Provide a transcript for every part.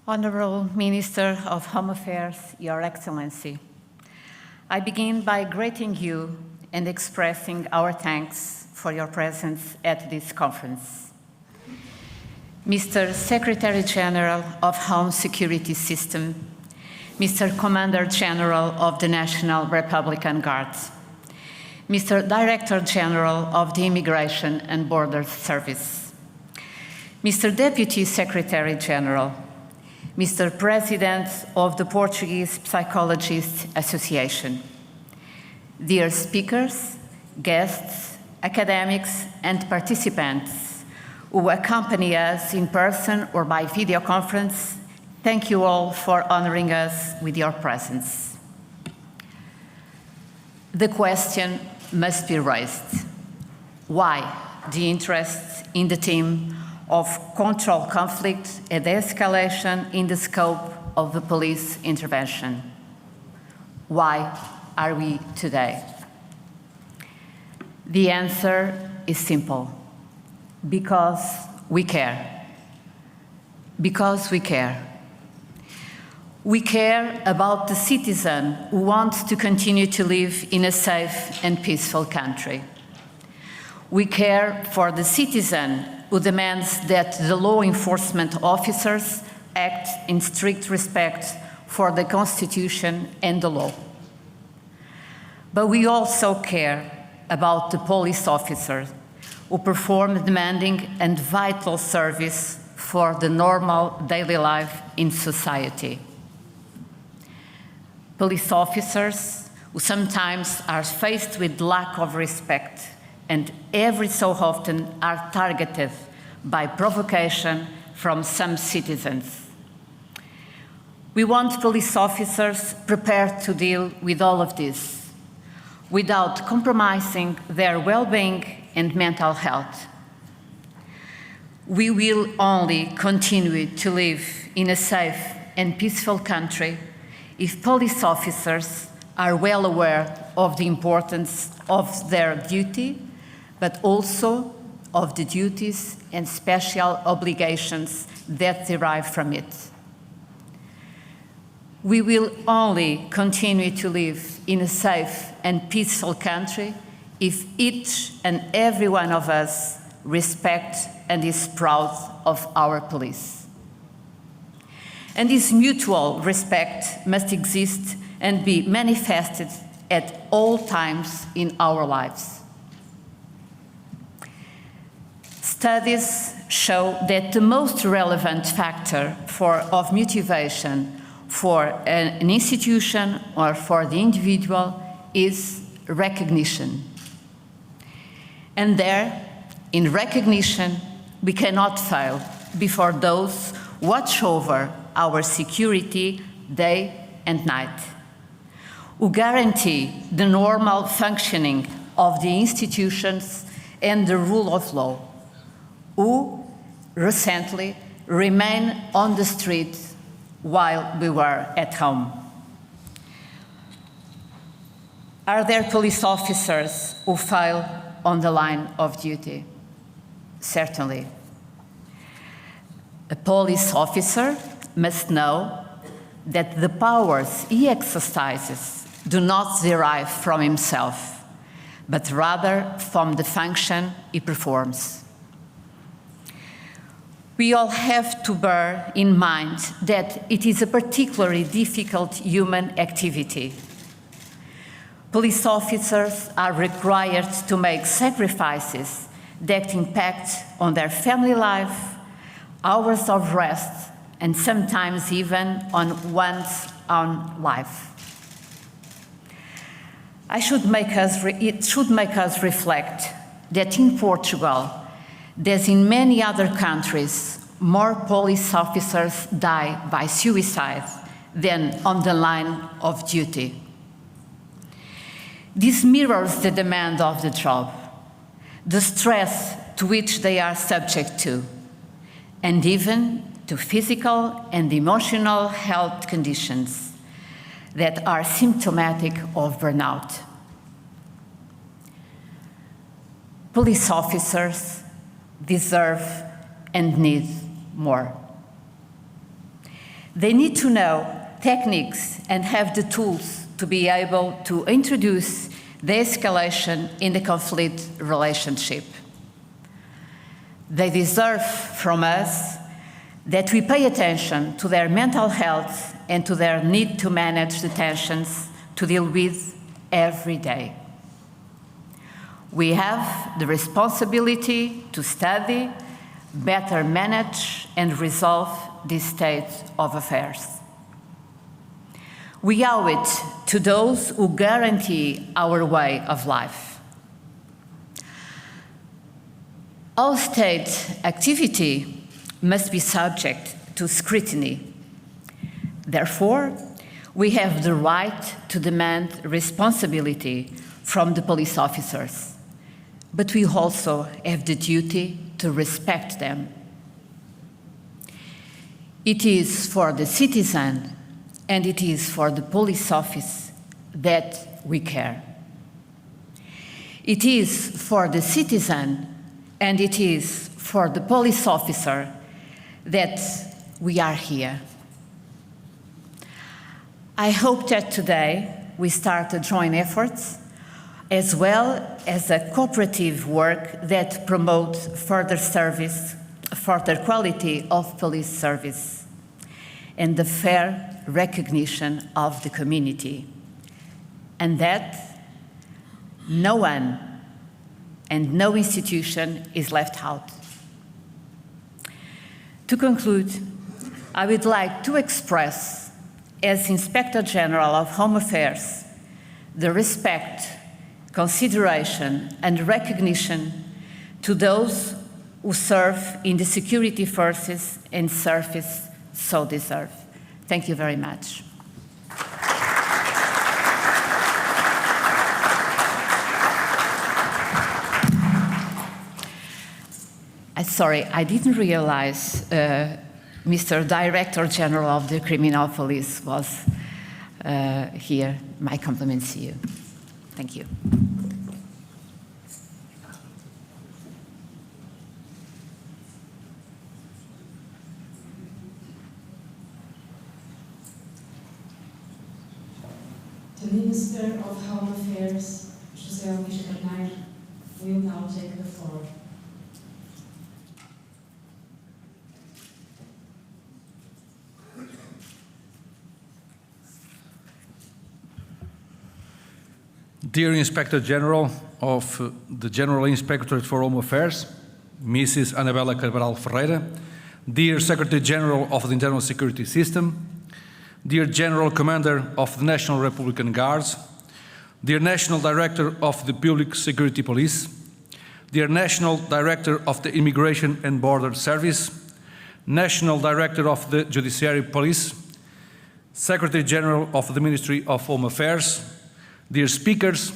Honorable Minister of Home Affairs, Your Excellency, I begin by greeting you and expressing our thanks for your presence at this conference. Mr. Secretary General of Home Security System, Mr. Commander General of the National Republican Guard, Mr. Director General of the Immigration and Border Service, Mr. Deputy Secretary General, Mr. President of the Portuguese Psychologists Association, dear speakers, guests, academics, and participants who accompany us in person or by video conference, thank you all for honoring us with your presence. The question must be raised: why the interest in the theme of control conflict and escalation in the scope of the police intervention? Why are we today? The answer is simple: because we care. Because we care. We care about the citizen who wants to continue to live in a safe and peaceful country. We care for the citizen who demands that the law enforcement officers act in strict respect for the Constitution and the law. But we also care about the police officers who perform demanding and vital service for the normal daily life in society. Police officers who sometimes are faced with lack of respect and every so often are targeted by provocation from some citizens. We want police officers prepared to deal with all of this without compromising their well-being and mental health. We will only continue to live in a safe and peaceful country if police officers are well aware of the importance of their duty, but also of the duties and special obligations that derive from it. We will only continue to live in a safe and peaceful country if each and every one of us respects and is proud of our police. And this mutual respect must exist and be manifested at all times in our lives. Studies show that the most relevant factor of motivation for an institution or for the individual is recognition. And there, in recognition, we cannot fail before those who watch over our security day and night, who guarantee the normal functioning of the institutions and the rule of law, who recently remain on the street while we were at home. Are there police officers who fail on the line of duty? Certainly. A police officer must know that the powers he exercises do not derive from himself, but rather from the function he performs. We all have to bear in mind that it is a particularly difficult human activity. Police officers are required to make sacrifices that impact on their family life, hours of rest, and sometimes even on one's own life. It should make us reflect that in Portugal, as in many other countries, more police officers die by suicide than on the line of duty. This mirrors the demand of the job, the stress to which they are subject to, and even to physical and emotional health conditions that are symptomatic of burnout. Police officers deserve and need more. They need to know techniques and have the tools to be able to introduce the escalation in the conflict relationship. They deserve from us that we pay attention to their mental health and to their need to manage the tensions to deal with every day. We have the responsibility to study, better manage, and resolve this state of affairs. We owe it to those who guarantee our way of life. All state activity must be subject to scrutiny. Therefore, we have the right to demand responsibility from the police officers, but we also have the duty to respect them. It is for the citizen and it is for the police office that we care. It is for the citizen and it is for the police officer that we are here. I hope that today we start a joint effort as well as a cooperative work that promotes further service, further quality of police service, and the fair recognition of the community, and that no one and no institution is left out. To conclude, I would like to express, as Inspector General of Home Affairs, the respect, consideration, and recognition to those who serve in the security forces and service so deserve. Thank you very much. Sorry, I didn't realize Mr. Director General of the Criminal Police was here. My compliments to you. Thank you. The Minister of Home Affairs, José Luís Carneiro, will now take the floor. Dear Inspector General of the General Inspectorate for Home Affairs, Mrs. Anabela Cabral Ferreira, dear Secretary General of the Internal Security System, dear General Commander of the National Republican Guards, dear National Director of the Public Security Police, dear National Director of the Immigration and Border Service, National Director of the Judiciary Police, Secretary General of the Ministry of Home Affairs, dear speakers,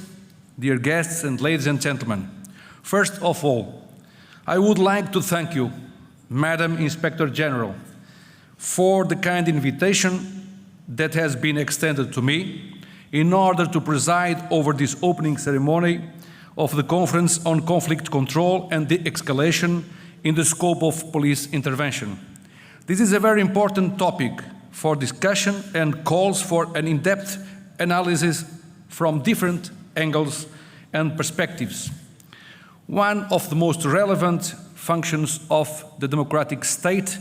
dear guests, and ladies and gentlemen, first of all, I would like to thank you, Madam Inspector General, for the kind invitation that has been extended to me in order to preside over this opening ceremony of the Conference on Conflict Control and De-Escalation in the scope of police intervention. This is a very important topic for discussion and calls for an in-depth analysis from different angles and perspectives. One of the most relevant functions of the democratic state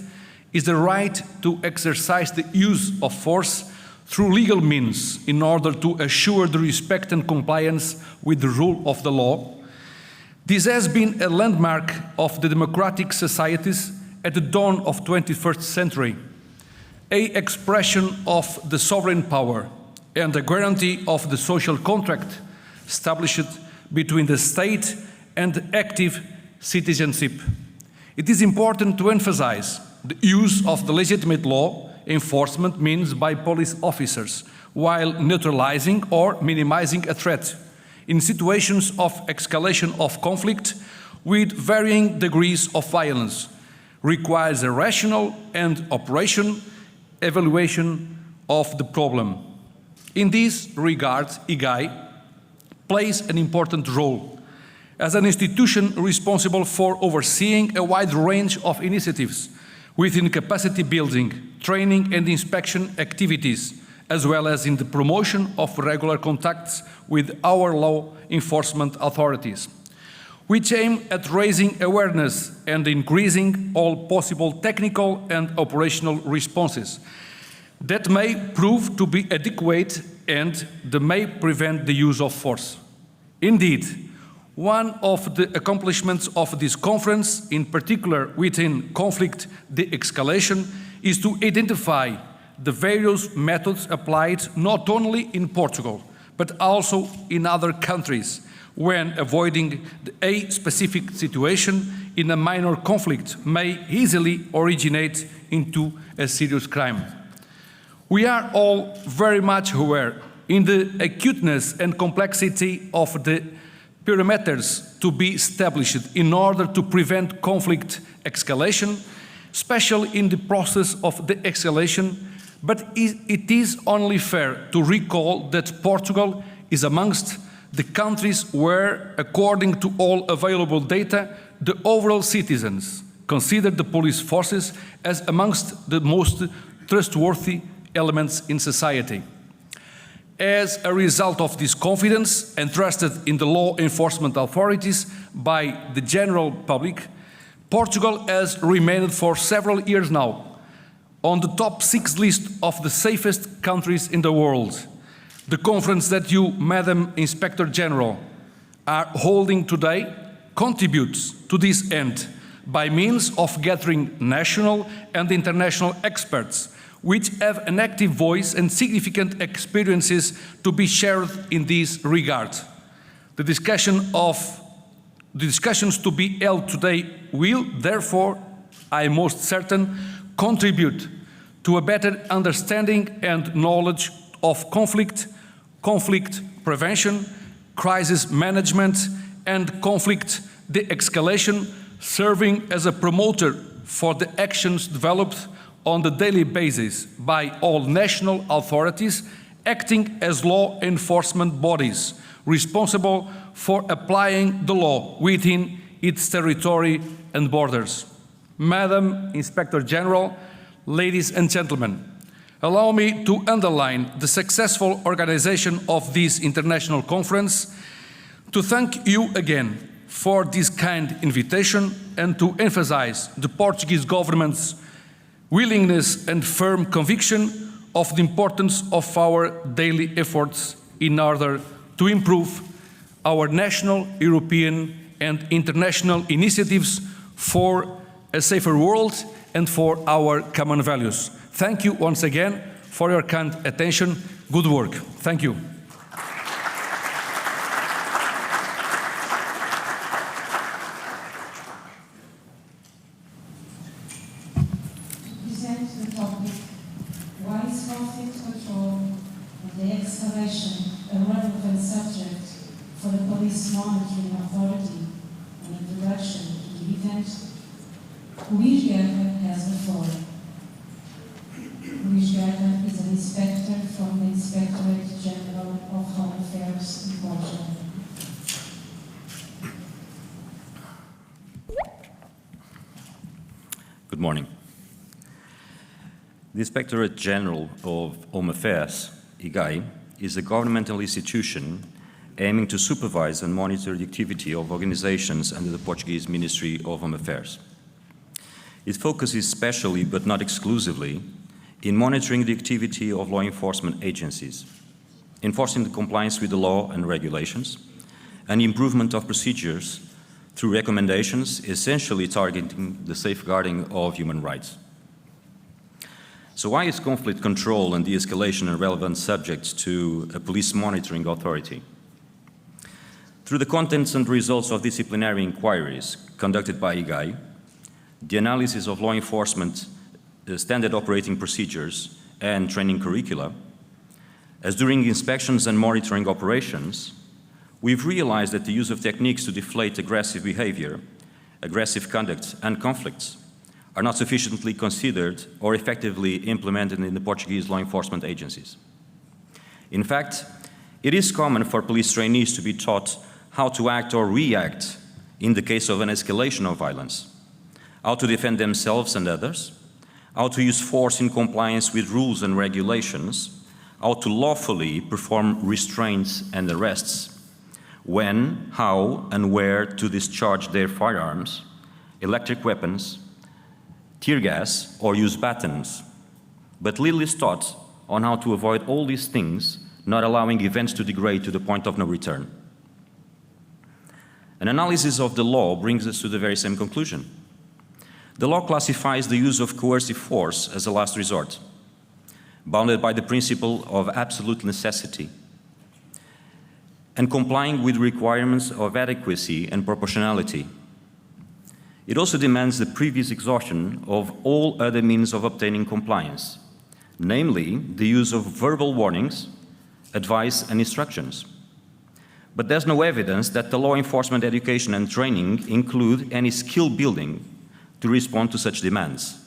is the right to exercise the use of force through legal means in order to assure the respect and compliance with the rule of the law. This has been a landmark of the democratic societies at the dawn of the 21st century, an expression of the sovereign power and a guarantee of the social contract established between the state and active citizenship. It is important to emphasize the use of the legitimate law enforcement means by police officers while neutralizing or minimizing a threat in situations of escalation of conflict with varying degrees of violence requires a rational and operational evaluation of the problem. In this regard, IGAI plays an important role as an institution responsible for overseeing a wide range of initiatives within capacity building, training and inspection activities, as well as in the promotion of regular contacts with our law enforcement authorities, which aim at raising awareness and increasing all possible technical and operational responses that may prove to be adequate and that may prevent the use of force. Indeed, one of the accomplishments of this conference, in particular within conflict de-escalation, is to identify the various methods applied not only in Portugal, but also in other countries, when avoiding a specific situation in a minor conflict may easily originate into a serious crime. We are all very much aware in the acuteness and complexity of the parameters to be established in order to prevent conflict escalation, especially in the process of the escalation, but it is only fair to recall that Portugal is amongst the countries where, according to all available data, the overall citizens consider the police forces as amongst the most trustworthy elements in society. As a result of this confidence entrusted in the law enforcement authorities by the general public, Portugal has remained for several years now on the top 6 list of the safest countries in the world. The conference that you, Madam Inspector General, are holding today contributes to this end by means of gathering national and international experts which have an active voice and significant experiences to be shared in this regard. The discussions to be held today will, therefore, I am most certain, contribute to a better understanding and knowledge of conflict prevention, crisis management, and conflict de-escalation, serving as a promoter for the actions developed on the daily basis by all national authorities acting as law enforcement bodies responsible for applying the law within its territory and borders. Madam Inspector General, ladies and gentlemen, allow me to underline the successful organization of this international conference, to thank you again for this kind invitation and to emphasize the Portuguese government's willingness and firm conviction of the importance of our daily efforts in order to improve our national, European and international initiatives for a safer world and for our common values. Thank you once again for your kind attention. Good work. Thank you. Why is conflict control and the escalation a relevant subject for the police monitoring authority and introduction to the event? Luís Guerra has the floor. Luís Guerra is an inspector from the Inspectorate General of Home Affairs in Portugal. Good morning. The Inspectorate General of Home Affairs, IGAI, is a governmental institution aiming to supervise and monitor the activity of organizations under the Portuguese Ministry of Home Affairs. It focuses especially, but not exclusively, in monitoring the activity of law enforcement agencies, enforcing the compliance with the law and regulations, and improvement of procedures through recommendations essentially targeting the safeguarding of human rights. So why is conflict control and de-escalation a relevant subject to a police monitoring authority? Through the contents and results of disciplinary inquiries conducted by IGAI, the analysis of law enforcement standard operating procedures and training curricula, as during inspections and monitoring operations, we've realized that the use of techniques to deflate aggressive behavior, aggressive conduct, and conflicts are not sufficiently considered or effectively implemented in the Portuguese law enforcement agencies. In fact, it is common for police trainees to be taught how to act or react in the case of an escalation of violence, how to defend themselves and others, how to use force in compliance with rules and regulations, how to lawfully perform restraints and arrests, when, how, and where to discharge their firearms, electric weapons, tear gas, or use batons. But little is taught on how to avoid all these things, not allowing events to degrade to the point of no return. An analysis of the law brings us to the very same conclusion. The law classifies the use of coercive force as a last resort, bounded by the principle of absolute necessity, and complying with requirements of adequacy and proportionality. It also demands the previous exhaustion of all other means of obtaining compliance, namely the use of verbal warnings, advice, and instructions. But there's no evidence that the law enforcement education and training include any skill building to respond to such demands.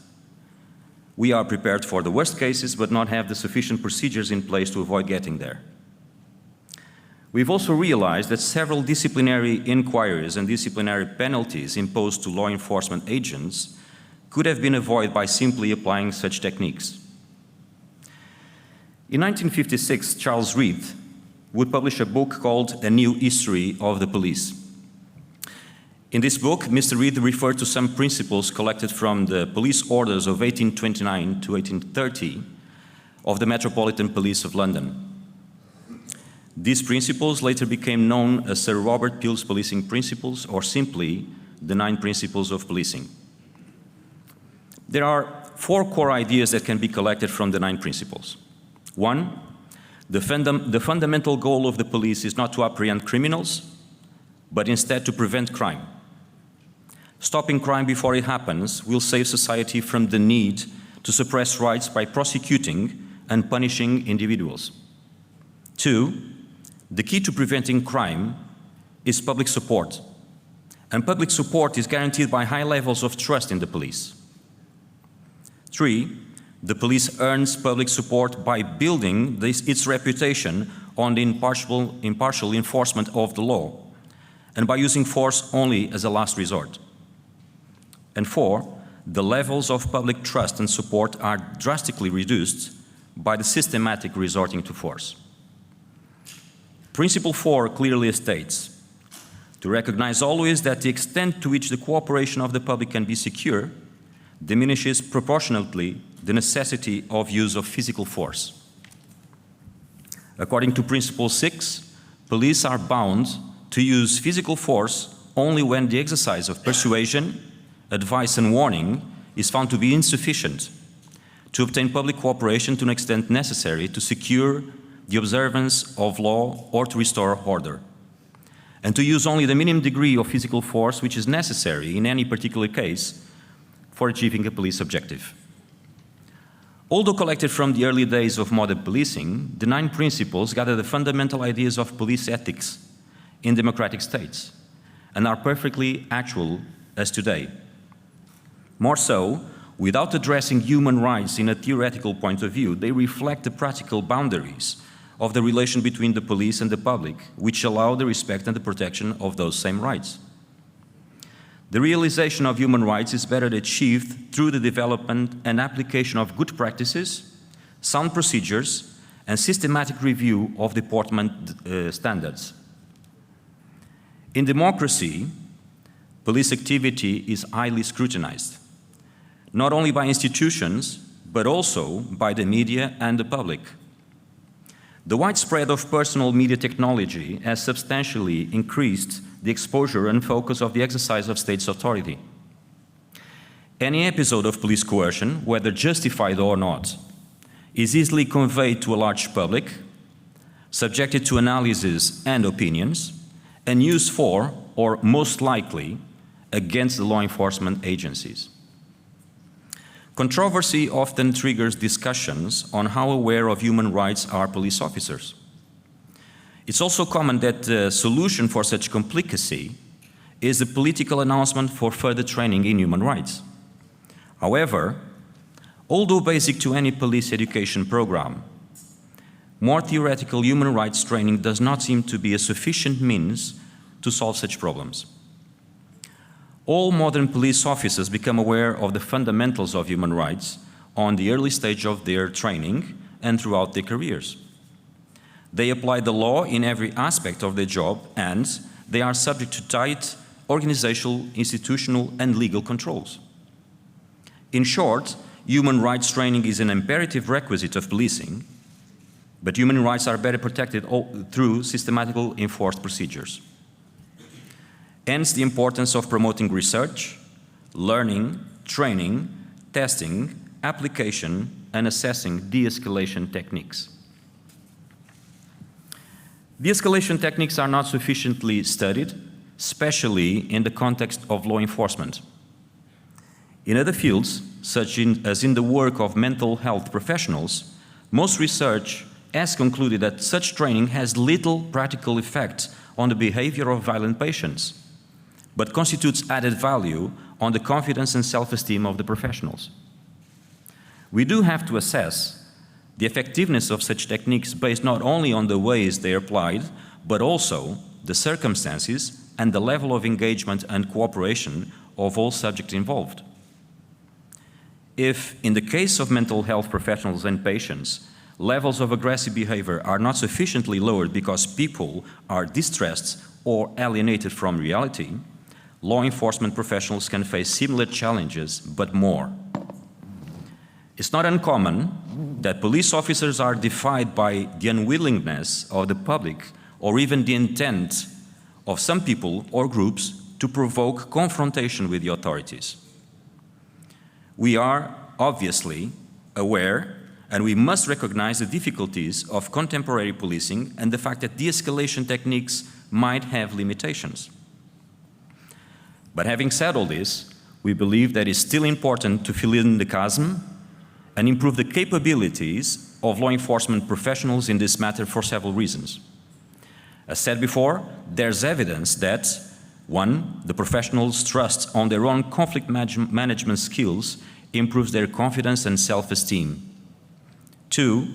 We are prepared for the worst cases, but not have the sufficient procedures in place to avoid getting there. We've also realized that several disciplinary inquiries and disciplinary penalties imposed to law enforcement agents could have been avoided by simply applying such techniques. In 1956, Charles Reed would publish a book called A New History of the Police. In this book, Mr. Reed referred to some principles collected from the police orders of 1829 to 1830 of the Metropolitan Police of London. These principles later became known as Sir Robert Peel's Policing Principles, or simply the 9 Principles of Policing. There are 4 core ideas that can be collected from the 9 principles. 1, the fundamental goal of the police is not to apprehend criminals, but instead to prevent crime. Stopping crime before it happens will save society from the need to suppress rights by prosecuting and punishing individuals. 2, the key to preventing crime is public support, and public support is guaranteed by high levels of trust in the police. 3, the police earns public support by building its reputation on the impartial enforcement of the law, and by using force only as a last resort. And 4, the levels of public trust and support are drastically reduced by the systematic resorting to force. Principle 4 clearly states, to recognize always that the extent to which the cooperation of the public can be secure diminishes proportionately the necessity of use of physical force. According to Principle 6, police are bound to use physical force only when the exercise of persuasion, advice, and warning is found to be insufficient to obtain public cooperation to an extent necessary to secure the observance of law or to restore order, and to use only the minimum degree of physical force which is necessary in any particular case for achieving a police objective. Although collected from the early days of modern policing, the 9 principles gather the fundamental ideas of police ethics in democratic states and are perfectly actual as today. More so, without addressing human rights in a theoretical point of view, they reflect the practical boundaries of the relation between the police and the public, which allow the respect and the protection of those same rights. The realization of human rights is better achieved through the development and application of good practices, sound procedures, and systematic review of deportment standards. In democracy, police activity is highly scrutinized, not only by institutions, but also by the media and the public. The widespread of personal media technology has substantially increased the exposure and focus of the exercise of state's authority. Any episode of police coercion, whether justified or not, is easily conveyed to a large public, subjected to analysis and opinions, and used for, or most likely, against the law enforcement agencies. Controversy often triggers discussions on how aware of human rights are police officers. It's also common that the solution for such complicacy is a political announcement for further training in human rights. However, although basic to any police education program, more theoretical human rights training does not seem to be a sufficient means to solve such problems. All modern police officers become aware of the fundamentals of human rights on the early stage of their training and throughout their careers. They apply the law in every aspect of their job, and they are subject to tight organizational, institutional, and legal controls. In short, human rights training is an imperative requisite of policing, but human rights are better protected through systematically enforced procedures. Hence the importance of promoting research, learning, training, testing, application, and assessing de-escalation techniques. De-escalation techniques are not sufficiently studied, especially in the context of law enforcement. In other fields, such as in the work of mental health professionals, most research has concluded that such training has little practical effect on the behavior of violent patients, but constitutes added value on the confidence and self-esteem of the professionals. We do have to assess the effectiveness of such techniques based not only on the ways they are applied, but also the circumstances and the level of engagement and cooperation of all subjects involved. If, in the case of mental health professionals and patients, levels of aggressive behavior are not sufficiently lowered because people are distressed or alienated from reality, law enforcement professionals can face similar challenges, but more. It's not uncommon that police officers are defied by the unwillingness of the public or even the intent of some people or groups to provoke confrontation with the authorities. We are obviously aware, and we must recognize the difficulties of contemporary policing and the fact that de-escalation techniques might have limitations. But having said all this, we believe that it's still important to fill in the chasm and improve the capabilities of law enforcement professionals in this matter for several reasons. As said before, there's evidence that, one, the professionals' trust on their own conflict management skills improves their confidence and self-esteem. Two,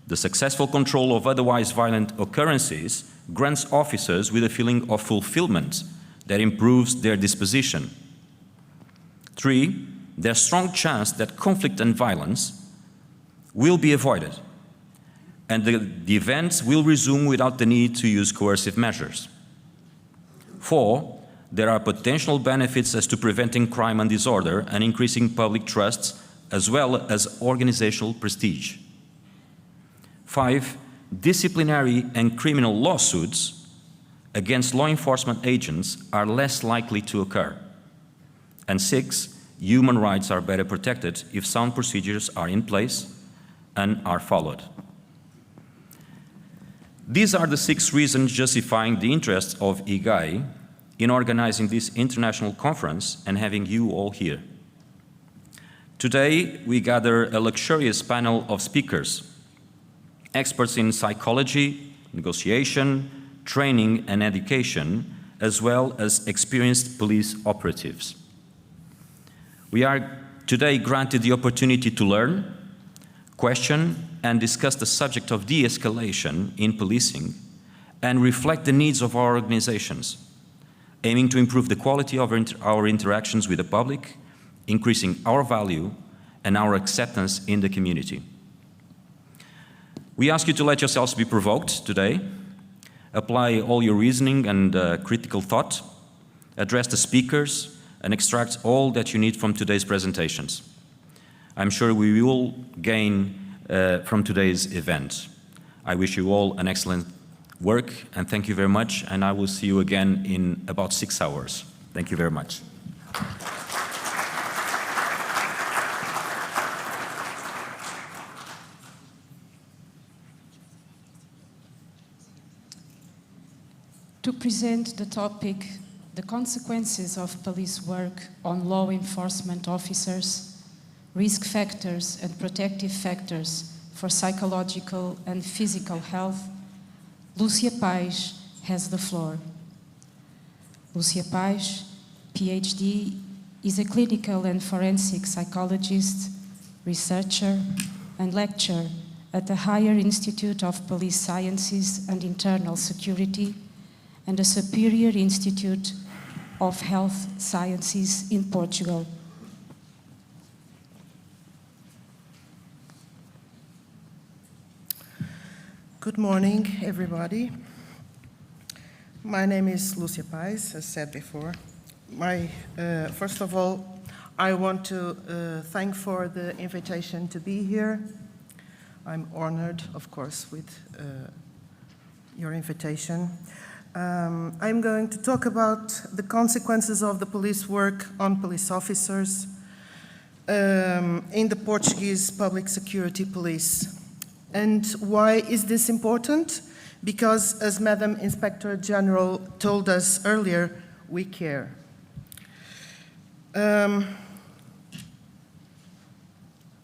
the successful control of otherwise violent occurrences grants officers with a feeling of fulfillment that improves their disposition. Three, there's strong chance that conflict and violence will be avoided, and the events will resume without the need to use coercive measures. Four, there are potential benefits as to preventing crime and disorder and increasing public trust, as well as organizational prestige. Five, disciplinary and criminal lawsuits against law enforcement agents are less likely to occur. And six, human rights are better protected if sound procedures are in place and are followed. These are the 6 reasons justifying the interest of IGAI in organizing this international conference and having you all here. Today, we gather a luxurious panel of speakers, experts in psychology, negotiation, training and education, as well as experienced police operatives. We are today granted the opportunity to learn, question, and discuss the subject of de-escalation in policing and reflect the needs of our organizations, aiming to improve the quality of our interactions with the public, increasing our value and our acceptance in the community. We ask you to let yourselves be provoked today, apply all your reasoning and critical thought, address the speakers, and extract all that you need from today's presentations. I'm sure we will gain from today's event. I wish you all an excellent work, and thank you very much, and I will see you again in about 6 hours. Thank you very much. To present the topic, the consequences of police work on law enforcement officers, risk factors and protective factors for psychological and physical health, Lúcia Pais has the floor. Lúcia Pais, PhD, is a clinical and forensic psychologist, researcher, and lecturer at the Higher Institute of Police Sciences and Internal Security and the Superior Institute of Health Sciences in Portugal. Good morning, everybody. My name is Lucia Pais, as said before. First of all, I want to thank for the invitation to be here. I'm honored, of course, with your invitation. I'm going to talk about the consequences of the police work on police officers in the Portuguese public security police. And why is this important? Because, as Madam Inspector General told us earlier, we care.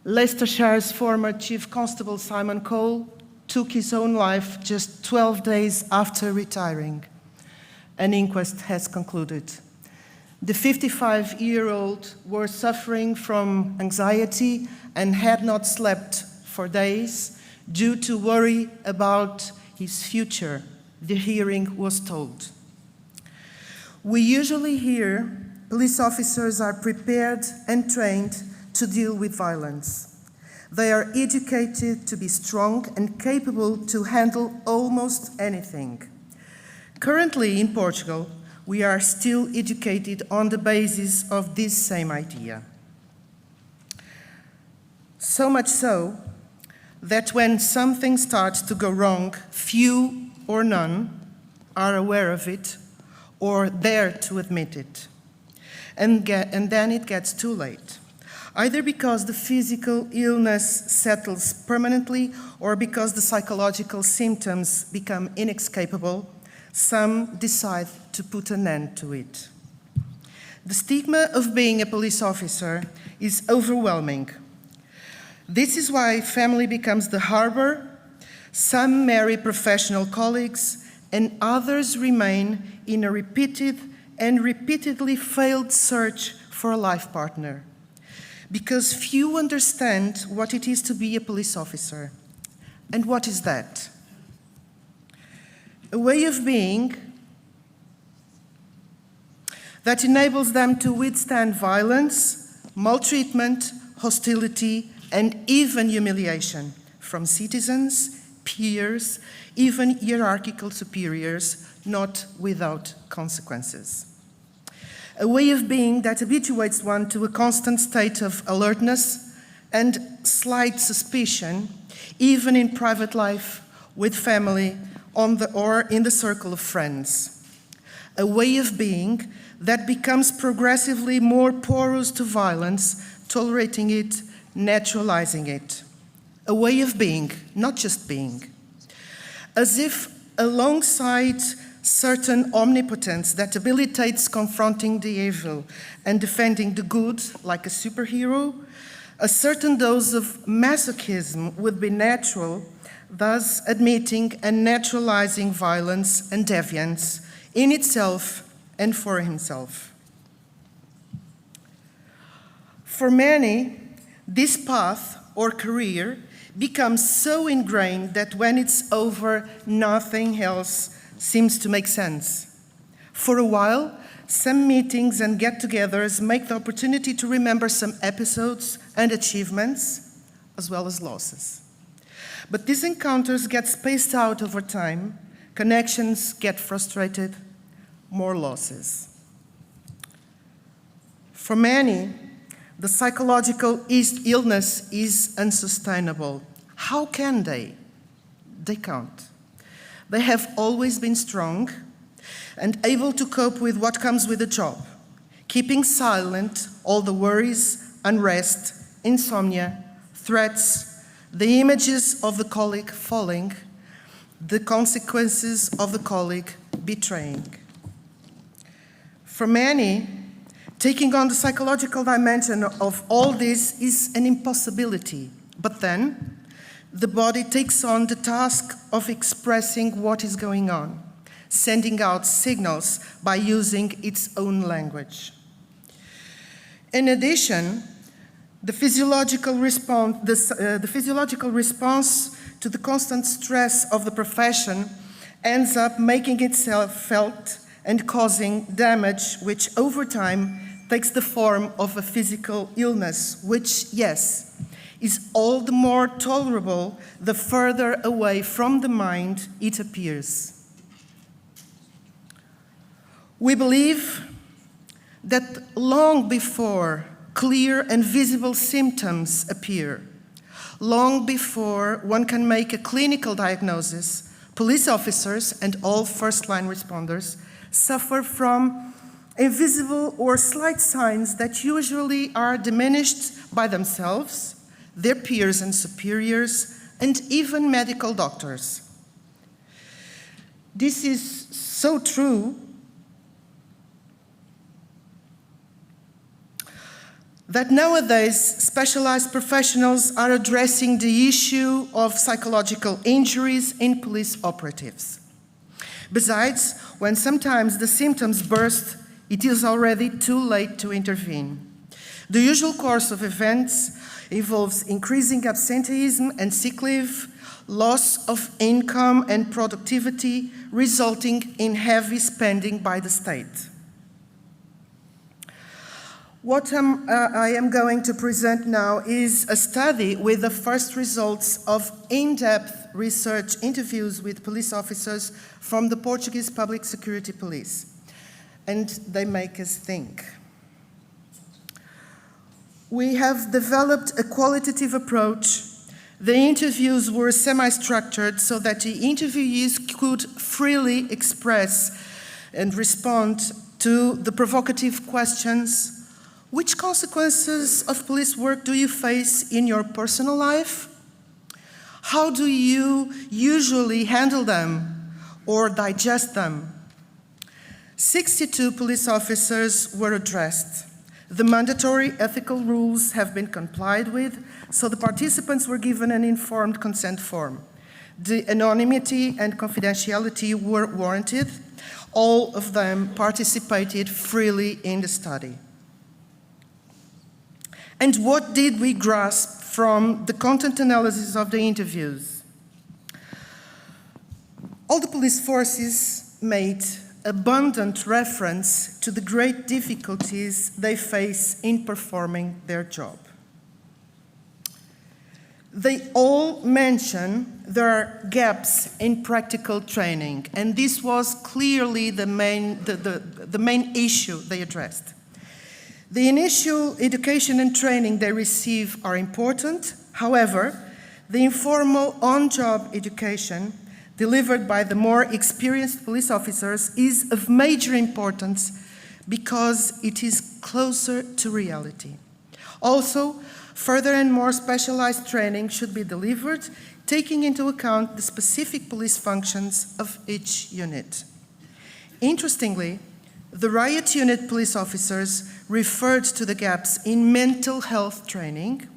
Leicestershire's former Chief Constable Simon Cole took his own life just 12 days after retiring. An inquest has concluded. The 55-year-old was suffering from anxiety and had not slept for days due to worry about his future, the hearing was told. We usually hear police officers are prepared and trained to deal with violence. They are educated to be strong and capable to handle almost anything. Currently in Portugal, we are still educated on the basis of this same idea. So much so that when something starts to go wrong, few or none are aware of it or dare to admit it. And then it gets too late, either because the physical illness settles permanently or because the psychological symptoms become inescapable. Some decide to put an end to it. The stigma of being a police officer is overwhelming. This is why family becomes the harbor, some marry professional colleagues, and others remain in a repeated and repeatedly failed search for a life partner. Because few understand what it is to be a police officer. And what is that? A way of being that enables them to withstand violence, maltreatment, hostility, and even humiliation from citizens, peers, even hierarchical superiors, not without consequences. A way of being that habituates one to a constant state of alertness and slight suspicion, even in private life, with family, or in the circle of friends. A way of being that becomes progressively more porous to violence, tolerating it, naturalizing it. A way of being, not just being. As if alongside certain omnipotence that habilitates confronting the evil and defending the good like a superhero, a certain dose of masochism would be natural, thus admitting and naturalizing violence and deviance in itself and for himself. For many, this path or career becomes so ingrained that when it's over, nothing else seems to make sense. For a while, some meetings and get-togethers make the opportunity to remember some episodes and achievements, as well as losses. But these encounters get spaced out over time, connections get frustrated, more losses. For many, the psychological illness is unsustainable. How can they? They can't. They have always been strong and able to cope with what comes with the job, keeping silent all the worries, unrest, insomnia, threats, the images of the colleague falling, the consequences of the colleague betraying. For many, taking on the psychological dimension of all this is an impossibility, but then the body takes on the task of expressing what is going on, sending out signals by using its own language. In addition, the physiological response to the constant stress of the profession ends up making itself felt and causing damage, which over time takes the form of a physical illness, which, yes, is all the more tolerable the further away from the mind it appears. We believe that long before clear and visible symptoms appear, long before one can make a clinical diagnosis, police officers and all first-line responders suffer from invisible or slight signs that usually are diminished by themselves, their peers and superiors, and even medical doctors. This is so true that nowadays specialized professionals are addressing the issue of psychological injuries in police operatives. Besides, when sometimes the symptoms burst, it is already too late to intervene. The usual course of events involves increasing absenteeism and sick leave, loss of income and productivity, resulting in heavy spending by the state. What I am going to present now is a study with the first results of in-depth research interviews with police officers from the Portuguese Public Security Police. And they make us think. We have developed a qualitative approach. The interviews were semi-structured so that the interviewees could freely express and respond to the provocative questions. Which consequences of police work do you face in your personal life? How do you usually handle them or digest them? 62 police officers were addressed. The mandatory ethical rules have been complied with, so the participants were given an informed consent form. The anonymity and confidentiality were warranted. All of them participated freely in the study. And what did we grasp from the content analysis of the interviews? All the police forces made abundant reference to the great difficulties they face in performing their job. They all mention there are gaps in practical training, and this was clearly the main issue they addressed. The initial education and training they receive are important. However, the informal on-job education delivered by the more experienced police officers is of major importance because it is closer to reality. Also, further and more specialized training should be delivered, taking into account the specific police functions of each unit. Interestingly, the riot unit police officers referred to the gaps in mental health training,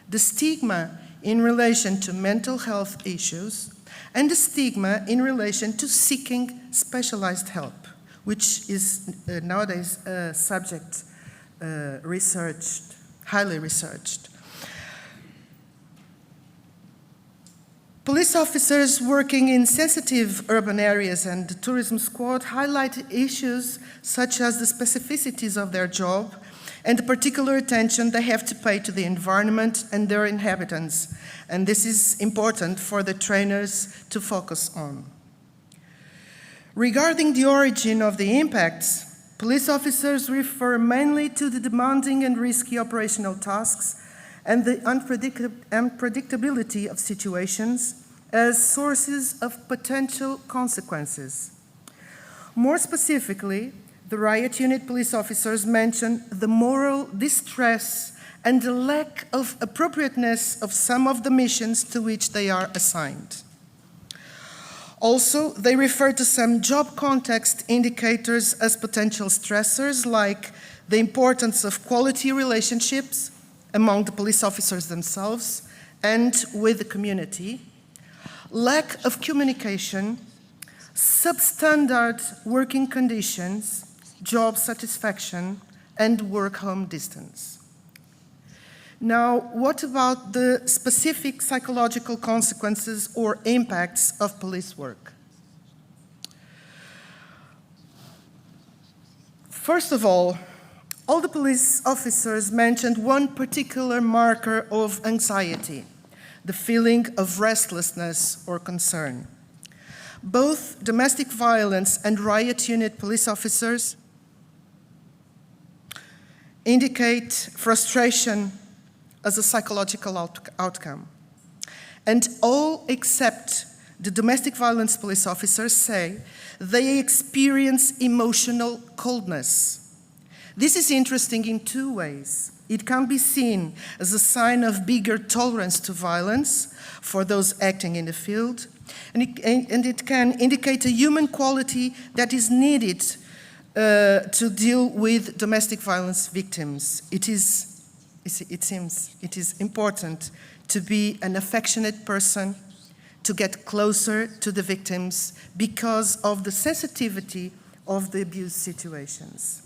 the stigma in relation to mental health issues, and the stigma in relation to seeking specialized help, which is nowadays a subject highly researched. Police officers working in sensitive urban areas and the tourism squad highlight issues such as the specificities of their job and the particular attention they have to pay to the environment and their inhabitants. And this is important for the trainers to focus on. Regarding the origin of the impacts, police officers refer mainly to the demanding and risky operational tasks and the unpredictability of situations as sources of potential consequences. More specifically, the riot unit police officers mention the moral distress and the lack of appropriateness of some of the missions to which they are assigned. Also, they refer to some job context indicators as potential stressors, like the importance of quality relationships among the police officers themselves and with the community, lack of communication, substandard working conditions, job satisfaction, and work-home distance. Now, what about the specific psychological consequences or impacts of police work? First of all, All the police officers mentioned one particular marker of anxiety, the feeling of restlessness or concern. Both domestic violence and riot unit police officers indicate frustration as a psychological outcome. And all except the domestic violence police officers say they experience emotional coldness. This is interesting in two ways. It can be seen as a sign of bigger tolerance to violence for those acting in the field, and it can indicate a human quality that is needed to deal with domestic violence victims. It seems important to be an affectionate person, to get closer to the victims because of the sensitivity of the abuse situations.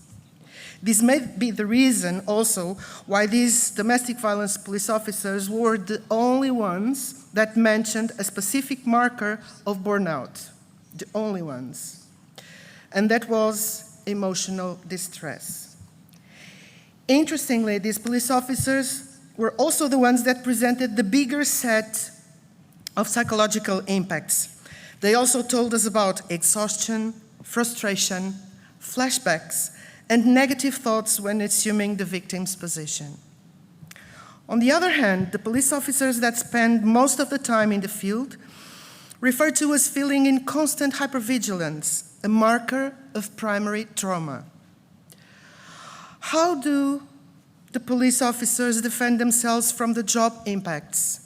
This may be the reason also why these domestic violence police officers were the only ones that mentioned a specific marker of burnout, the only ones. And that was emotional distress. Interestingly, these police officers were also the ones that presented the bigger set of psychological impacts. They also told us about exhaustion, frustration, flashbacks, and negative thoughts when assuming the victim's position. On the other hand, the police officers that spend most of the time in the field refer to as feeling in constant hypervigilance, a marker of primary trauma. How do the police officers defend themselves from the job impacts?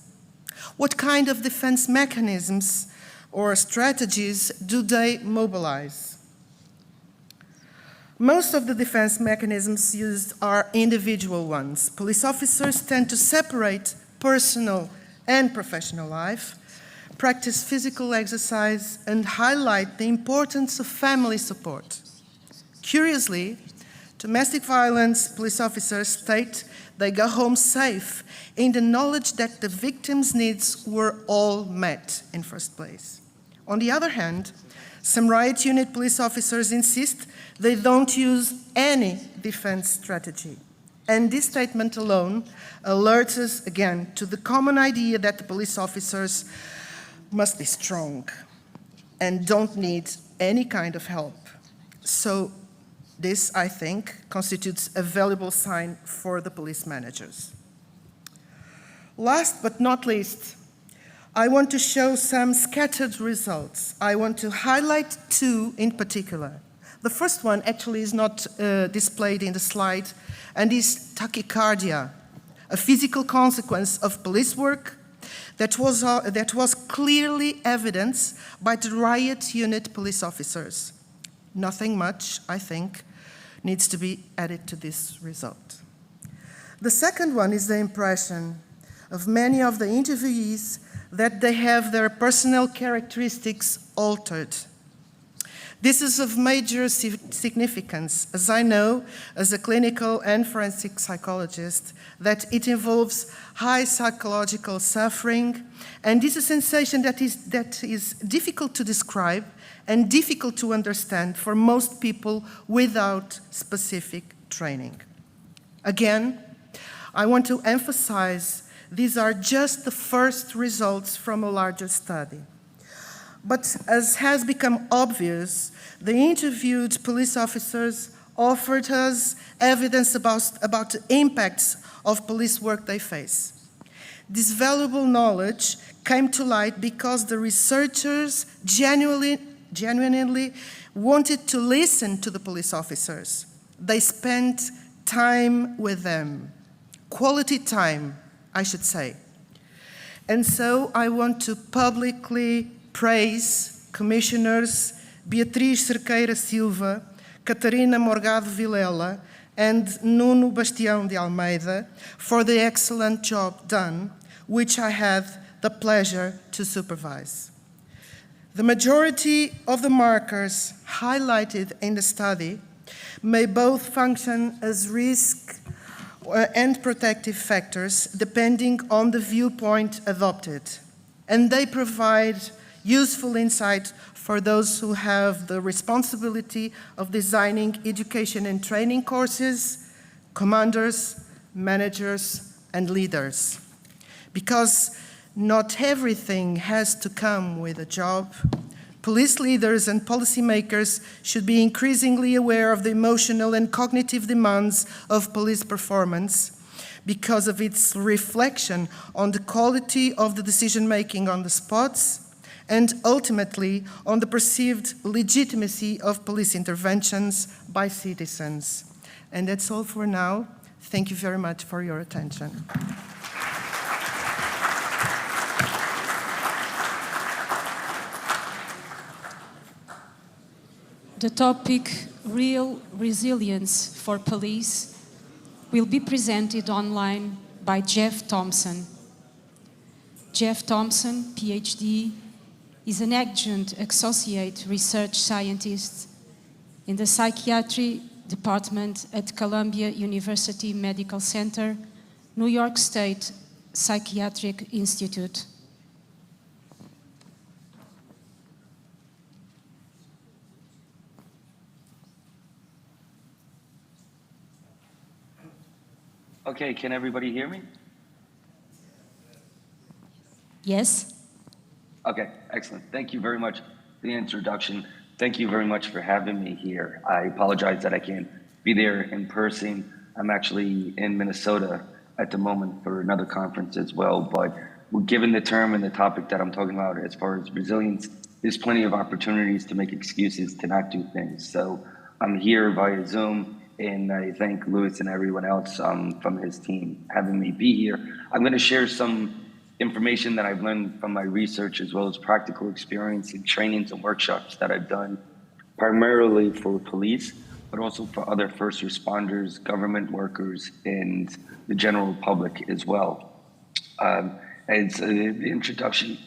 What kind of defense mechanisms or strategies do they mobilize? Most of the defense mechanisms used are individual ones. Police officers tend to separate personal and professional life, practice physical exercise, and highlight the importance of family support. Curiously, domestic violence police officers state they go home safe in the knowledge that the victim's needs were all met in first place. On the other hand, some riot unit police officers insist they don't use any defense strategy. And this statement alone alerts us again to the common idea that the police officers must be strong and don't need any kind of help. So this, I think, constitutes a valuable sign for the police managers. Last but not least, I want to show some scattered results. I want to highlight two in particular. The first one actually is not displayed in the slide, and is tachycardia, a physical consequence of police work that was clearly evidenced by the riot unit police officers. Nothing much, I think, needs to be added to this result. The second one is the impression of many of the interviewees that they have their personal characteristics altered. This is of major significance, as I know, as a clinical and forensic psychologist, that it involves high psychological suffering, and is a sensation that is difficult to describe and difficult to understand for most people without specific training. Again, I want to emphasize these are just the first results from a larger study. But as has become obvious, the interviewed police officers offered us evidence about the impacts of police work they face. This valuable knowledge came to light because the researchers genuinely wanted to listen to the police officers. They spent time with them, quality time, I should say. And so I want to publicly praise Commissioners Beatriz Cerqueira Silva, Catarina Morgado Vilela, and Nuno Bastião de Almeida for the excellent job done, which I had the pleasure to supervise. The majority of the markers highlighted in the study may both function as risk and protective factors depending on the viewpoint adopted, and they provide useful insight for those who have the responsibility of designing education and training courses, commanders, managers, and leaders. Because not everything has to come with a job, police leaders and policymakers should be increasingly aware of the emotional and cognitive demands of police performance because of its reflection on the quality of the decision-making on the spots and ultimately on the perceived legitimacy of police interventions by citizens. And that's all for now. Thank you very much for your attention. The topic, Real Resilience for Police, will be presented online by Jeff Thompson. Jeff Thompson, PhD, is an adjunct associate research scientist in the psychiatry department at Columbia University Medical Center, New York State Psychiatric Institute. Okay, can everybody hear me? Yes? Okay, excellent. Thank you very much for the introduction. Thank you very much for having me here. I apologize that I can't be there in person. I'm actually in Minnesota at the moment for another conference as well, but given the term and the topic that I'm talking about as far as resilience, there's plenty of opportunities to make excuses to not do things. So I'm here via Zoom, and I thank Louis and everyone else from his team having me be here. I'm going to share some information that I've learned from my research as well as practical experience in trainings and workshops that I've done primarily for police, but also for other first responders, government workers, and the general public as well. As the introduction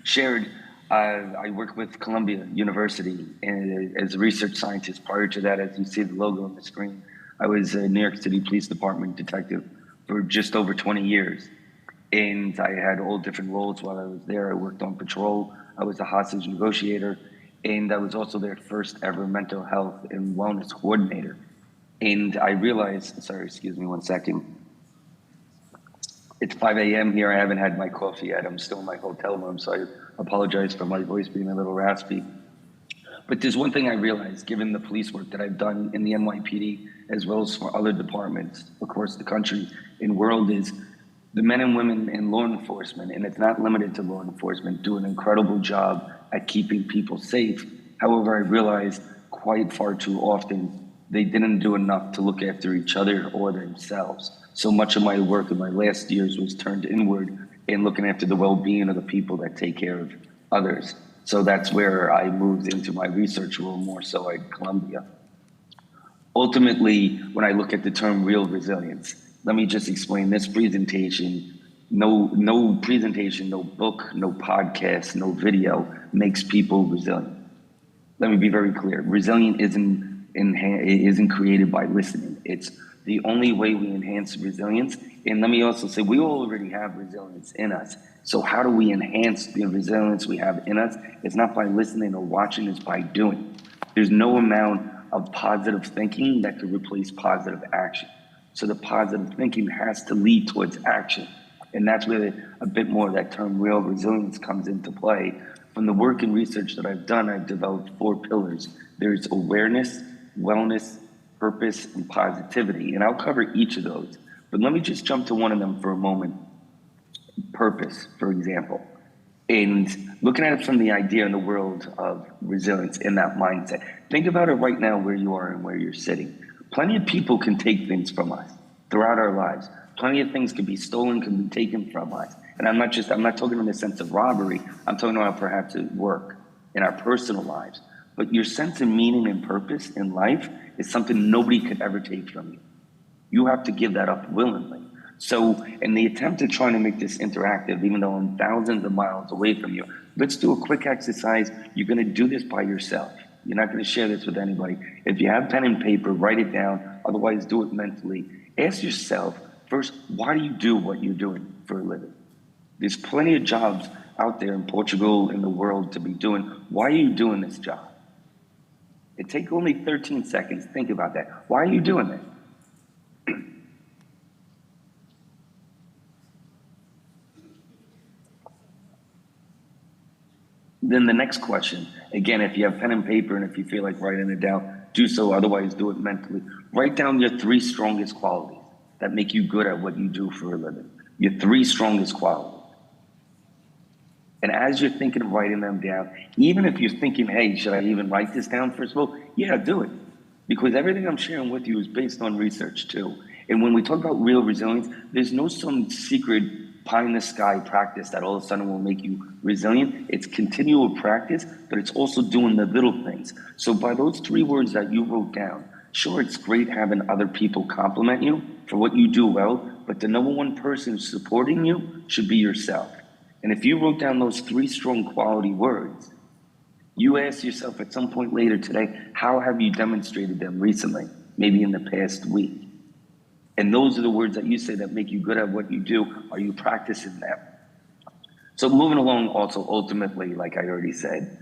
shared, I work with Columbia University and as a research scientist. Prior to that, as you see the logo on the screen, I was a New York City Police Department detective for just over 20 years. And I had all different roles while I was there. I worked on patrol, I was a hostage negotiator, and I was also their first ever mental health and wellness coordinator. And I realized, sorry, excuse me one second. It's 5 a.m. here. I haven't had my coffee yet. I'm still in my hotel room, so I apologize for my voice being a little raspy. But there's one thing I realized, given the police work that I've done in the NYPD, as well as for other departments across the country and world, is the men and women in law enforcement, and it's not limited to law enforcement, do an incredible job at keeping people safe. However, I realized quite far too often they didn't do enough to look after each other or themselves. So much of my work in my last years was turned inward in looking after the well-being of the people that take care of others. So that's where I moved into my research role more so at Columbia. Ultimately, when I look at the term real resilience, let me just explain this presentation. No presentation, no book, no podcast, no video makes people resilient. Let me be very clear. Resilient isn't created by listening. It's the only way we enhance resilience. And let me also say, we already have resilience in us. So how do we enhance the resilience we have in us? It's not by listening or watching, it's by doing. There's no amount of positive thinking that could replace positive action. So the positive thinking has to lead towards action. And that's where a bit more of that term real resilience comes into play. From the work and research that I've done, I've developed 4 pillars. There's awareness, wellness, purpose, and positivity. And I'll cover each of those. But let me just jump to one of them for a moment. Purpose, for example. And looking at it from the idea in the world of resilience in that mindset. Think about it right now where you are and where you're sitting. Plenty of people can take things from us throughout our lives. Plenty of things can be stolen, can be taken from us. And I'm not talking in the sense of robbery. I'm talking about perhaps at work, in our personal lives. But your sense of meaning and purpose in life is something nobody could ever take from you. You have to give that up willingly. So in the attempt at trying to make this interactive, even though I'm thousands of miles away from you, let's do a quick exercise. You're going to do this by yourself. You're not going to share this with anybody. If you have pen and paper, write it down. Otherwise, do it mentally. Ask yourself, first, why do you do what you're doing for a living? There's plenty of jobs out there in Portugal, in the world to be doing. Why are you doing this job? It takes only 13 seconds. Think about that. Why are you doing that? Then the next question, again, if you have pen and paper and if you feel like writing it down, do so, otherwise do it mentally. Write down your 3 strongest qualities that make you good at what you do for a living. Your 3 strongest qualities. And as you're thinking of writing them down, even if you're thinking, hey, should I even write this down first of all? Yeah, do it. Because everything I'm sharing with you is based on research too. And when we talk about real resilience, there's no some secret pie in the sky practice that all of a sudden will make you resilient. It's continual practice, but it's also doing the little things. So by those 3 words that you wrote down, sure, it's great having other people compliment you for what you do well, but the number 1 person supporting you should be yourself. And if you wrote down those 3 strong quality words, you ask yourself at some point later today, how have you demonstrated them recently? Maybe in the past week. And those are the words that you say that make you good at what you do. Are you practicing them? So moving along also, ultimately, like I already said,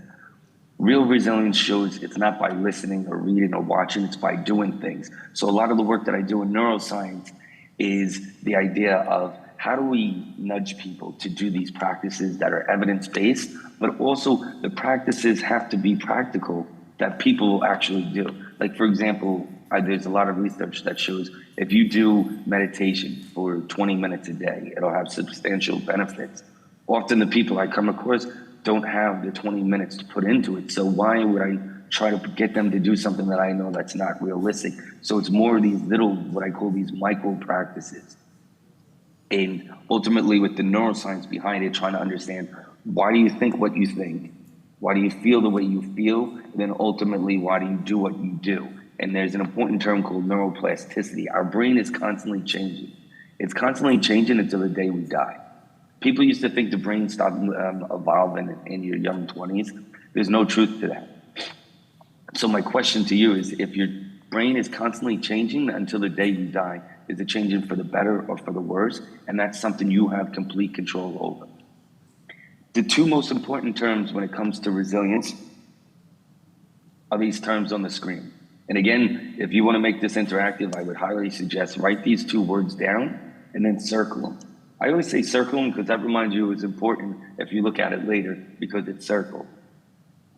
real resilience shows it's not by listening or reading or watching, it's by doing things. So a lot of the work that I do in neuroscience is the idea of how do we nudge people to do these practices that are evidence-based, but also the practices have to be practical that people will actually do. Like, for example, there's a lot of research that shows if you do meditation for 20 minutes a day, it'll have substantial benefits. Often the people I come across don't have the 20 minutes to put into it. So why would I try to get them to do something that I know that's not realistic? So it's more of these little, what I call these micro practices. And ultimately with the neuroscience behind it, trying to understand why do you think what you think? Why do you feel the way you feel? And then ultimately, why do you do what you do? And there's an important term called neuroplasticity. Our brain is constantly changing. It's constantly changing until the day we die. People used to think the brain stopped evolving in your young 20s. There's no truth to that. So my question to you is, if your brain is constantly changing until the day you die, is it changing for the better or for the worse? And that's something you have complete control over. The 2 most important terms when it comes to resilience are these terms on the screen. And again, if you want to make this interactive, I would highly suggest write these 2 words down and then circle them. I always say circle them because that reminds you it's important if you look at it later, because it's circled.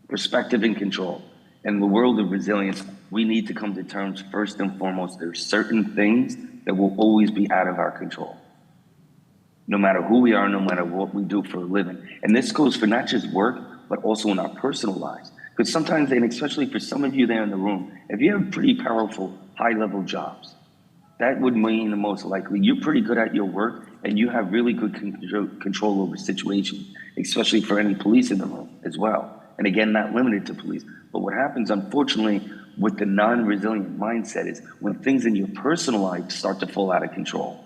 Perspective and control. In the world of resilience, we need to come to terms first and foremost. There's certain things that will always be out of our control. No matter who we are, no matter what we do for a living. And this goes for not just work, but also in our personal lives. Because sometimes, and especially for some of you there in the room, if you have pretty powerful, high-level jobs, that would mean the most likely you're pretty good at your work and you have really good control over situations, especially for any police in the room as well. And again, not limited to police. But what happens, unfortunately, with the non-resilient mindset is when things in your personal life start to fall out of control,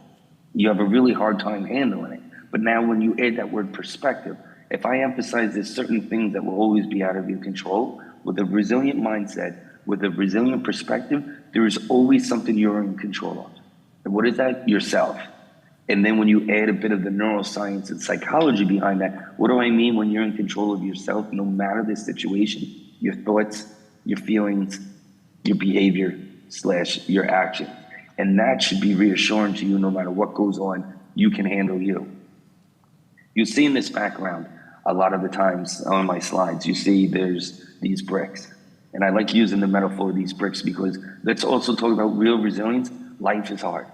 you have a really hard time handling it. But now when you add that word perspective, if I emphasize there's certain things that will always be out of your control, with a resilient mindset, with a resilient perspective, there is always something you're in control of. And what is that? Yourself. And then when you add a bit of the neuroscience and psychology behind that, what do I mean when you're in control of yourself, no matter the situation, your thoughts, your feelings, your behavior / your action. And that should be reassuring to you no matter what goes on, you can handle you. You see in this background, a lot of the times on my slides, you see there's these bricks. And I like using the metaphor of these bricks because let's also talk about real resilience. Life is hard.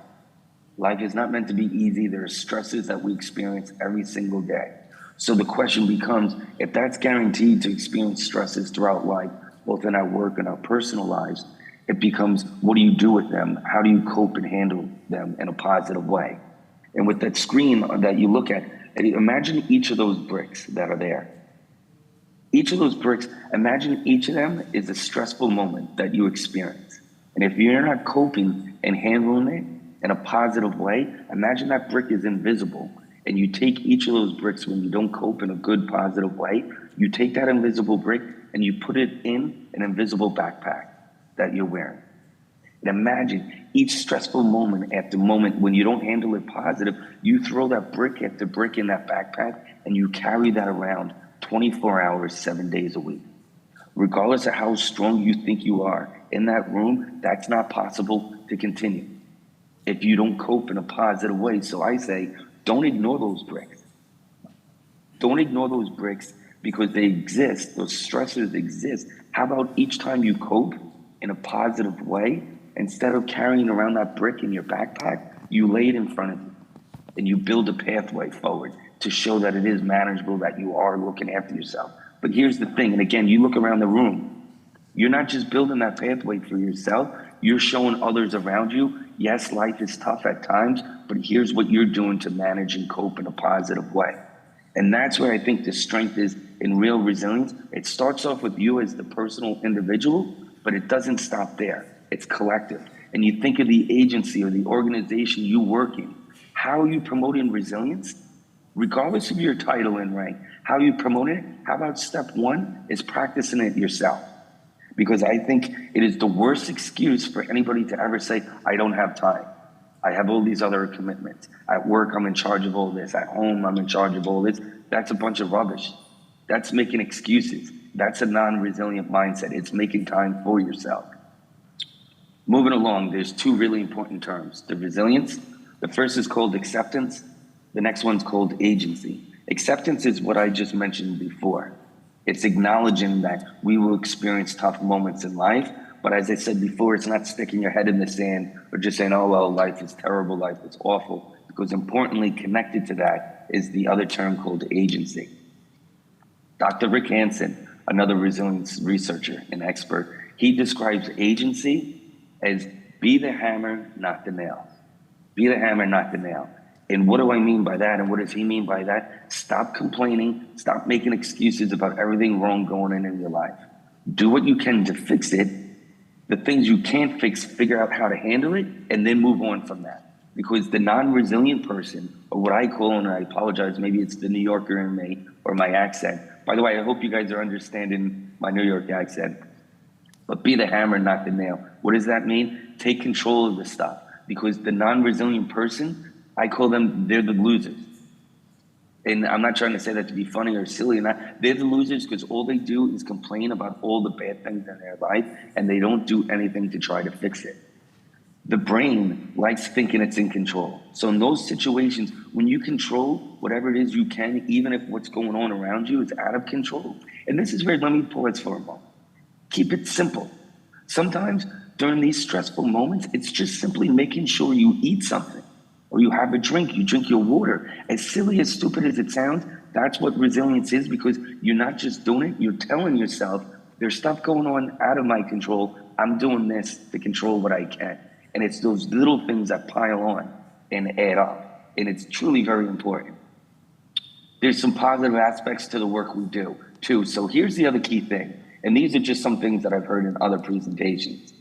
Life is not meant to be easy. There are stresses that we experience every single day. So the question becomes, if that's guaranteed to experience stresses throughout life, both in our work and our personal lives, it becomes, what do you do with them? How do you cope and handle them in a positive way? And with that screen that you look at, imagine each of those bricks that are there. Each of those bricks, imagine each of them is a stressful moment that you experience. And if you're not coping and handling it in a positive way, imagine that brick is invisible. And you take each of those bricks when you don't cope in a good, positive way, you take that invisible brick and you put it in an invisible backpack that you're wearing. And imagine each stressful moment after moment when you don't handle it positive, you throw that brick after brick in that backpack and you carry that around 24 hours, 7 days a week. Regardless of how strong you think you are in that room, that's not possible to continue if you don't cope in a positive way. So I say, don't ignore those bricks. Don't ignore those bricks because they exist, those stressors exist. How about each time you cope in a positive way, instead of carrying around that brick in your backpack, you lay it in front of you and you build a pathway forward to show that it is manageable, that you are looking after yourself. But here's the thing, and again, you look around the room, you're not just building that pathway for yourself, you're showing others around you, yes, life is tough at times, but here's what you're doing to manage and cope in a positive way. And that's where I think the strength is in real resilience. It starts off with you as the personal individual, but it doesn't stop there. It's collective. And you think of the agency or the organization you work in. How are you promoting resilience? Regardless of your title and rank, how you promote it, how about step one is practicing it yourself? Because I think it is the worst excuse for anybody to ever say, I don't have time. I have all these other commitments. At work, I'm in charge of all this. At home, I'm in charge of all this. That's a bunch of rubbish. That's making excuses. That's a non-resilient mindset. It's making time for yourself. Moving along, there's two really important terms. The resilience, the first is called acceptance. The next one's called agency. Acceptance is what I just mentioned before. It's acknowledging that we will experience tough moments in life, but as I said before, it's not sticking your head in the sand or just saying, oh, well, life is terrible, life is awful, because importantly connected to that is the other term called agency. Dr. Rick Hansen, another resilience researcher and expert, he describes agency as be the hammer, not the nail. Be the hammer, not the nail. And what do I mean by that? And what does he mean by that? Stop complaining. Stop making excuses about everything wrong going on in your life. Do what you can to fix it. The things you can't fix, figure out how to handle it, and then move on from that. Because the non-resilient person, or what I call, and I apologize, maybe it's the New Yorker in me or my accent. By the way, I hope you guys are understanding my New York accent. But be the hammer, not the nail. What does that mean? Take control of the stuff. Because the non-resilient person, I call them, they're the losers. And I'm not trying to say that to be funny or silly or not. They're the losers because all they do is complain about all the bad things in their life, and they don't do anything to try to fix it. The brain likes thinking it's in control. So in those situations, when you control whatever it is you can, even if what's going on around you is out of control. And this is where, let me pause for a moment. Keep it simple. Sometimes during these stressful moments, it's just simply making sure you eat something. Or you have a drink, you drink your water. As silly, as stupid as it sounds, that's what resilience is, because you're not just doing it, you're telling yourself, there's stuff going on out of my control. I'm doing this to control what I can. And it's those little things that pile on and add up. And it's truly very important. There's some positive aspects to the work we do, too. So here's the other key thing. And these are just some things that I've heard in other presentations.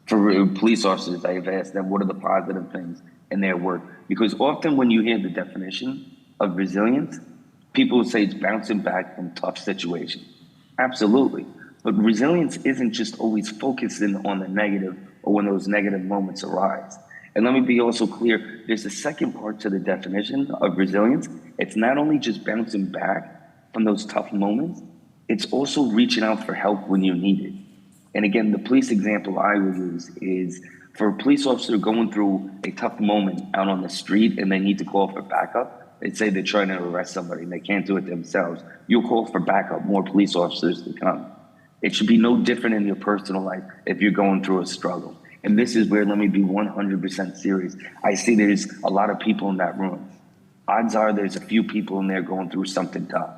For police officers, I have asked them, what are the positive things in their work? Because often when you hear the definition of resilience, people will say it's bouncing back from tough situations. Absolutely. But resilience isn't just always focusing on the negative or when those negative moments arise. And let me be also clear, there's a second part to the definition of resilience. It's not only just bouncing back from those tough moments, it's also reaching out for help when you need it. And again, the police example I would use is for a police officer going through a tough moment out on the street and they need to call for backup. Let's say they're trying to arrest somebody and they can't do it themselves. You'll call for backup, more police officers to come. It should be no different in your personal life if you're going through a struggle. And this is where, let me be 100% serious. I see there's a lot of people in that room. Odds are there's a few people in there going through something tough.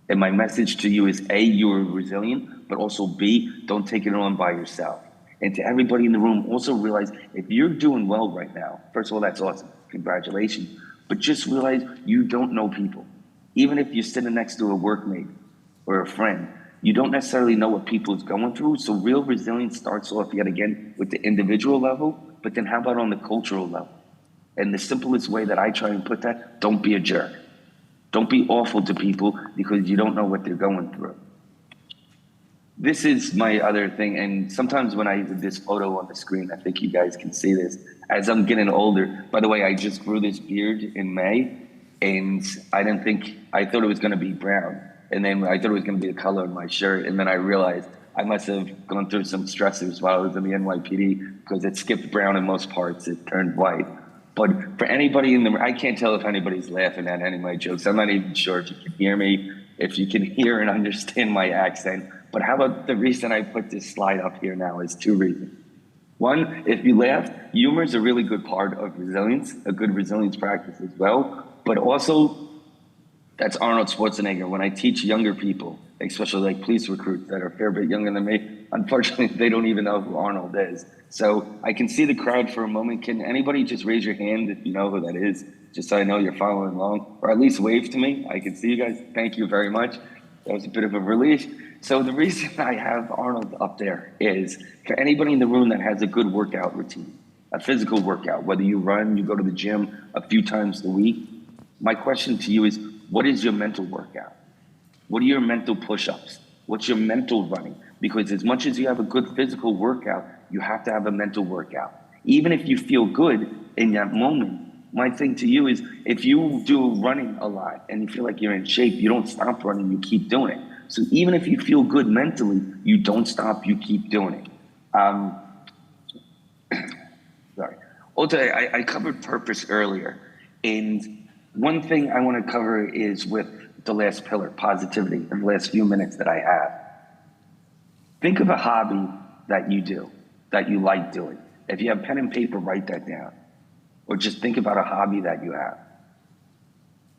And my message to you is A, you're resilient, but also B, don't take it on by yourself. And to everybody in the room, also realize if you're doing well right now, first of all, that's awesome. Congratulations. But just realize you don't know people. Even if you're sitting next to a workmate or a friend, you don't necessarily know what people is going through. So real resilience starts off yet again with the individual level, but then how about on the cultural level? And the simplest way that I try and put that, don't be a jerk. Don't be awful to people because you don't know what they're going through. This is my other thing, and sometimes when I have this photo on the screen, I think you guys can see this. As I'm getting older, by the way, I just grew this beard in May, and I thought it was gonna be brown. And then I thought it was gonna be the color of my shirt, and then I realized I must have gone through some stressors while I was in the NYPD because it skipped brown in most parts, it turned white. But for anybody in the, I can't tell if anybody's laughing at any of my jokes. I'm not even sure if you can hear me. if you can hear and understand my accent. But how about the reason I put this slide up here now is two reasons. One, if you laugh, humor is a really good part of resilience, a good resilience practice as well. But also, that's Arnold Schwarzenegger. When I teach younger people, especially like police recruits that are a fair bit younger than me, unfortunately, they don't even know who Arnold is. So I can see the crowd for a moment. Can anybody just raise your hand if you know who that is? Just so I know you're following along, or at least wave to me. I can see you guys. Thank you very much. That was a bit of a relief. So the reason I have Arnold up there is for anybody in the room that has a good workout routine, a physical workout, whether you run, you go to the gym a few times a week, my question to you is, what is your mental workout? What are your mental push-ups? What's your mental running? Because as much as you have a good physical workout, you have to have a mental workout. Even if you feel good in that moment, my thing to you is if you do running a lot and you feel like you're in shape, you don't stop running, you keep doing it. So even if you feel good mentally, you don't stop, you keep doing it. Sorry. Also, I covered purpose earlier. And one thing I want to cover is with the last pillar, positivity, in the last few minutes that I have. Think of a hobby that you do, that you like doing. If you have pen and paper, write that down. Or just think about a hobby that you have.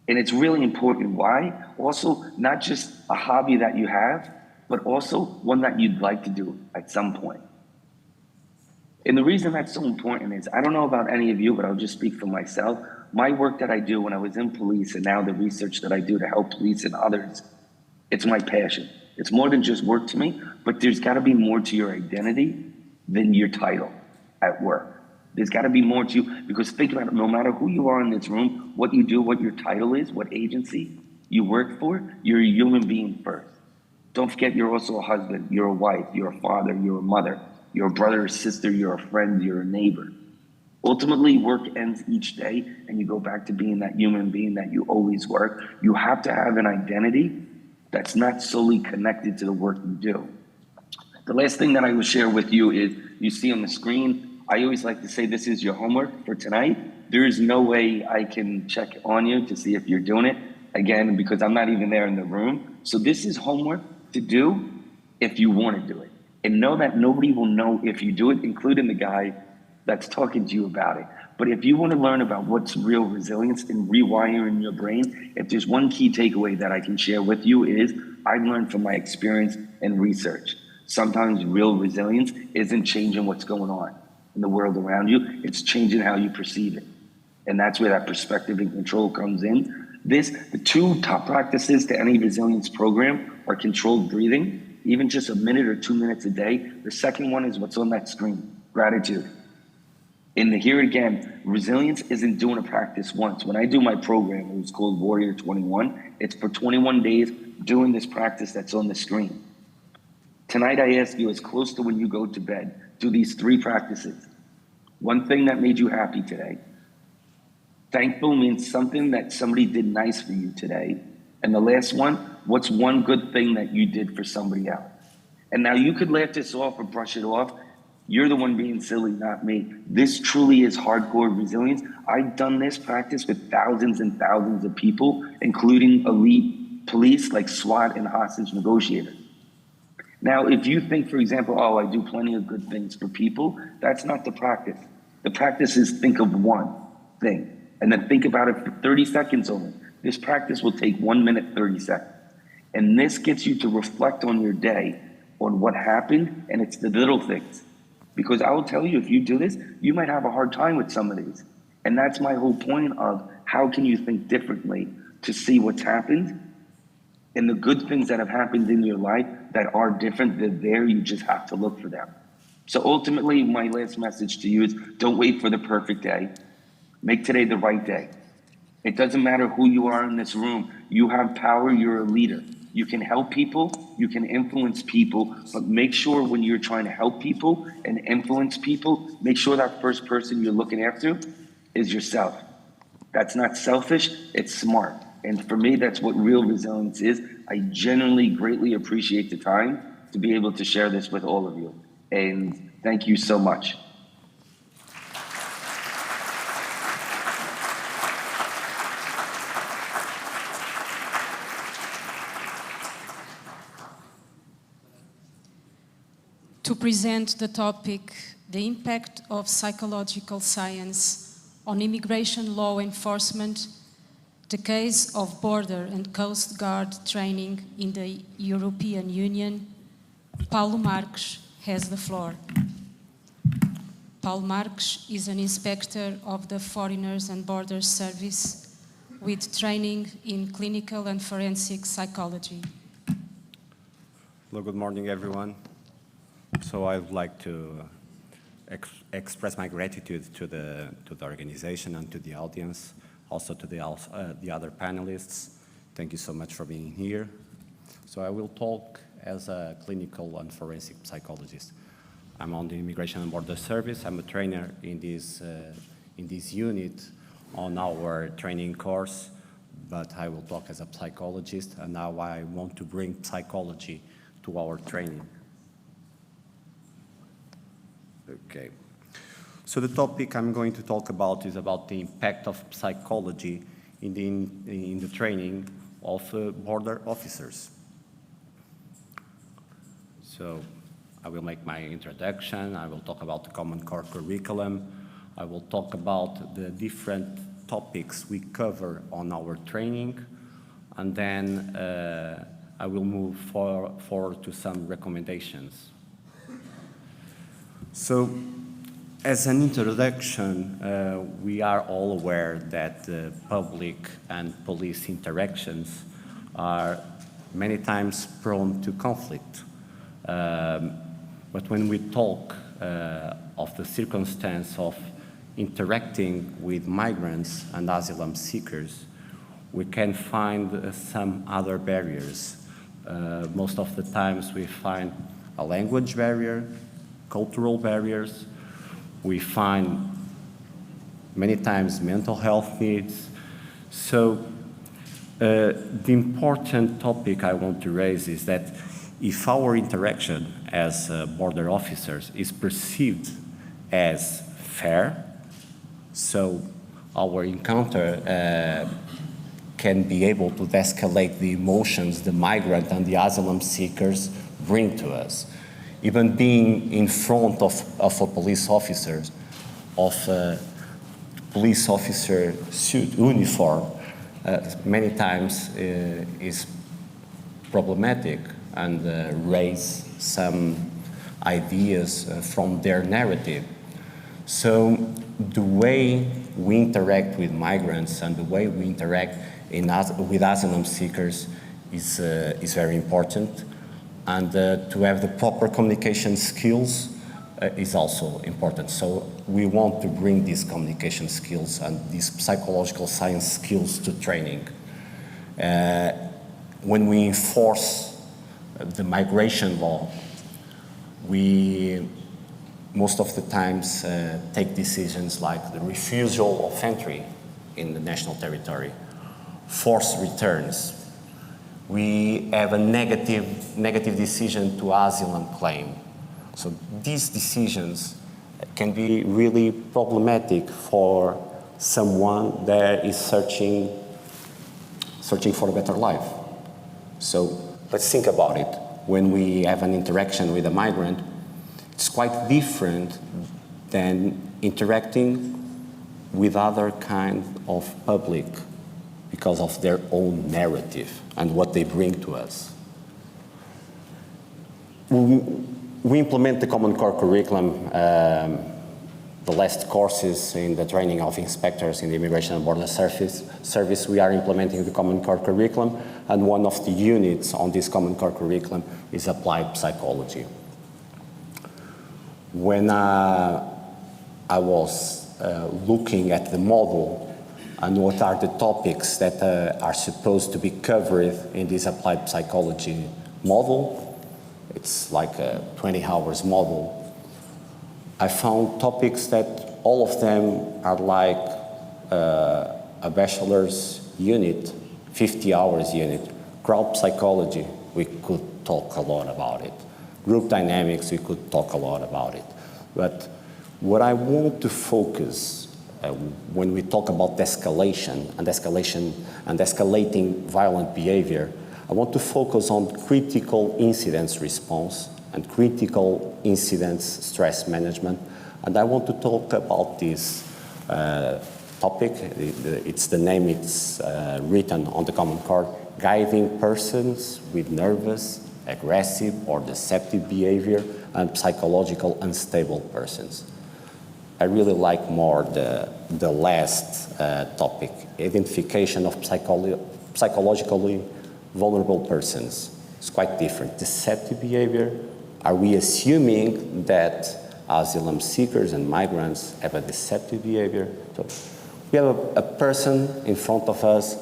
And it's really important. Why? Also, not just a hobby that you have, but also one that you'd like to do at some point. And the reason that's so important is, I don't know about any of you, but I'll just speak for myself. My work that I do when I was in police and now the research that I do to help police and others, it's my passion. It's more than just work to me, but there's got to be more to your identity than your title at work. There's got to be more to you, because think about it, no matter who you are in this room, what you do, what your title is, what agency you work for, you're a human being first. Don't forget you're also a husband, you're a wife, you're a father, you're a mother, you're a brother or sister, you're a friend, you're a neighbor. Ultimately, work ends each day and you go back to being that human being that you always were. You have to have an identity that's not solely connected to the work you do. The last thing that I will share with you is, you see on the screen, I always like to say this is your homework for tonight. There is no way I can check on you to see if you're doing it, again, because I'm not even there in the room. So this is homework to do if you want to do it. And know that nobody will know if you do it, including the guy that's talking to you about it. But if you want to learn about what's real resilience and rewiring your brain, if there's one key takeaway that I can share with you is, I've learned from my experience and research. Sometimes real resilience isn't changing what's going on in the world around you, it's changing how you perceive it. And that's where that perspective and control comes in. The two top practices to any resilience program are controlled breathing, even just a minute or 2 minutes a day. The second one is what's on that screen, gratitude. And here again, resilience isn't doing a practice once. When I do my program, it was called Warrior 21. It's for 21 days doing this practice that's on the screen. Tonight, I ask you, as close to when you go to bed, do these three practices. One thing that made you happy today. Thankful means something that somebody did nice for you today. And the last one, what's one good thing that you did for somebody else? And now you could laugh this off or brush it off. You're the one being silly, not me. This truly is hardcore resilience. I've done this practice with thousands and thousands of people, including elite police like SWAT and hostage negotiators. Now, if you think, for example, oh, I do plenty of good things for people, that's not the practice. The practice is think of one thing and then think about it for 30 seconds only. This practice will take 1 minute, 30 seconds. And this gets you to reflect on your day, on what happened, and it's the little things. Because I will tell you, if you do this, you might have a hard time with some of these. And that's my whole point of how can you think differently to see what's happened and the good things that have happened in your life that are different. They're there, you just have to look for them. So ultimately, my last message to you is don't wait for the perfect day. Make today the right day. It doesn't matter who you are in this room. You have power, you're a leader. You can help people, you can influence people, but make sure when you're trying to help people and influence people, make sure that first person you're looking after is yourself. That's not selfish, it's smart. And for me, that's what real resilience is. I genuinely greatly appreciate the time to be able to share this with all of you. And thank you so much. to present the topic, the impact of psychological science on immigration law enforcement, the case of border and coast guard training in the European Union. Paulo Marques has the floor. Paulo Marques is an inspector of the Foreigners and Borders Service with training in clinical and forensic psychology. Hello, good morning, everyone. So I would like to express my gratitude to the organization and to the audience, also to the other panelists. Thank you so much for being here. So I will talk as a clinical and forensic psychologist. I'm on the Immigration and Border Service. I'm a trainer in this unit on our training course, but I will talk as a psychologist, and now I want to bring psychology to our training. Okay. So the topic I'm going to talk about is about the impact of psychology in the training of border officers. So I will make my introduction. I will talk about the Common Core Curriculum. I will talk about the different topics we cover on our training, and then I will move forward to some recommendations. So, as an introduction, we are all aware that public and police interactions are many times prone to conflict. But when we talk of the circumstance of interacting with migrants and asylum seekers, we can find some other barriers. Most of the times we find a language barrier, cultural barriers. We find many times mental health needs. So the important topic I want to raise is that if our interaction as border officers is perceived as fair, so our encounter can be able to de-escalate the emotions the migrant and the asylum seekers bring to us. Even being in front of a police officer, suit uniform, many times is problematic and raise some ideas from their narrative. So the way we interact with migrants and the way we interact with asylum seekers is very important. And to have the proper communication skills is also important. So we want to bring these communication skills and these psychological science skills to training. When we enforce the migration law, we most of the times take decisions like the refusal of entry in the national territory, forced returns. We have a negative decision to asylum claim. So these decisions can be really problematic for someone that is searching for a better life. So let's think about it. When we have an interaction with a migrant, it's quite different than interacting with other kind of public because of their own narrative and what they bring to us. We implement the Common Core Curriculum, the last courses in the training of inspectors in the Immigration and Border Service, we are implementing the Common Core Curriculum, and one of the units on this Common Core Curriculum is applied psychology. When I was looking at the model and what are the topics that are supposed to be covered in this applied psychology model, it's like a 20 hours model, I found topics that all of them are like a bachelor's unit, 50 hours unit. Crowd psychology, we could talk a lot about it. Group dynamics, we could talk a lot about it. But what I want to focus when we talk about escalation and escalating violent behavior, I want to focus on critical incidents response and critical incidents stress management. And I want to talk about this topic. It's the name, it's written on the common core, guiding persons with nervous, aggressive or deceptive behavior and psychological unstable persons. I really like more the last topic, identification of psychologically vulnerable persons. It's quite different. Deceptive behavior, are we assuming that asylum seekers and migrants have a deceptive behavior? So we have a person in front of us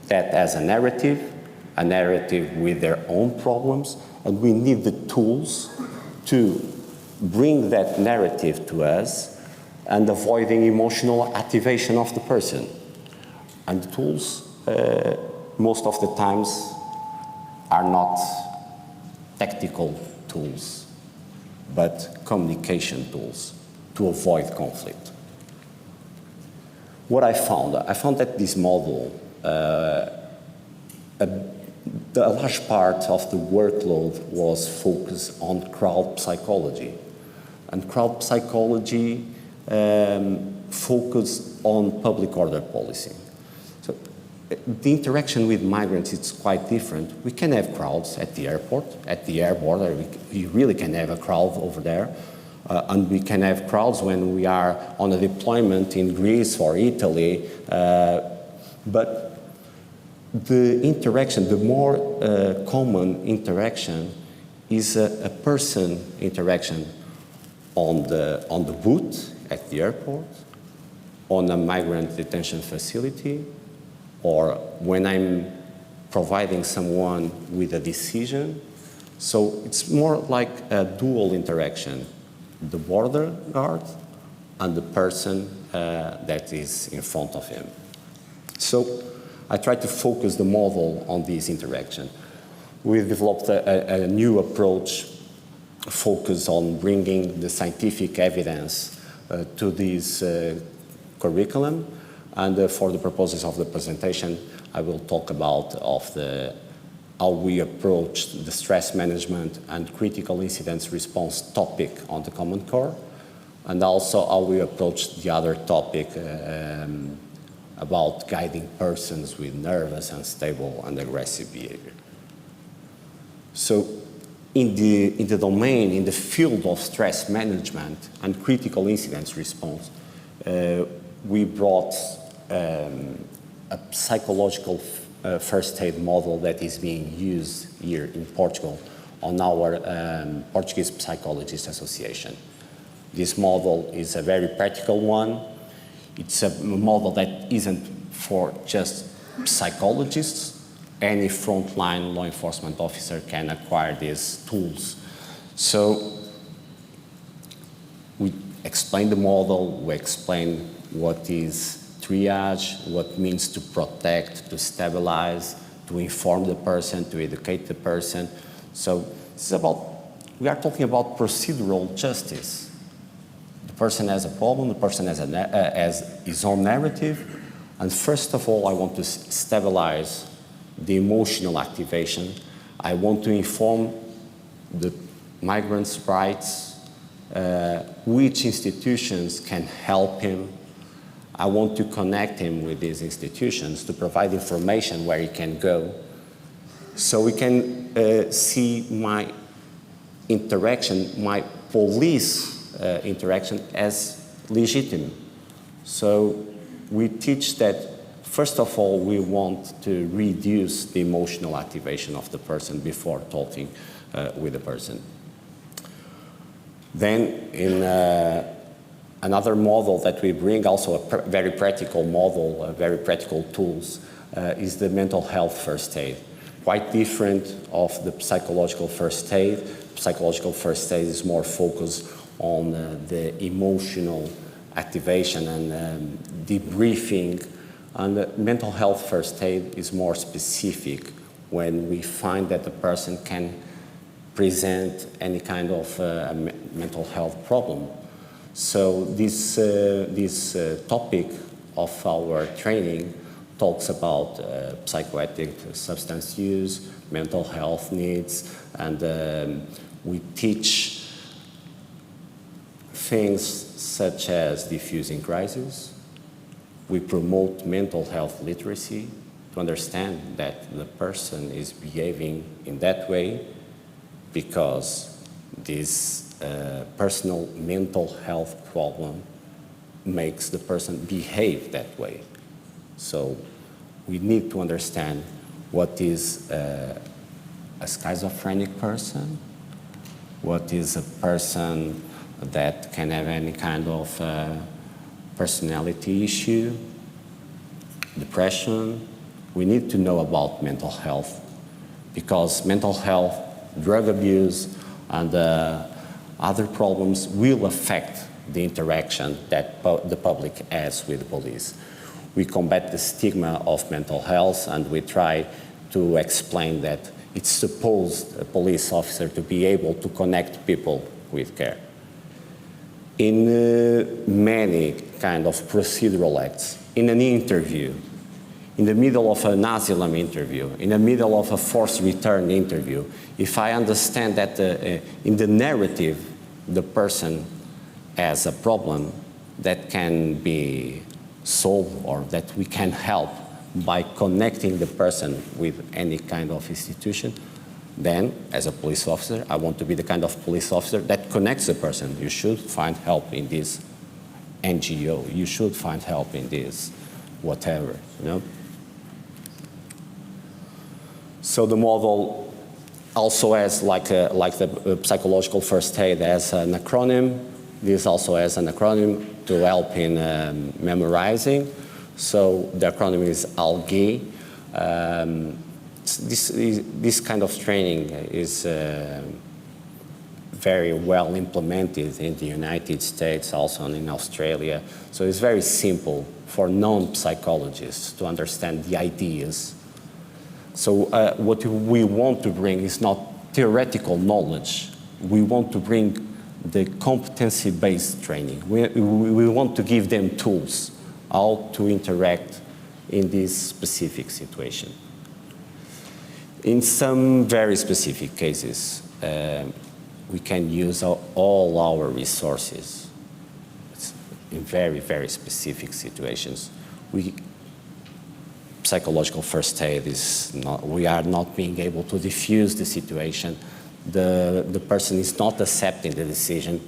that has a narrative with their own problems, and we need the tools to bring that narrative to us and avoiding emotional activation of the person. And the tools, most of the times, are not tactical tools, but communication tools to avoid conflict. What I found that this model, a large part of the workload was focused on crowd psychology. And crowd psychology focused on public order policy. So the interaction with migrants is quite different. We can have crowds at the airport, at the air border. We really can have a crowd over there. And we can have crowds when we are on a deployment in Greece or Italy. But the interaction, the more common interaction is a person interaction on the booth at the airport, on a migrant detention facility, or when I'm providing someone with a decision. So it's more like a dual interaction, the border guard and the person that is in front of him. So I try to focus the model on this interaction. We've developed a new approach focused on bringing the scientific evidence to this curriculum. And for the purposes of the presentation, I will talk about how we approach the stress management and critical incidents response topic on the Common Core, and also how we approach the other topic about guiding persons with nervous, unstable, and aggressive behavior. So in the domain, in the field of stress management and critical incidents response, we brought a psychological first aid model that is being used here in Portugal on our Portuguese Psychologists Association. This model is a very practical one. It's a model that isn't for just psychologists. Any frontline law enforcement officer can acquire these tools. So we explain the model, we explain what is triage, what means to protect, to stabilize, to inform the person, to educate the person. So it's we are talking about procedural justice. The person has a problem, the person has his own narrative, and first of all, I want to stabilize the emotional activation. I want to inform the migrants' rights, which institutions can help him. I want to connect him with these institutions to provide information where he can go. So we can see my interaction, my police interaction as legitimate. So we teach that, first of all, we want to reduce the emotional activation of the person before talking with the person. Then in another model that we bring, also a very practical model, very practical tools, is the mental health first aid. Quite different of the psychological first aid. Psychological first aid is more focused on the emotional activation and debriefing. And the mental health first aid is more specific when we find that the person can present any kind of mental health problem. So this topic of our training talks about psychoactive substance use, mental health needs, and we teach things such as diffusing crisis. We promote mental health literacy to understand that the person is behaving in that way because this personal mental health problem makes the person behave that way. So we need to understand what is a schizophrenic person, what is a person that can have any kind of personality issue, depression. We need to know about mental health because mental health, drug abuse, and other problems will affect the interaction that the public has with the police. We combat the stigma of mental health, and we try to explain that it's supposed a police officer to be able to connect people with care. In many kind of procedural acts, in an interview, in the middle of an asylum interview, in the middle of a forced return interview, if I understand that in the narrative the person has a problem that can be solved or that we can help by connecting the person with any kind of institution, then as a police officer, I want to be the kind of police officer that connects the person. You should find help in this NGO. You should find help in this whatever, you know? So the model also has like the psychological first aid as an acronym. This also has an acronym to help in memorizing. So the acronym is ALGI. This kind of training is very well implemented in the United States, also in Australia. So it's very simple for non-psychologists to understand the ideas. So what we want to bring is not theoretical knowledge. We want to bring the competency-based training. We want to give them tools how to interact in this specific situation. In some very specific cases, we can use all our resources. In very, very specific situations. Psychological first aid is not, we are not being able to diffuse the situation. The person is not accepting the decision.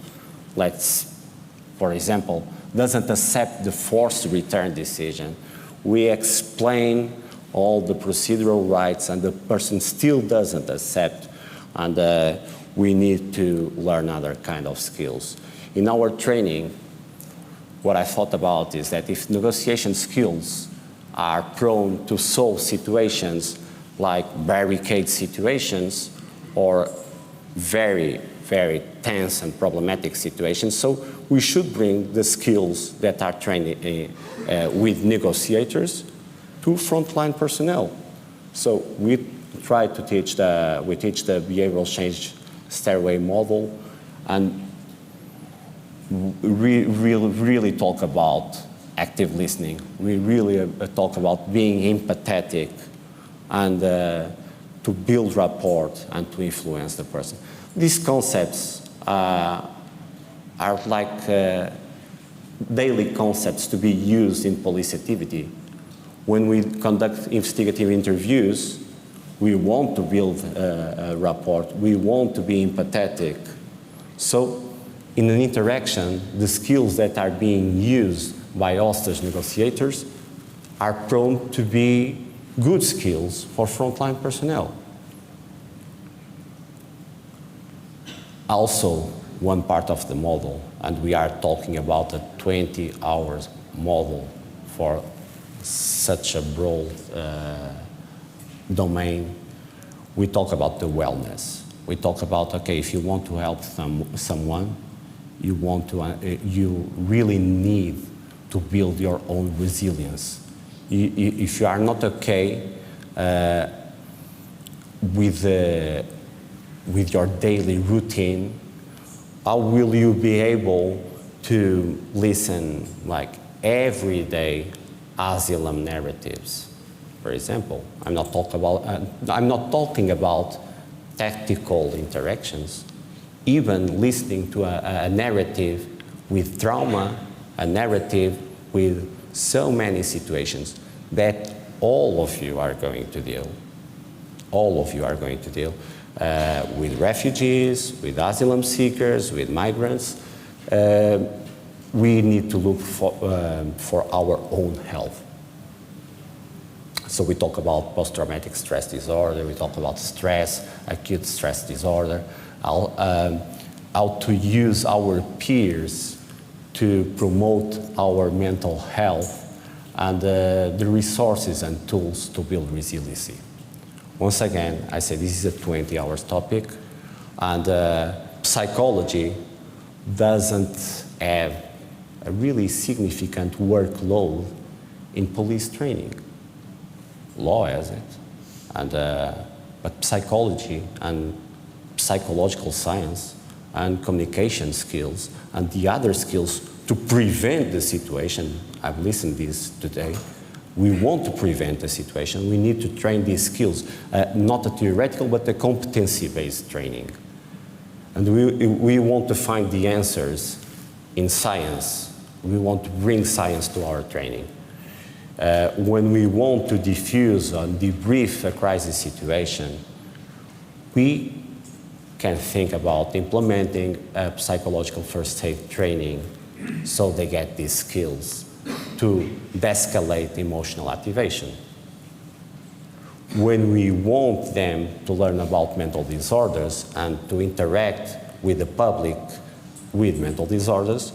For example, doesn't accept the forced return decision. We explain all the procedural rights and the person still doesn't accept, and we need to learn other kind of skills. In our training, what I thought about is that if negotiation skills are prone to solve situations like barricade situations or very, very tense and problematic situations, so we should bring the skills that are trained with negotiators to frontline personnel. So we try to teach the behavioral change stairway model, and really talk about active listening. We really talk about being empathetic and to build rapport and to influence the person. These concepts are like daily concepts to be used in police activity. When we conduct investigative interviews, we want to build a rapport. We want to be empathetic. So in an interaction, the skills that are being used by hostage negotiators are prone to be good skills for frontline personnel. Also, one part of the model, and we are talking about a 20-hour model for such a broad domain, we talk about the wellness. We talk about, okay, if you want to help someone, you really need to build your own resilience. If you are not okay with your daily routine, how will you be able to listen like every day asylum narratives. For example, I'm not talking about tactical interactions. Even listening to a narrative with trauma, a narrative with so many situations that all of you are going to deal. All of you are going to deal with refugees, with asylum seekers, with migrants. We need to look for our own health. So we talk about post-traumatic stress disorder, we talk about stress, acute stress disorder, how to use our peers to promote our mental health, and the resources and tools to build resiliency. Once again, I say this is a 20-hour topic, and psychology doesn't have a really significant workload in police training. Law has it, but psychology and psychological science and communication skills and the other skills to prevent the situation. I've listened to this today. We want to prevent the situation. We need to train these skills, not a theoretical, but a competency-based training. And we want to find the answers in science. We want to bring science to our training. When we want to diffuse and debrief a crisis situation, we can think about implementing a psychological first aid training so they get these skills to de-escalate emotional activation. When we want them to learn about mental disorders and to interact with the public with mental disorders,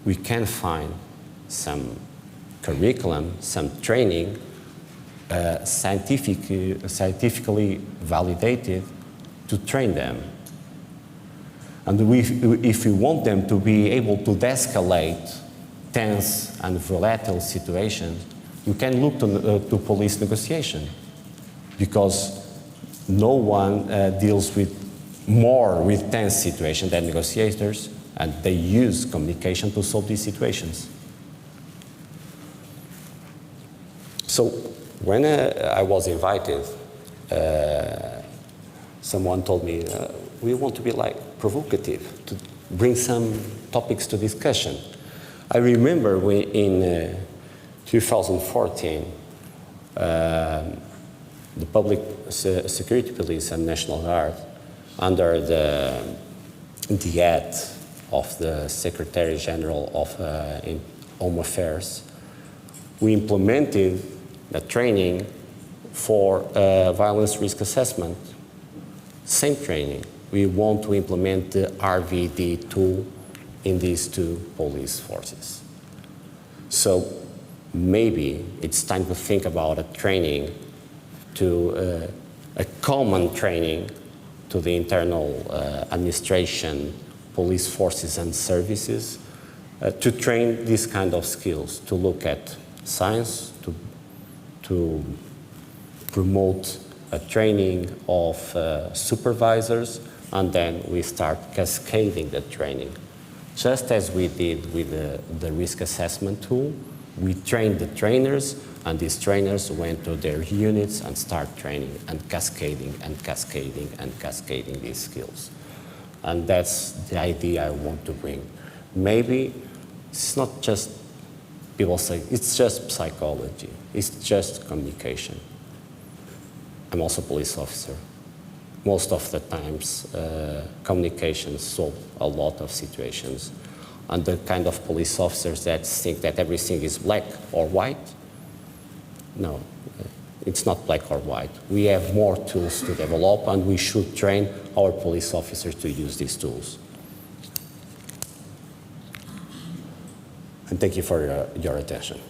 we can find some curriculum, some training, scientifically validated to train them. And if we want them to be able to de-escalate tense and volatile situations, you can look to police negotiation, because no one deals more with tense situations than negotiators, and they use communication to solve these situations. So when I was invited, someone told me, we want to be provocative, to bring some topics to discussion. I remember in 2014, the Public Security Police and National Guard, under the act of the Secretary General of Home Affairs, we implemented the training for violence risk assessment. Same training. We want to implement the RVD tool in these two police forces. So maybe it's time to think about a training to a common training to the internal administration, police forces and services to train these kind of skills, to look at science, to promote a training of supervisors, and then we start cascading the training. Just as we did with the risk assessment tool, we trained the trainers, and these trainers went to their units and start training and cascading and cascading and cascading these skills. And that's the idea I want to bring. Maybe it's not just, people say, it's just psychology, it's just communication. I'm also a police officer. Most of the times, communication solves a lot of situations. And the kind of police officers that think that everything is black or white, no, it's not black or white. We have more tools to develop, and we should train our police officers to use these tools. And thank you for your attention.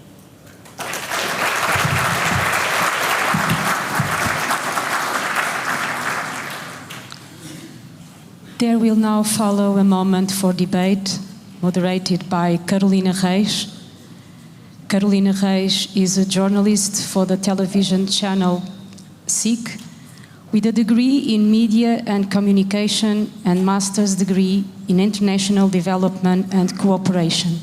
There will now follow a moment for debate, moderated by Carolina Reis. Carolina Reis is a journalist for the television channel SIC, with a degree in media and communication and master's degree in international development and cooperation.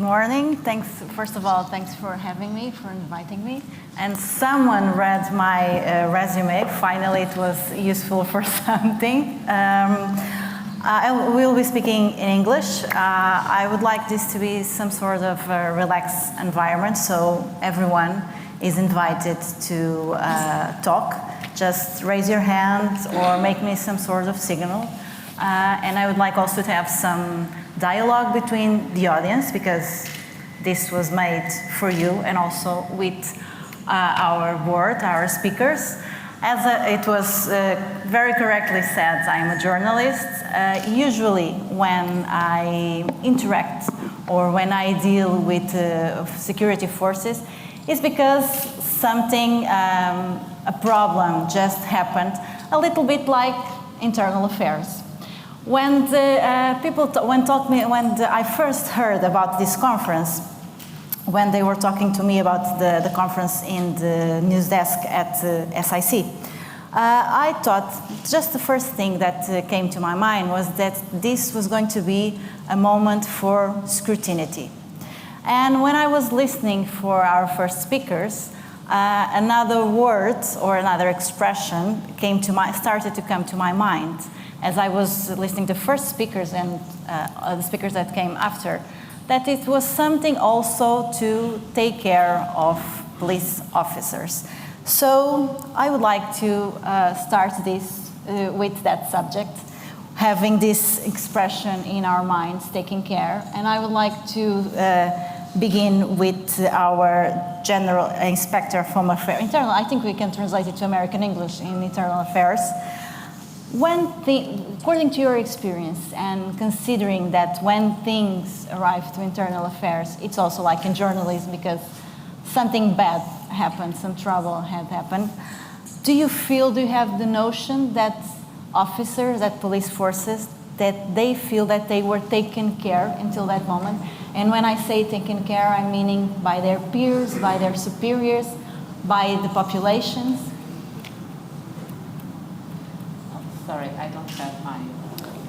morning. Thanks, first of all, thanks for having me, for inviting me. And someone read my resume. Finally, it was useful for something. I will be speaking in English. I would like this to be some sort of relaxed environment, so everyone is invited to talk. Just raise your hand or make me some sort of signal. And I would like also to have some dialogue between the audience, because this was made for you and also with our board, our speakers. As it was very correctly said, I am a journalist. Usually when I interact or when I deal with security forces, it's because something, a problem just happened, a little bit like internal affairs. When I first heard about this conference, when they were talking to me about the conference in the news desk at SIC, I thought just the first thing that came to my mind was that this was going to be a moment for scrutiny. And when I was listening for our first speakers, another word or another expression started to come to my mind as I was listening to the first speakers and the speakers that came after, that it was something also to take care of police officers. So I would like to start this with that subject, having this expression in our minds, taking care. And I would like to begin with our General Inspector of Home Affairs. Internal, I think we can translate it to American English in Internal Affairs. According to your experience and considering that when things arrive to internal affairs, it's also like in journalism because something bad happened, some trouble had happened. Do you have the notion that officers, that police forces, that they feel that they were taken care until that moment? And when I say taken care, I'm meaning by their peers, by their superiors, by the populations. Sorry, I don't have mine.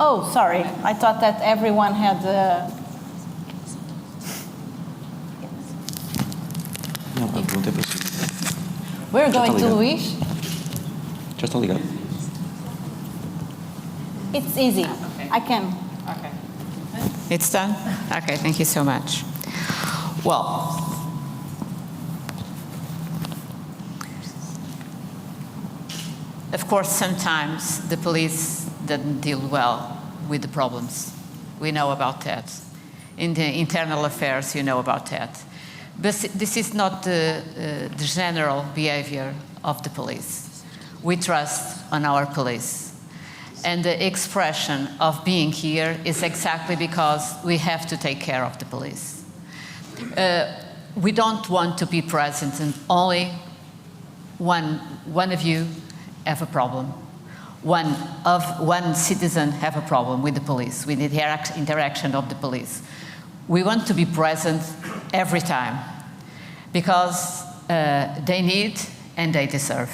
Oh, sorry. I thought that everyone had. We're going to Luís. Já está ligado. It's easy. Okay. I can. Okay. It's done? Okay, thank you so much. Well, of course, sometimes the police doesn't deal well with the problems. We know about that. In the internal affairs, you know about that. But this is not the general behavior of the police. We trust on our police. And the expression of being here is exactly because we have to take care of the police. We don't want to be present and only one of you have a problem. One citizen have a problem with the police, with the interaction of the police. We want to be present every time because they need and they deserve.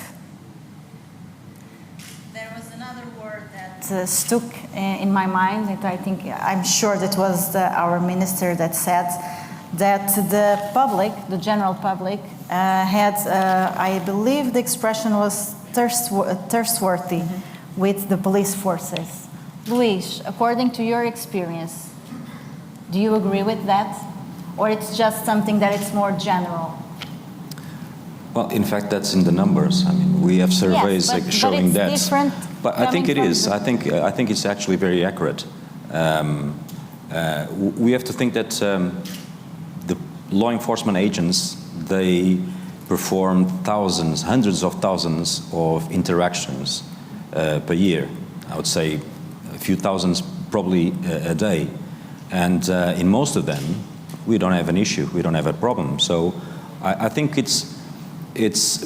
There was another word that stuck in my mind that I'm sure that was our minister that said that the public, the general public, had, I believe the expression was thirstworthy with the police forces. Luís, according to your experience, do you agree with that? Or it's just something that it's more general? Well, in fact, that's in the numbers. I mean, we have surveys showing that. But I think it is. I think it's actually very accurate. We have to think that the law enforcement agents, they perform thousands, hundreds of thousands of interactions per year. I would say a few thousands probably a day. And in most of them, we don't have an issue, we don't have a problem. So I think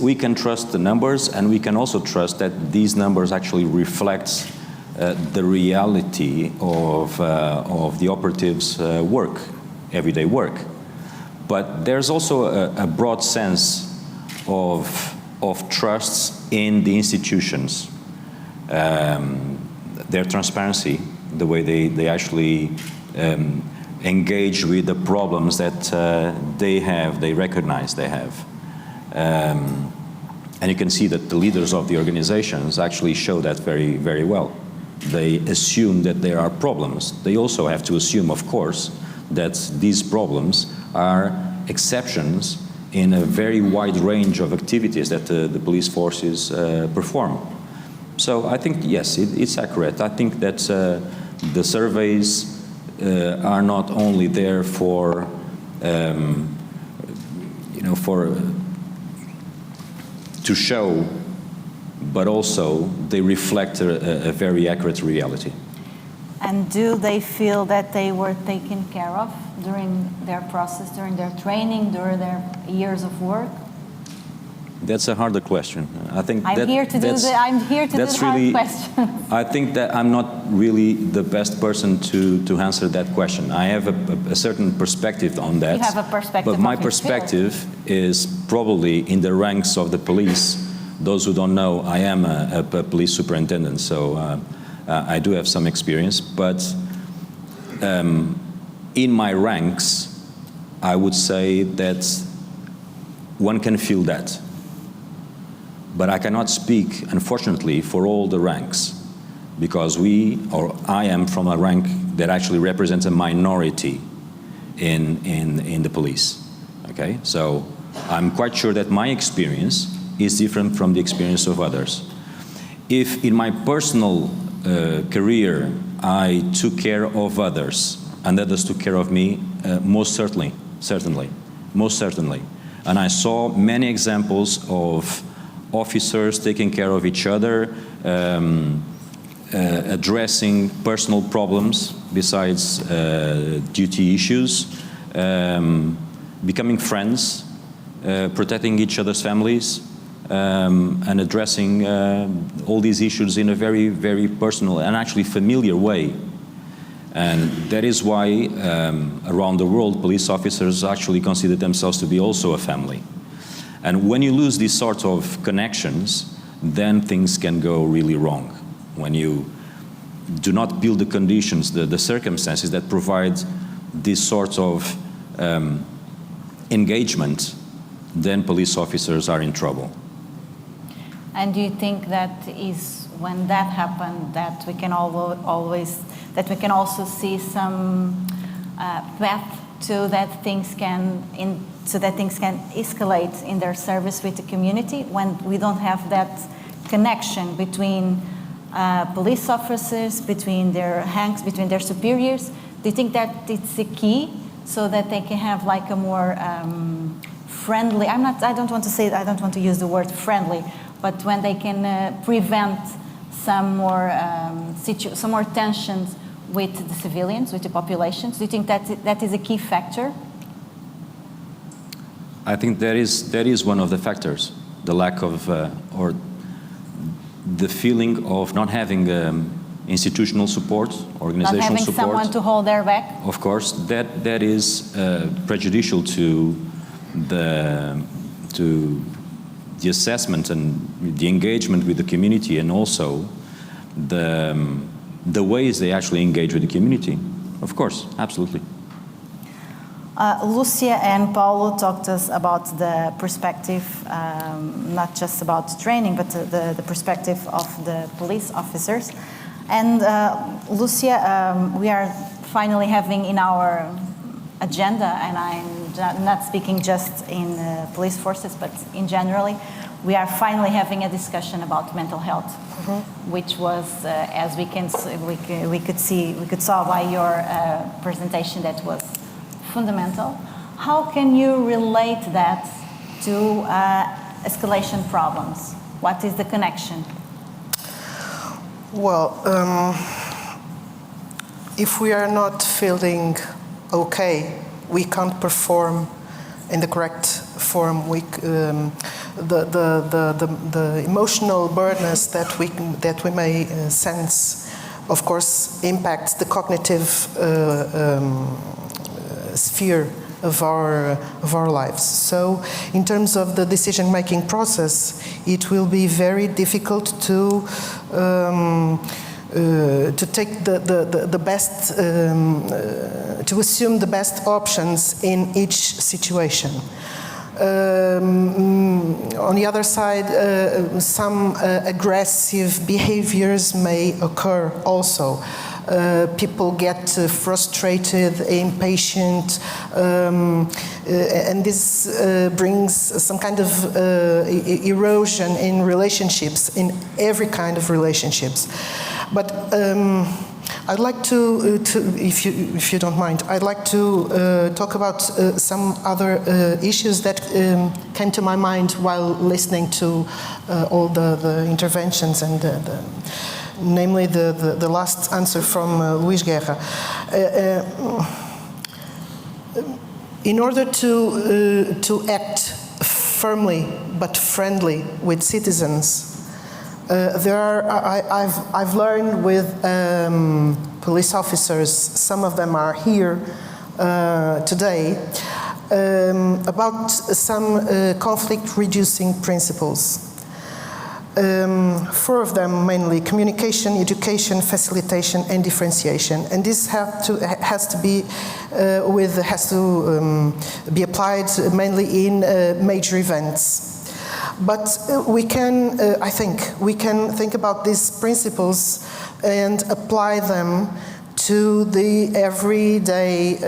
we can trust the numbers, and we can also trust that these numbers actually reflect the reality of the operatives' work, everyday work. But there's also a broad sense of trusts in the institutions, their transparency, the way they actually engage with the problems that they recognize they have. And you can see that the leaders of the organizations actually show that very, very well. They assume that there are problems. They also have to assume, of course, that these problems are exceptions in a very wide range of activities that the police forces perform. So I think, yes, it's accurate. I think that the surveys are not only there for, to show, but also they reflect a very accurate reality. And do they feel that they were taken care of during their process, during their training, during their years of work? That's a harder question. I think I'm here to do the hard questions. I think that I'm not really the best person to answer that question. I have a certain perspective on that. You have a perspective. But my perspective is probably in the ranks of the police. Those who don't know, I am a police superintendent, so I do have some experience. But in my ranks, I would say that one can feel that. But I cannot speak, unfortunately, for all the ranks, because I am from a rank that actually represents a minority in the police. Okay, so I'm quite sure that my experience is different from the experience of others. If in my personal career I took care of others and others took care of me, most certainly, and I saw many examples of officers taking care of each other, addressing personal problems besides duty issues, becoming friends, protecting each other's families, and addressing all these issues in a very, very personal and actually familiar way. And that is why around the world, police officers actually consider themselves to be also a family. And when you lose these sorts of connections, then things can go really wrong. When you do not build the conditions, the circumstances that provide this sort of engagement, then police officers are in trouble. And do you think that is when that happened that we can also see some path to that things can escalate in their service with the community when we don't have that connection between police officers, between their ranks, between their superiors? Do you think that it's the key so that they can have like a more friendly? I don't want to use the word friendly, but when they can prevent some more tensions with the civilians, with the populations. Do you think that is a key factor? I think that is one of the factors, the lack of, or the feeling of not having institutional support, organizational not having support. Someone to hold their back? Of course, that is prejudicial to the assessment and the engagement with the community, and also the ways they actually engage with the community. Of course, absolutely. Lucia and Paulo talked to us about the perspective, not just about training, but the perspective of the police officers. And Lucia, we are finally having in our agenda, and I'm not speaking just in police forces, but in generally, we are finally having a discussion about mental health, which was, as we could saw by your presentation, that was fundamental. How can you relate that to escalation problems? What is the connection? Well, if we are not feeling okay, we can't perform in the correct form. The emotional burdens that we may sense, of course, impacts the cognitive sphere of our lives. So, in terms of the decision-making process, it will be very difficult to to take the best, to assume the best options in each situation. On the other side, some aggressive behaviors may occur also. People get frustrated, impatient, and this brings some kind of erosion in relationships, in every kind of relationships. But I'd like to if you don't mind, I'd like to talk about some other issues that came to my mind while listening to all the interventions and namely the last answer from Luís Guerra. In order to act firmly but friendly with citizens, I've learned with police officers, some of them are here today, about some conflict-reducing principles. 4 of them mainly: communication, education, facilitation, and differentiation. And this has to be applied mainly in major events. But we can, I think, we can think about these principles and apply them to the everyday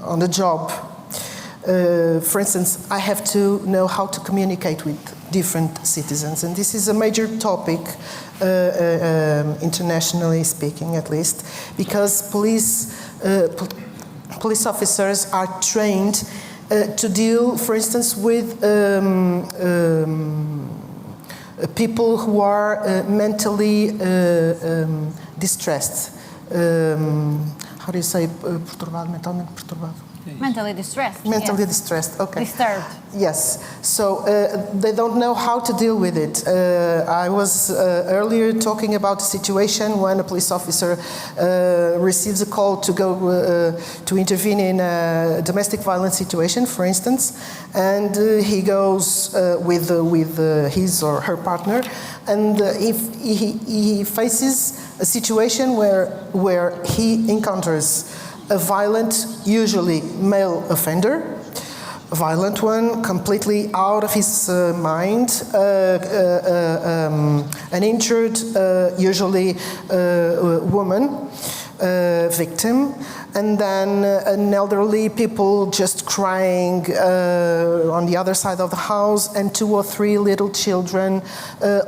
on the job. For instance, I have to know how to communicate with different citizens, and this is a major topic, internationally speaking at least, because police officers are trained to deal, for instance, with people who are mentally distressed. How do you say perturbado, mentalmente perturbado? Mentally distressed. Mentally yes. distressed, okay. Disturbed. Yes, so they don't know how to deal with it. I was earlier talking about a situation when a police officer receives a call to go to intervene in a domestic violence situation, for instance, and he goes with his or her partner, and if he faces a situation where he encounters a violent, usually male offender, a violent one, completely out of his mind, an injured, usually woman, victim, and then an elderly people just crying on the other side of the house, and 2 or 3 little children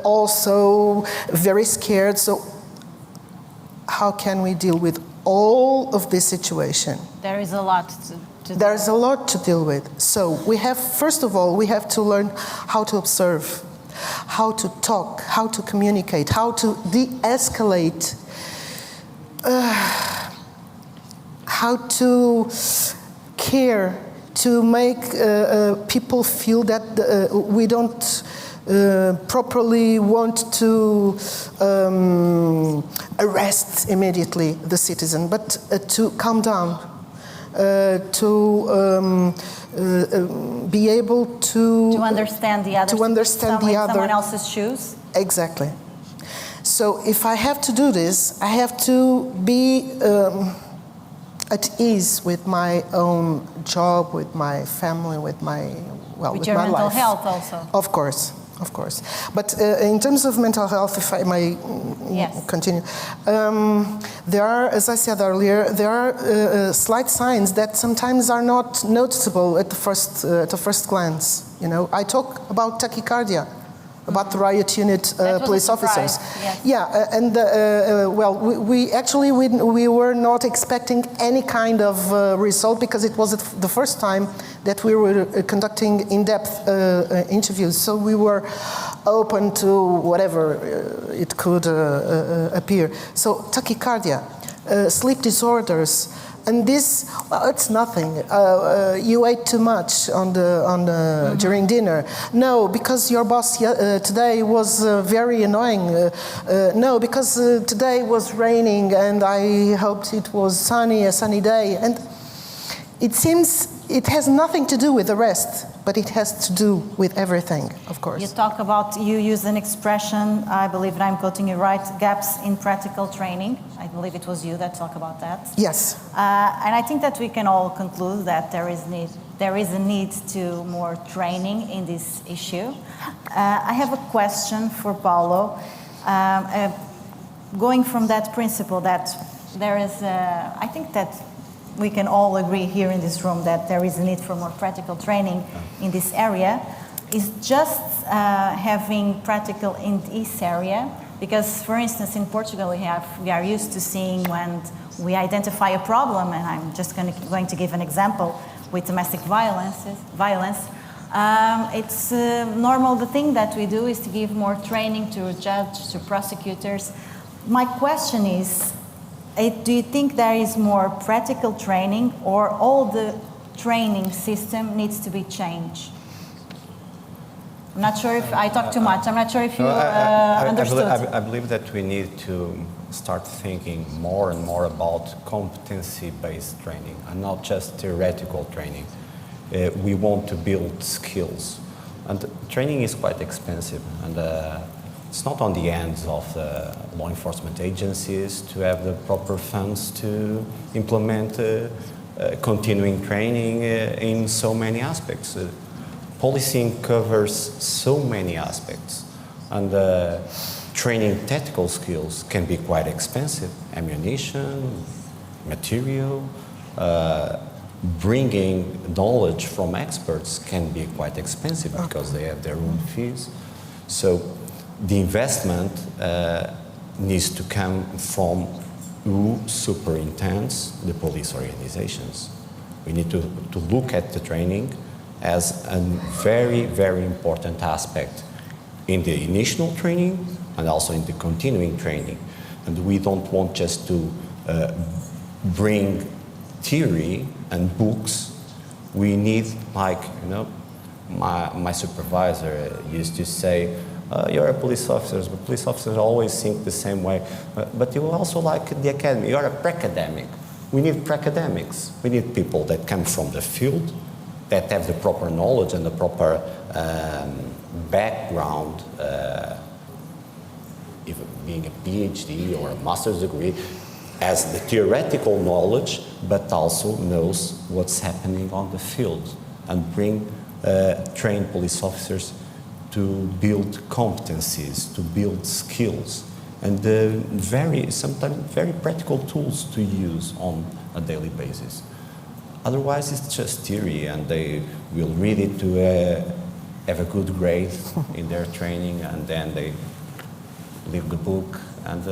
also very scared. So how can we deal with all of this situation? There is a lot to There's a lot to deal with. So we have, first of all, we have to learn how to observe, how to talk, how to communicate, how to de-escalate, how to care, to make people feel that we don't properly want to arrest immediately the citizen, but to calm down, to be able to understand the other, someone else's shoes. Exactly. So if I have to do this, I have to be at ease with my own job, with my family, with my with your my mental life. health also. Of course. But in terms of mental health, if I may continue, there are, as I said earlier, there are slight signs that sometimes are not noticeable at the first glance. You know, I talk about tachycardia, about the riot unit police officers. Yes. Yeah, and we were not expecting any kind of result, because it was the first time that we were conducting in-depth interviews. So we were open to whatever it could appear. So tachycardia, sleep disorders. And this, it's nothing. You ate too much during dinner. No, because your boss today was very annoying. No, because today was raining and I hoped it was a sunny day. And it seems it has nothing to do with the rest. but it has to do with everything, of course. You talk about, you use an expression, I believe that I'm quoting you right, gaps in practical training. I believe it was you that talked about that. Yes. And I think that we can all conclude that there is a need to more training in this issue. I have a question for Paulo. Going from that principle that there is, I think that we can all agree here in this room that there is a need for more practical training in this area. Is just having practical in this area, because for instance in Portugal we are used to seeing when we identify a problem, and I'm just going to give an example with domestic violence. It's normal, the thing that we do is to give more training to judges, to prosecutors. My question is, do you think there is more practical training, or all the training system needs to be changed? I'm not sure if I talk too much. I'm not sure if you understood. I believe that we need to start thinking more and more about competency-based training and not just theoretical training. We want to build skills, and training is quite expensive, and it's not on the hands of the law enforcement agencies to have the proper funds to implement continuing training in so many aspects. Policing covers so many aspects, and training tactical skills can be quite expensive. Ammunition, material, bringing knowledge from experts can be quite expensive because they have their own fees. So the investment needs to come from who superintends the police organizations. We need to look at the training as a very, very important aspect in the initial training and also in the continuing training. And we don't want just to bring theory and books. We need, like, you know, my supervisor used to say, you're a police officer, but police officers always think the same way. But you also like the academy, you're a pre-academic. We need pre-academics. We need people that come from the field, that have the proper knowledge and the proper background, even being a PhD or a master's degree, has the theoretical knowledge, but also knows what's happening on the field, and bring trained police officers to build competencies, to build skills, and sometimes very practical tools to use on a daily basis. Otherwise, it's just theory, and they will read it to have a good grade in their training, and then they leave the book, and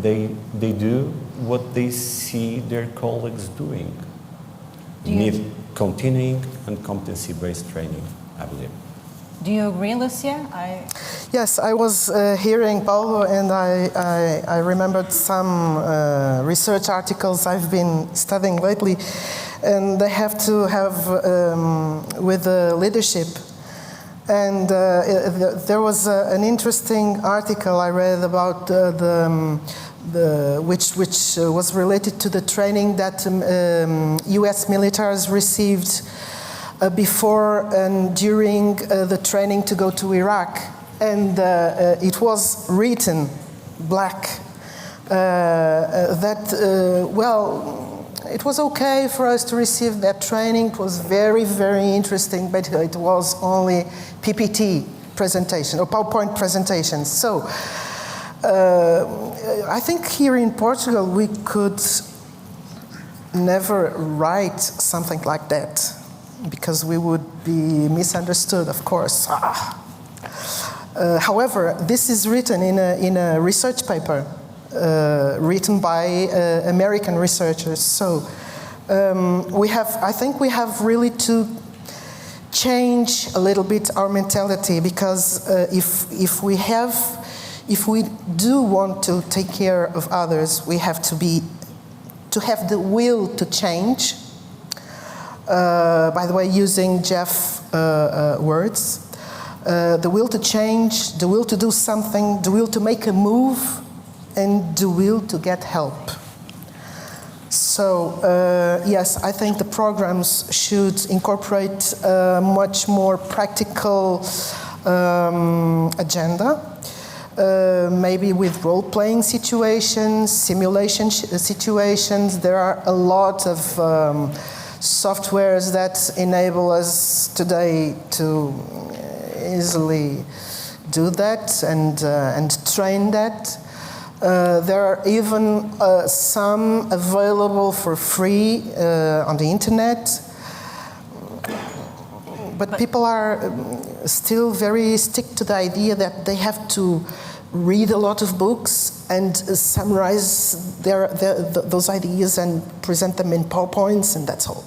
they do what they see their colleagues doing. You need continuing and competency-based training, I believe. Do you agree, Lucia? Yes, I was hearing Paulo, and I remembered some research articles I've been studying lately, and they have to have with leadership. And there was an interesting article I read about which was related to the training that U.S. militaries received before and during the training to go to Iraq, and it was written black that it was okay for us to receive that training. It was very, very interesting, but it was only PPT presentation or PowerPoint presentations. So I think here in Portugal we could never write something like that, because we would be misunderstood, of course. However, this is written in a research paper written by American researchers. So I think we have really to change a little bit our mentality, because if we do want to take care of others, we have to have the will to change. By the way, using Jeff's words, the will to change, the will to do something, the will to make a move, and the will to get help. So, yes, I think the programs should incorporate a much more practical agenda, maybe with role-playing situations, simulation situations. There are a lot of softwares that enable us today to easily do that and train that. There are even some available for free on the internet, but people are still very stick to the idea that they have to read a lot of books and summarize those ideas and present them in PowerPoints, and that's all.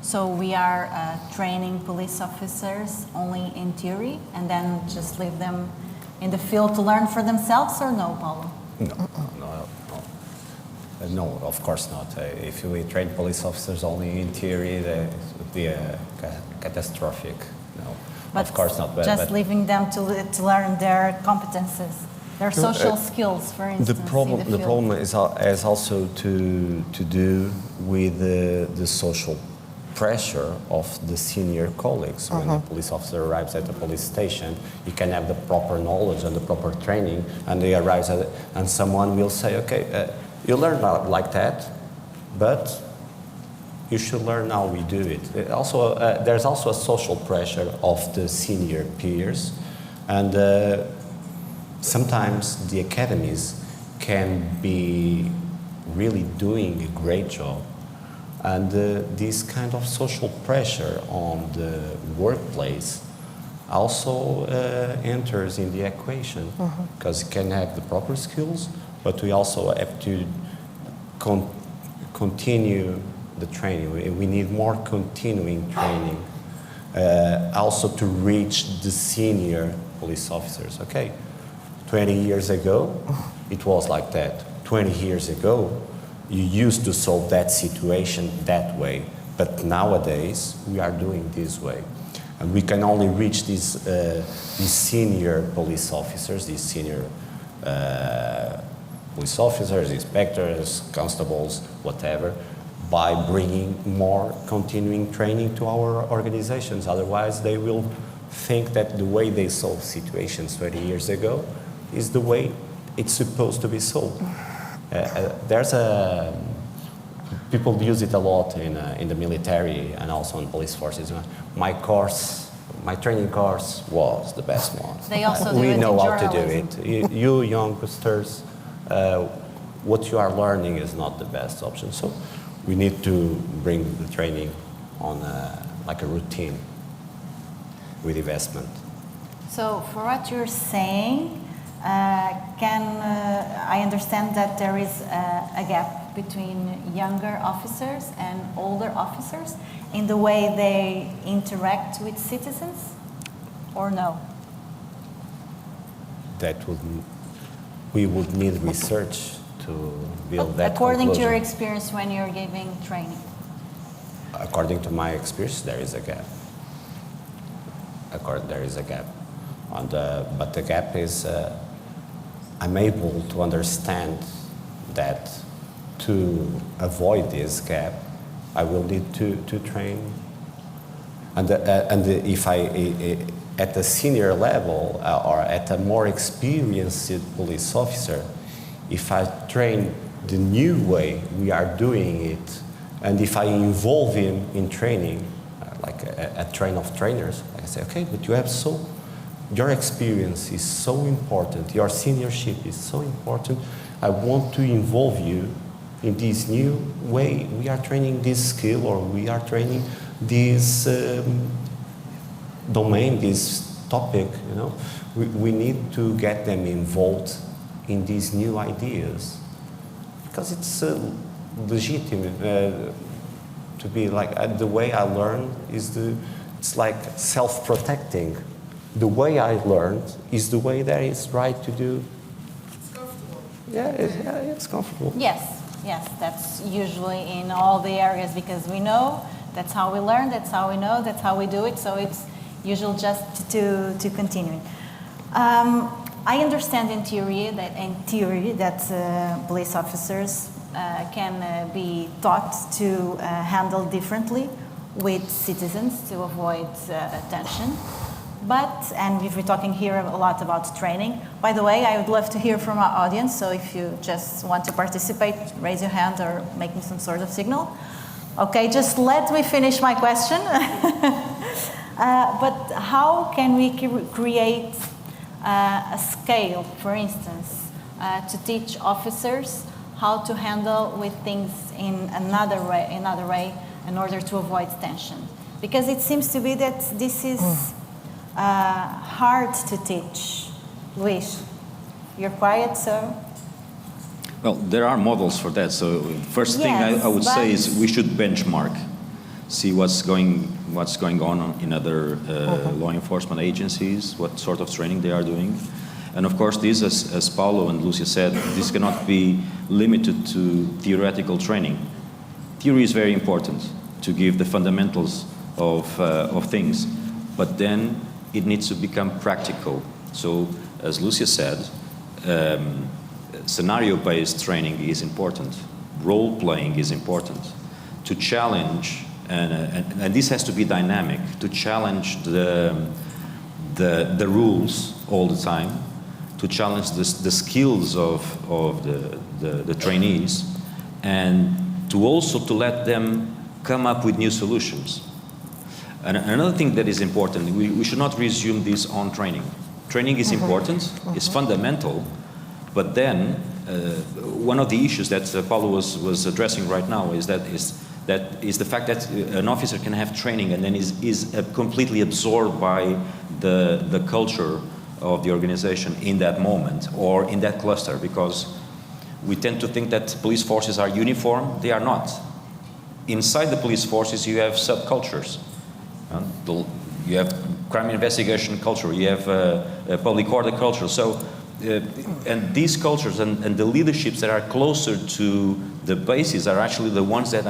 So we are training police officers only in theory and then just leave them in the field to learn for themselves, or no, Paulo? No, of course not. If we train police officers only in theory, it would be catastrophic. No, but of course not. Just leaving them to learn their competences, their social skills, for instance. The problem is also to do with the social pressure of the senior colleagues. When a police officer arrives at a police station, he can have the proper knowledge and the proper training, and he arrives at it, and someone will say, okay, you learn like that, but you should learn how we do it. There's also a social pressure of the senior peers, and sometimes the academies can be really doing a great job. And this kind of social pressure on the workplace also enters in the equation, because you can have the proper skills, but we also have to continue the training. We need more continuing training, also to reach the senior police officers. Okay, 20 years ago, it was like that. 20 years ago, you used to solve that situation that way, but nowadays we are doing this way, and we can only reach these senior police officers, these senior police officers, inspectors, constables, whatever, by bringing more continuing training to our organizations. Otherwise, they will think that the way they solved situations 20 years ago is the way it's supposed to be solved. People use it a lot in the military and also in police forces. My training course was the best one. They also do we it know in how to do journalism. it. You youngsters, what you are learning is not the best option. So we need to bring the training on like a routine with investment. So for what you're saying, I understand that there is a gap between younger officers and older officers in the way they interact with citizens, or no? We would need research to build that according conclusion. to your experience when you're giving training? According to my experience, there is a gap. There is a gap. But the gap is, I'm able to understand that to avoid this gap, I will need to train. And if at a senior level or at a more experienced police officer, if I train the new way we are doing it, and if I involve him in training, like a train of trainers, I say, okay, but your experience is so important, your seniorship is so important, I want to involve you in this new way we are training this skill, or we are training this domain, this topic, you know. We need to get them involved in these new ideas, because it's legitimate to be like, the way I learn is it's like self-protecting. The way I learned is the way that is right to do. It's comfortable. Yeah, it's comfortable. Yes, that's usually in all the areas, because we know that's how we learn, that's how we know, that's how we do it, so it's usual just to continue. I understand in theory that police officers can be taught to handle differently with citizens to avoid tension. But, and we've been talking here a lot about training. By the way, I would love to hear from our audience, so if you just want to participate, raise your hand or make me some sort of signal. Okay, just let me finish my question. But how can we create a scale, for instance, to teach officers how to handle with things in another way in order to avoid tension? Because it seems to be that this is hard to teach. Luis, you're quiet, so? Well, there are models for that. So first thing I would say is we should benchmark, see what's going on in other law enforcement agencies, what sort of training they are doing. And of course, this, as Paulo and Lucia said, this cannot be limited to theoretical training. Theory is very important to give the fundamentals of things, but then it needs to become practical. So, as Lucia said, scenario-based training is important. Role-playing is important. To challenge, and this has to be dynamic, to challenge the rules all the time, to challenge the skills of the trainees, and to also to let them come up with new solutions. And another thing that is important, we should not resume this on training. Training is important, it's fundamental, but then one of the issues that Paulo was addressing right now is the fact that an officer can have training and then is completely absorbed by the culture of the organization in that moment or in that cluster, because we tend to think that police forces are uniform. They are not. Inside the police forces you have subcultures. You have crime investigation culture, you have public order culture. So, and these cultures and the leaderships that are closer to the bases are actually the ones that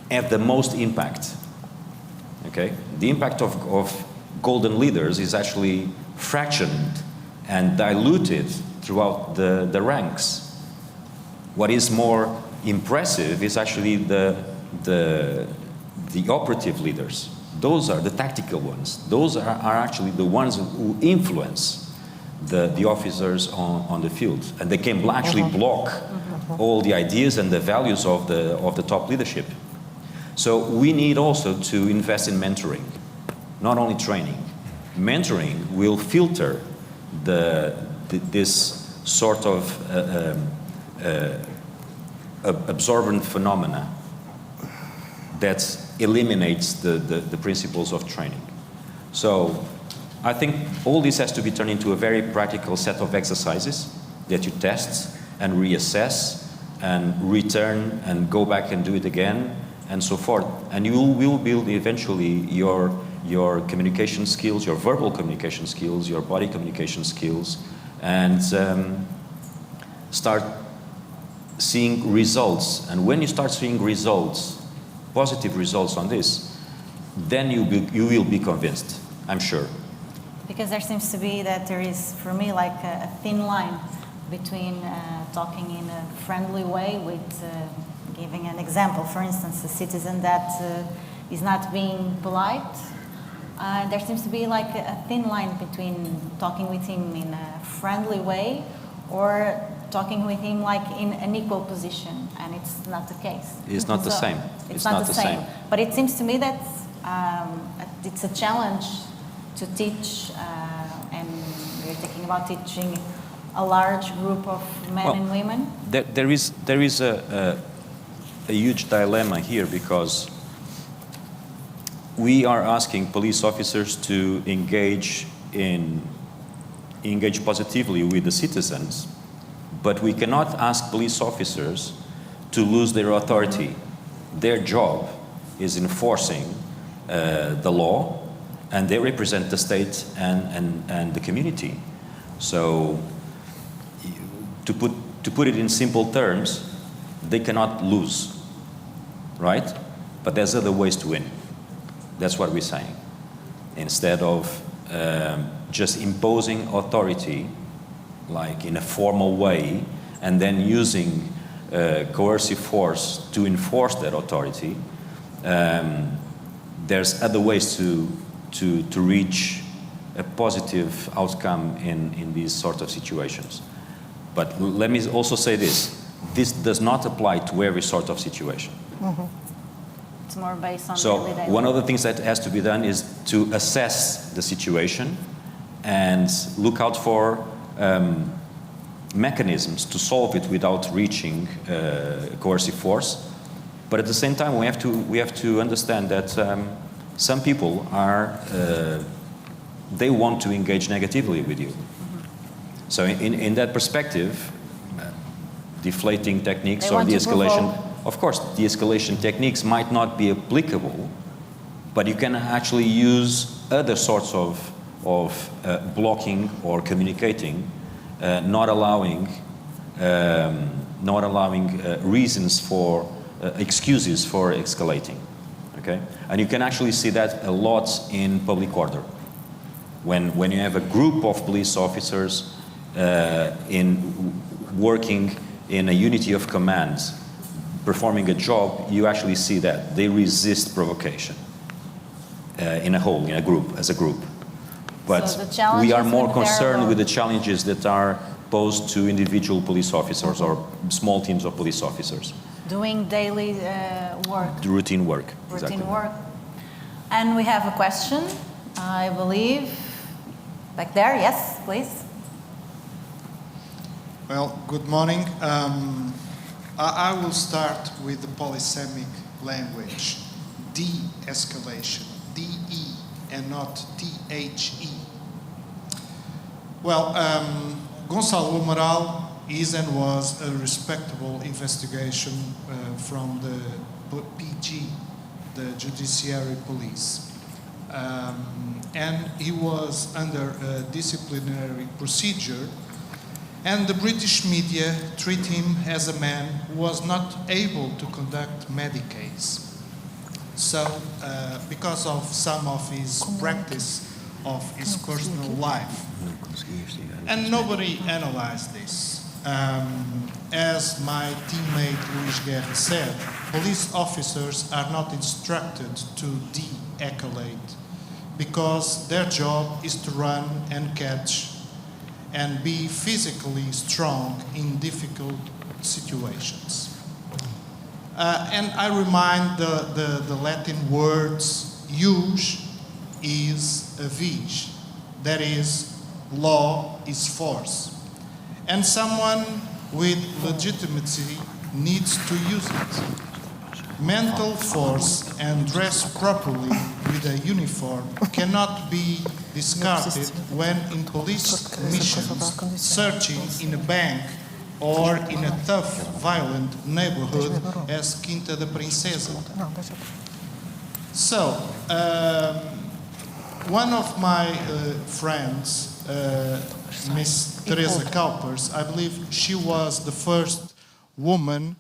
have the most impact. Okay, the impact of golden leaders is actually fractioned and diluted throughout the ranks. What is more impressive is actually the operative leaders. Those are the tactical ones. Those are actually the ones who influence the officers on the field. And they can actually block all the ideas and the values of the top leadership. So we need also to invest in mentoring, not only training. Mentoring will filter this sort of absorbent phenomena that eliminates the principles of training. So I think all this has to be turned into a very practical set of exercises that you test and reassess and return and go back and do it again and so forth. And you will build eventually your communication skills, your verbal communication skills, your body communication skills, and start seeing results. And when you start seeing results, positive results on this, then you will be convinced, I'm sure. Because there seems to be that there is, for me, like a thin line between talking in a friendly way with giving an example. For instance, a citizen that is not being polite. There seems to be like a thin line between talking with him in a friendly way or talking with him like in an equal position, and it's not the case. It's not the same. It's not the same. But it seems to me that it's a challenge to teach, and we're thinking about teaching a large group of men and women. There is a huge dilemma here, because we are asking police officers to engage positively with the citizens, but we cannot ask police officers to lose their authority. Their job is enforcing the law, and they represent the state and the community. So, to put it in simple terms, they cannot lose, right? But there's other ways to win. That's what we're saying. Instead of just imposing authority, like in a formal way, and then using coercive force to enforce that authority, there's other ways to reach a positive outcome in these sort of situations. But let me also say this does not apply to every sort of situation. It's more based on So daily one of the things that has to be done is to assess the situation and look out for mechanisms to solve it without reaching coercive force. But at the same time, we have to understand that some people are they want to engage negatively with you. So in that perspective, deflating techniques They or want to de-escalation, provoke. of course, de-escalation techniques might not be applicable, but you can actually use other sorts of blocking or communicating, not allowing reasons for excuses for escalating. Okay, and you can actually see that a lot in public order. When you have a group of police officers working in a unity of command, performing a job, you actually see that they resist provocation in a whole, in a group, as a group. But So the challenges we are more when they're concerned alone. with the challenges that are posed to individual police officers or small teams of police officers. Doing daily work, The routine work. routine exactly. work. And we have a question, I believe. Back there, yes, please. Well, good morning. I will start with the polysemic language, de-escalation, D-E and not T-H-E. Well, Gonçalo Amaral is and was a respectable investigation from the PG, the Judiciary Police. And he was under a disciplinary procedure, and the British media treat him as a man who was not able to conduct Medicaid. So, because of some of his practice of his personal life. And nobody analyzed this. As my teammate Luís Guerra said, police officers are not instructed to de-escalate because their job is to run and catch and be physically strong in difficult situations. And I remind the Latin words "ius is a vis," that is, law is force. And someone with legitimacy needs to use it. Mental force and dress properly with a uniform cannot be discarded when in police missions, searching in a bank or in a tough, violent neighborhood as Quinta da Princesa. So, one of my friends, Miss Teresa Kaupers, I believe she was the first woman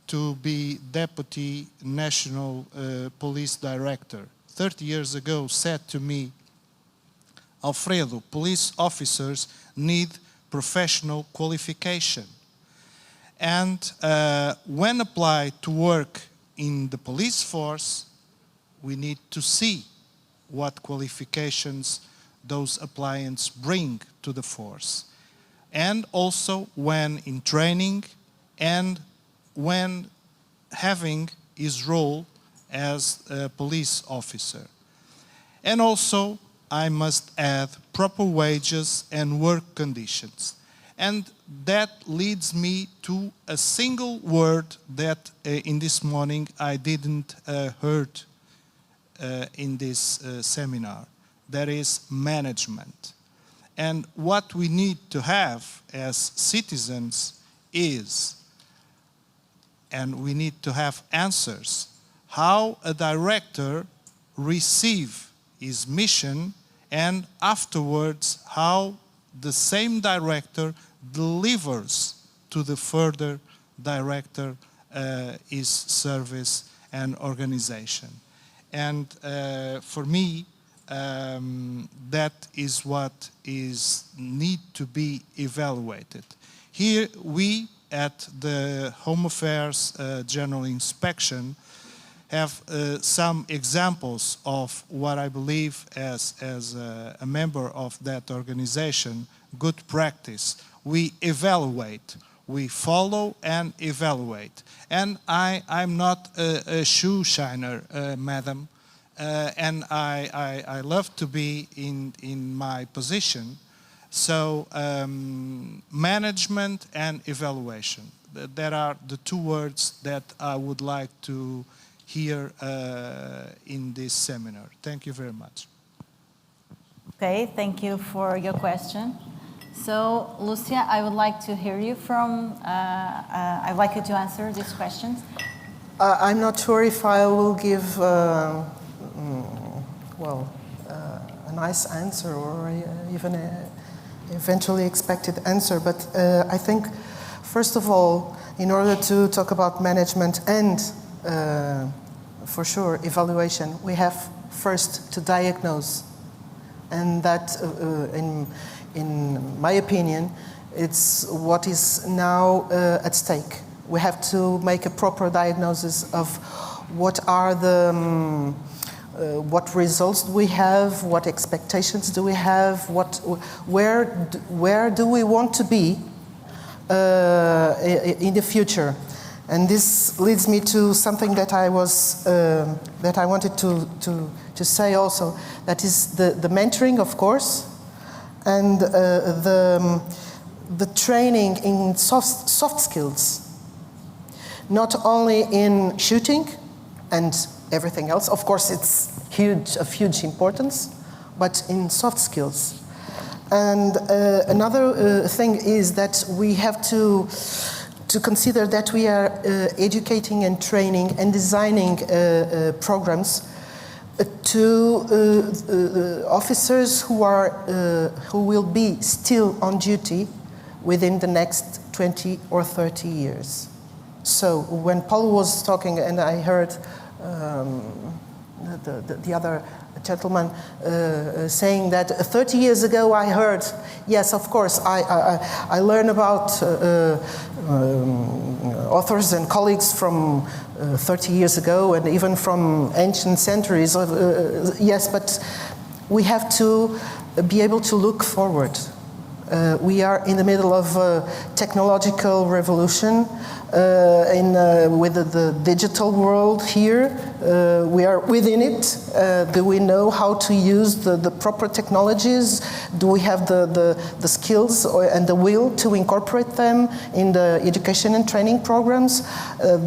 to be Deputy National Police Director. 30 years ago said to me, "Alfredo, police officers need professional qualification. And when applied to work in the police force, we need to see what qualifications those applicants bring to the force. And also when in training and when having his role as a police officer. And also, I must add, proper wages and work conditions. And that leads me to a single word that in this morning I didn't heard in this seminar. That is management. And what we need to have as citizens is, and we need to have answers, how a director receives his mission, and afterwards how the same director delivers to the further director his service and organization. And for me, that is what is need to be evaluated. Here we at the Home Affairs General Inspection have some examples of what I believe as a member of that organization, good practice. We evaluate, we follow and evaluate. And I'm not a shoe shiner, madam, and I love to be in my position. So management and evaluation, that are the two words that I would like to hear in this seminar. Thank you very much. Okay, thank you for your question. So, Lucia, I would like to hear you from, I'd like you to answer these questions. I'm not sure if I will give, a nice answer or even an eventually expected answer, but I think, first of all, in order to talk about management and, for sure, evaluation, we have first to diagnose. And that, in my opinion, it's what is now at stake. We have to make a proper diagnosis of what are the, what results do we have, what expectations do we have, where do we want to be in the future. And this leads me to something that I wanted to say also. That is the mentoring, of course, and the training in soft skills. Not only in shooting and everything else. Of course, it's of huge importance, but in soft skills. And another thing is that we have to consider that we are educating and training and designing programs to officers who will be still on duty within the next 20 or 30 years. So when Paul was talking, and I heard the other gentleman saying that 30 years ago I heard, yes, of course, I learned about authors and colleagues from 30 years ago and even from ancient centuries. Yes, but we have to be able to look forward. We are in the middle of a technological revolution with the digital world here. We are within it. Do we know how to use the proper technologies? Do we have the skills and the will to incorporate them in the education and training programs?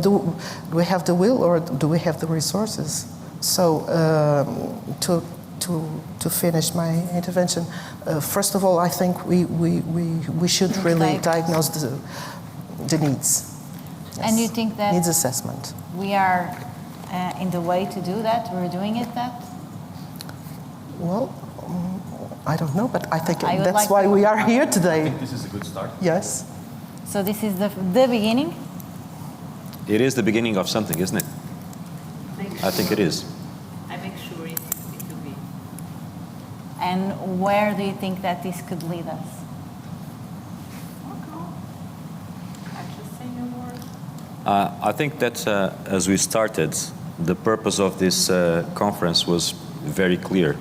Do we have the will or do we have the resources? So to finish my intervention, first of all, I think we should really diagnose the needs. Yes. And you think that needs assessment. We are in the way to do that? We're doing it that? Well, I don't know, but I think that's why we are here today. I think this is a good start. Yes. So this is the beginning? It is the beginning of something, isn't it? I think it is. I make sure it will be. And where do you think that this could lead us? I think that as we started, the purpose of this conference was very clear.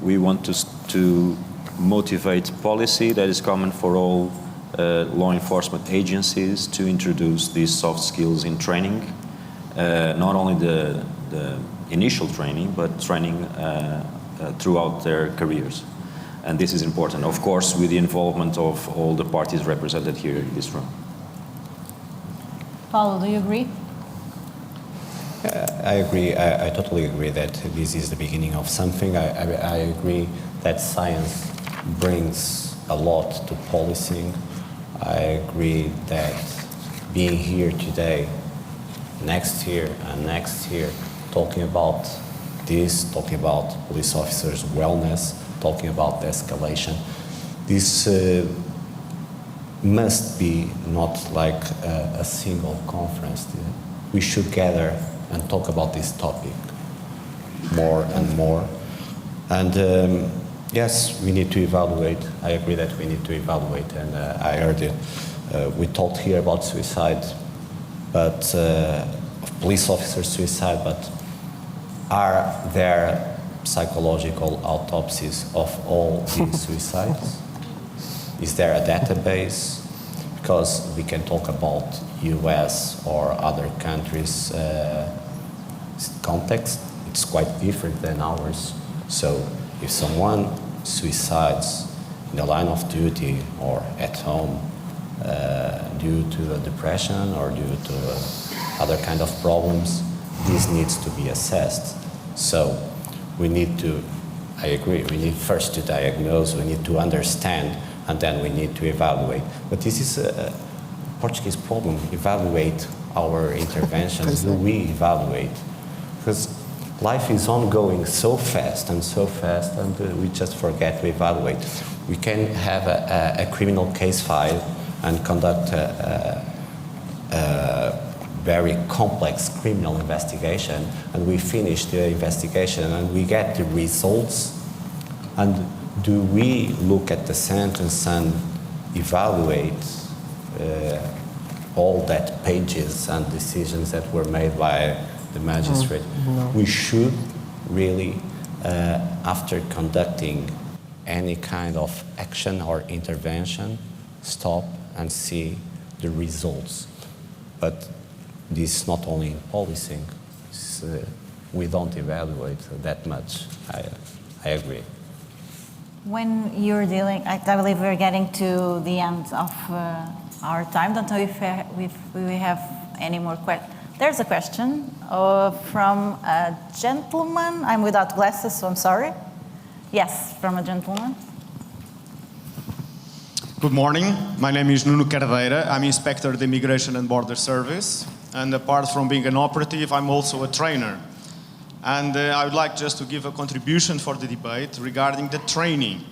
We want to motivate policy that is common for all law enforcement agencies to introduce these soft skills in training, not only the initial training, but training throughout their careers. And this is important, of course, with the involvement of all the parties represented here in this room. Paulo, do you agree? I agree. I totally agree that this is the beginning of something. I agree that science brings a lot to policing. I agree that being here today, next year and next year, talking about this, talking about police officers' wellness, talking about the escalation, this must be not like a single conference. We should gather and talk about this topic more and more. And yes, we need to evaluate. I agree that we need to evaluate. And I heard We talked here about suicide, but police officer suicide, but are there psychological autopsies of all these suicides? Is there a database? Because we can talk about US or other countries' context. It's quite different than ours. So if someone suicides in the line of duty or at home due to a depression or due to other kind of problems, this needs to be assessed. So we need to, I agree, we need first to diagnose, we need to understand, and then we need to evaluate. But this is a Portuguese problem, evaluate our interventions. Do we evaluate? Because life is ongoing so fast, and we just forget to evaluate. We can have a criminal case file and conduct a very complex criminal investigation, and we finish the investigation and we get the results. And do we look at the sentence and evaluate all that pages and decisions that were made by the magistrate? No. We should really, after conducting any kind of action or intervention, stop and see the results. But this is not only in policing. We don't evaluate that much. I agree. When you're dealing, I believe we're getting to the end of our time. Don't know if we have any more questions. There's a question from a gentleman. I'm without glasses, so I'm sorry. Yes, from a gentleman. Good morning. My name is Nuno Cardeira. I'm Inspector of the Immigration and Border Service. And apart from being an operative, I'm also a trainer. And I would like just to give a contribution for the debate regarding the training.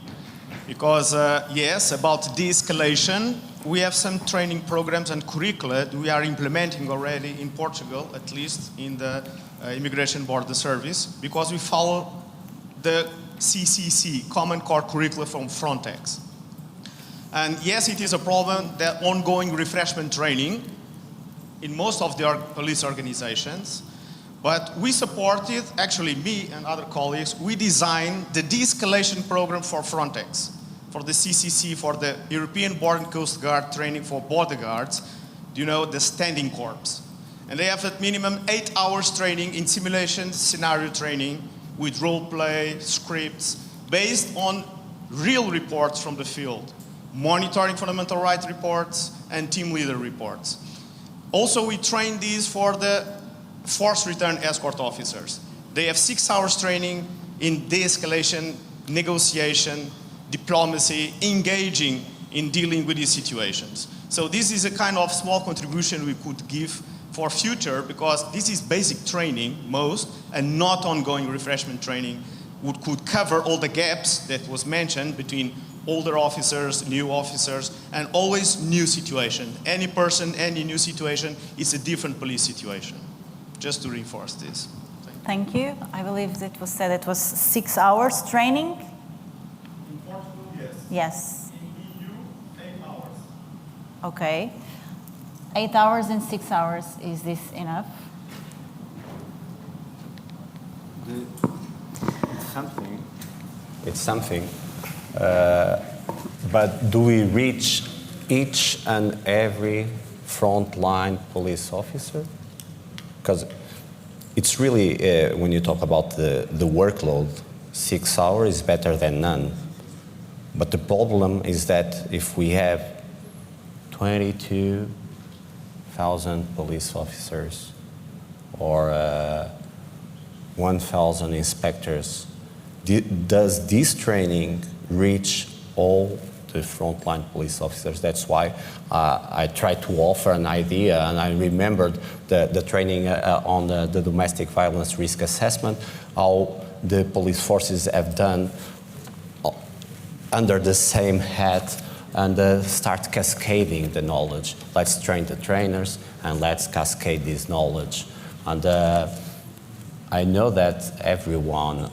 Because, yes, about de-escalation, we have some training programs and curricula we are implementing already in Portugal, at least in the Immigration Border Service, because we follow the CCC, Common Core Curricula from Frontex. And yes, it is a problem, that ongoing refreshment training in most of the police organizations, but we supported, actually me and other colleagues, we designed the de-escalation program for Frontex, for the CCC, for the European Border and Coast Guard training for border guards, you know, the standing corps. And they have at minimum 8 hours training in simulation scenario training with role play, scripts, based on real reports from the field, monitoring fundamental rights reports and team leader reports. Also, we train these for the forced return escort officers. They have 6 hours training in de-escalation, negotiation, diplomacy, engaging in dealing with these situations. So this is a kind of small contribution we could give for future, because this is basic training, most, and not ongoing refreshment training, which could cover all the gaps that was mentioned between older officers, new officers, and always new situation. Any person, any new situation is a different police situation. Just to reinforce this. Thank you. I believe it was said it was 6 hours training. In Portugal, yes. Yes. In EU, 8 hours. Okay. 8 hours and 6 hours. Is this enough? It's something. But do we reach each and every frontline police officer? Because it's really, when you talk about the workload, 6 hours is better than none. But the problem is that if we have 22,000 police officers or 1,000 inspectors, does this training reach all the frontline police officers? That's why I tried to offer an idea, and I remembered the training on the domestic violence risk assessment, how the police forces have done under the same hat, and start cascading the knowledge. Let's train the trainers and let's cascade this knowledge. And I know that everyone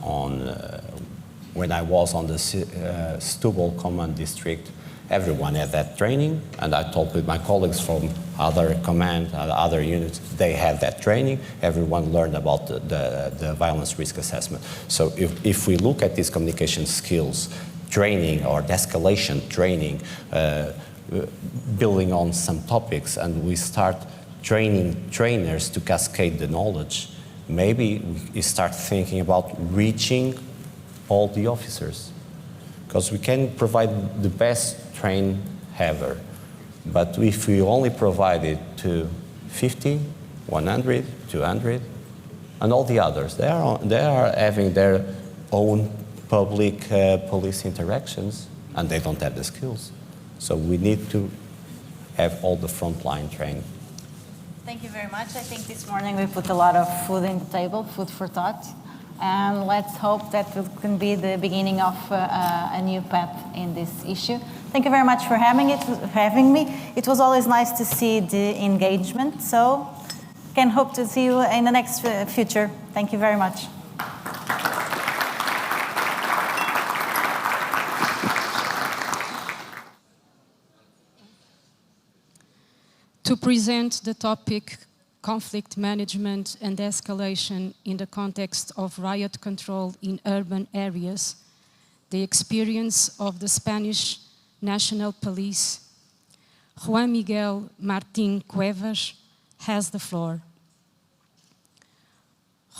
when I was on the Setúbal Command District, Everyone had that training, and I talked with my colleagues from other command, other units. They had that training. Everyone learned about the violence risk assessment. So if we look at these communication skills training or the escalation training, building on some topics, and we start training trainers to cascade the knowledge, maybe we start thinking about reaching all the officers. Because we can provide the best train ever, but if we only provide it to 50, 100, 200, and all the others, they are having their own public police interactions, and they don't have the skills. So we need to have all the frontline trained. Thank you very much. I think this morning we put a lot of food on the table, food for thought. And let's hope that it can be the beginning of a new path in this issue. Thank you very much for having me. It was always nice to see the engagement. So can hope to see you in the next future. Thank you very much. To present the topic conflict management and escalation in the context of riot control in urban areas, the experience of the Spanish National Police, Juan Miguel Martín Cuevas has the floor.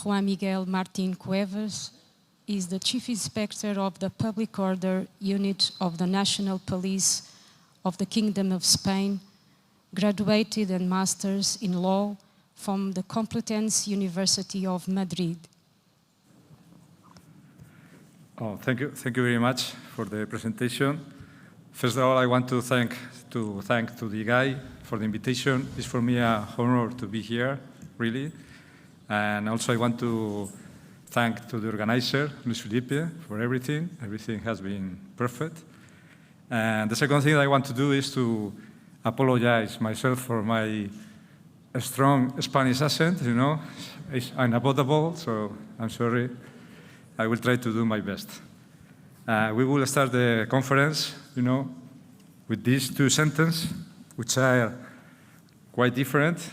Juan Miguel Martín Cuevas is the Chief Inspector of the Public Order Unit of the National Police of the Kingdom of Spain, graduated and masters in law from the Complutense University of Madrid. Oh, thank you very much for the presentation. First of all, I want to thank the guy for the invitation. It's for me an honor to be here, really. And also I want to thank to the organizer, Luis Felipe, for everything. Everything has been perfect. And the second thing I want to do is to apologize myself for my strong Spanish accent, you know. It's unavoidable, so I'm sorry. I will try to do my best. We will start the conference, you know, with these two sentences, which are quite different,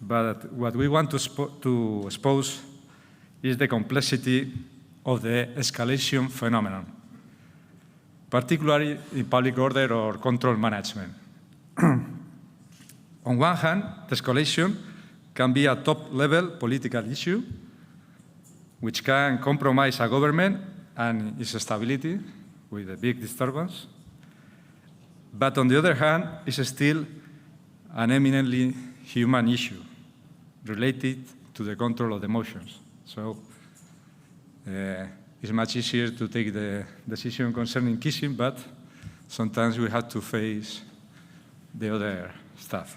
but what we want to expose is the complexity of the escalation phenomenon, particularly in public order or control management. On one hand, the escalation can be a top-level political issue, which can compromise a government and its stability with a big disturbance. But on the other hand, it's still an eminently human issue related to the control of the emotions. So it's much easier to take the decision concerning kissing, but sometimes we have to face the other stuff.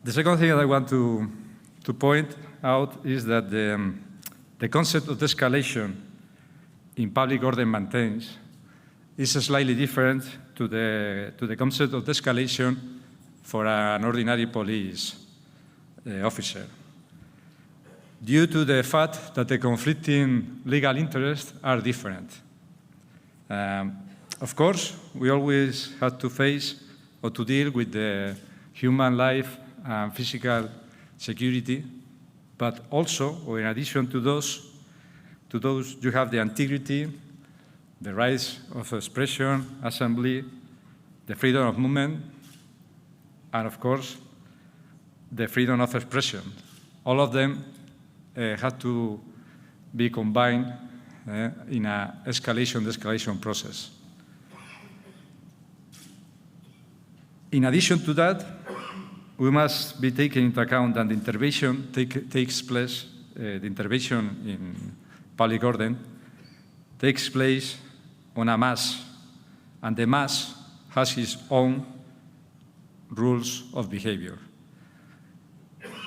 The second thing that I want to point out is that the concept of escalation in public order maintains is slightly different to the concept of escalation for an ordinary police officer, due to the fact that the conflicting legal interests are different. Of course, we always have to face or to deal with the human life and physical security, but also, or in addition to those, you have the integrity, the rights of expression, assembly, the freedom of movement, and of course, the freedom of expression. All of them have to be combined in an escalation process. In addition to that, we must be taken into account that the intervention takes place, the intervention in public order takes place on a mass, and the mass has its own rules of behavior.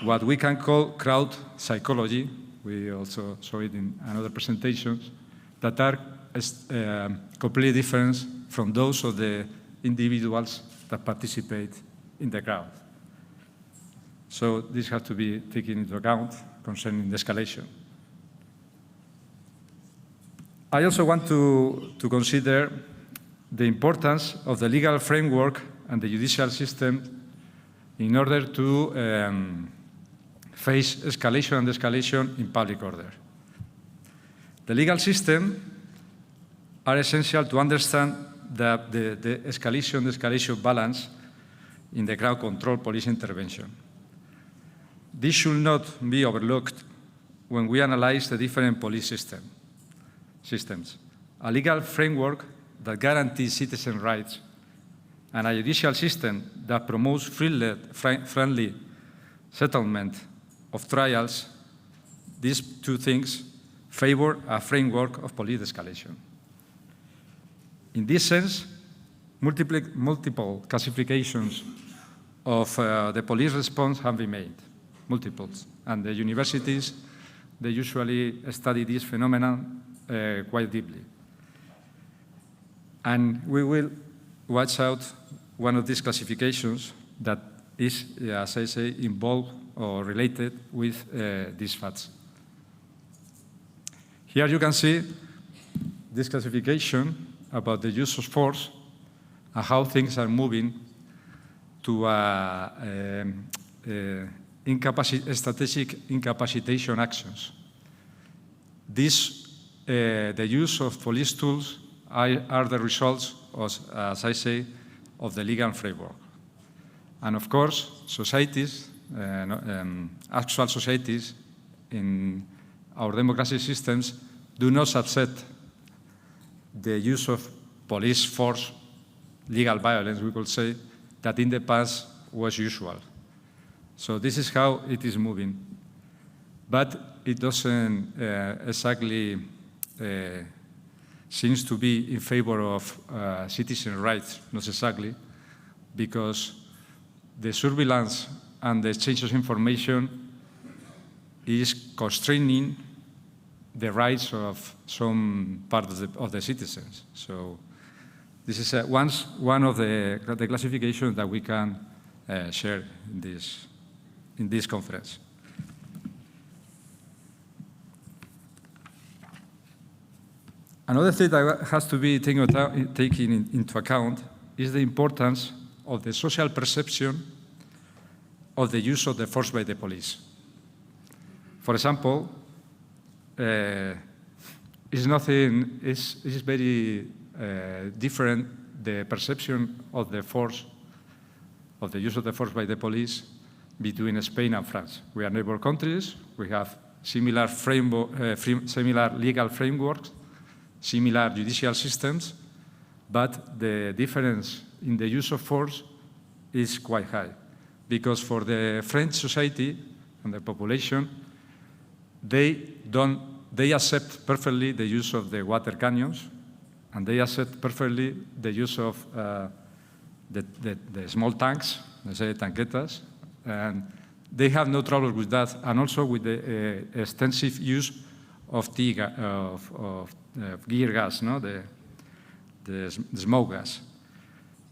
What we can call crowd psychology, we also saw it in another presentations, that are completely different from those of the individuals that participate in the crowd. So this has to be taken into account concerning the escalation. I also want to consider the importance of the legal framework and the judicial system in order to face escalation and de-escalation in public order. The legal system are essential to understand the escalation-de-escalation balance in the crowd control police intervention. This should not be overlooked when we analyze the different police systems. A legal framework that guarantees citizen rights and a judicial system that promotes friendly settlement of trials, these two things favor a framework of police escalation. In this sense, multiple classifications of the police response have been made, multiples, and the universities, they usually study this phenomenon quite deeply. And we will watch out one of these classifications that is, as I say, involved or related with these facts. Here you can see this classification about the use of force and how things are moving to strategic incapacitation actions. The use of police tools are the results, as I say, of the legal framework. And of course, societies, actual societies in our democratic systems do not accept the use of police force, legal violence, we could say, that in the past was usual. So this is how it is moving. But it doesn't exactly seems to be in favor of citizen rights, not exactly, because the surveillance and the exchange of information is constraining the rights of some part of the citizens. So this is one of the classifications that we can share in this conference. Another thing that has to be taken into account is the importance of the social perception of the use of the force by the police. For example, it's very different, the perception of the force, of the use of the force by the police between Spain and France. We are neighbor countries, we have similar legal frameworks, similar judicial systems, but the difference in the use of force is quite high. Because for the French society and the population, they accept perfectly the use of the water cannons, and they accept perfectly the use of the small tanks, let's say tanquetas, and they have no trouble with that, and also with the extensive use of gear gas, no? the smoke gas.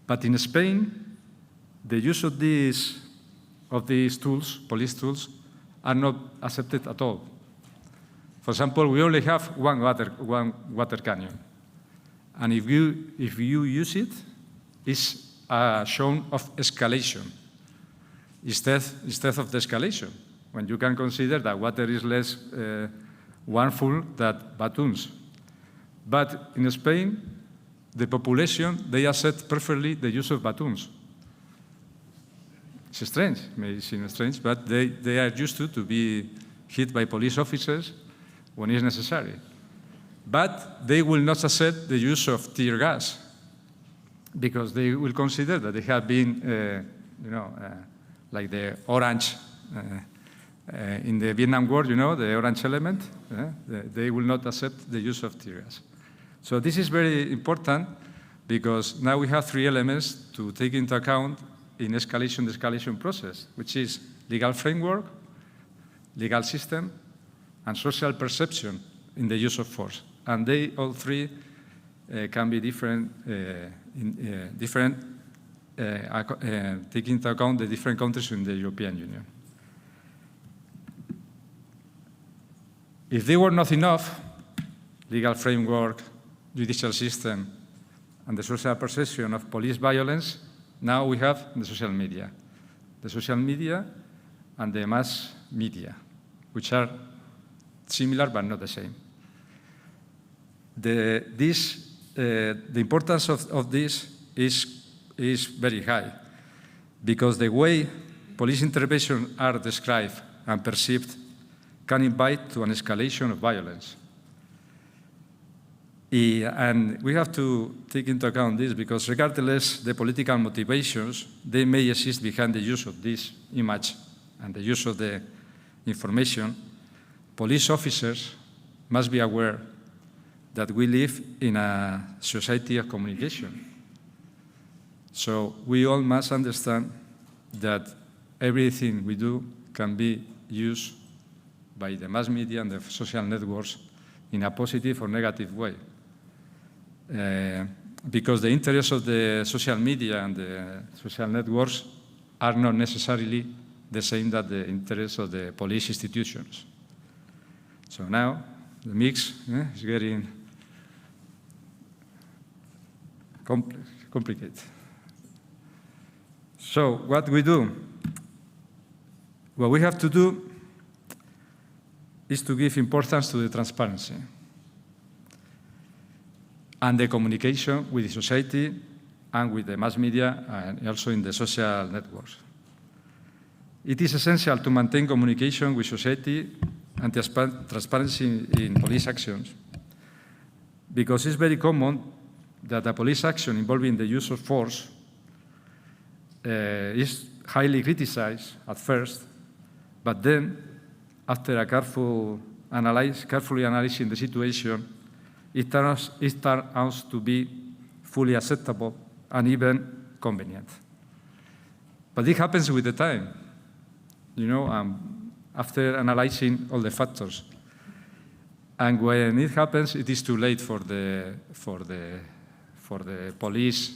But in Spain, the use of these tools, police tools, are not accepted at all. For example, we only have one water cannon, and if you use it, it's shown of escalation instead of the escalation, when you can consider that water is less harmful than batons. But in Spain, the population, they accept perfectly the use of batons. It's strange, may seem strange, but they are used to be hit by police officers when it's necessary. But they will not accept the use of tear gas, because they will consider that they have been, like the orange, in the Vietnam War, the orange element, they will not accept the use of tear gas. So this is very important, because now we have three elements to take into account in de-escalation process, which is legal framework, legal system, and social perception in the use of force. And they all three can be different, taking into account the different countries in the European Union. If they were not enough, legal framework, judicial system, and the social perception of police violence, now we have the social media. The social media and the mass media, which are similar but not the same. The importance of this is very high, because the way police interventions are described and perceived can invite to an escalation of violence. And we have to take into account this, because regardless the political motivations, they may exist behind the use of this image and the use of the information. Police officers must be aware that we live in a society of communication. So we all must understand that everything we do can be used by the mass media and the social networks in a positive or negative way. Because the interests of the social media and the social networks are not necessarily the same that the interests of the police institutions. So now the mix is getting complicated. So what we do? What we have to do is to give importance to the transparency and the communication with the society and with the mass media, and also in the social networks. It is essential to maintain communication with society and transparency in police actions, because it's very common that a police action involving the use of force is highly criticized at first, but then, after a carefully analyzing the situation, it turns out to be fully acceptable and even convenient. But it happens with the time, after analyzing all the factors. And when it happens, it is too late for the police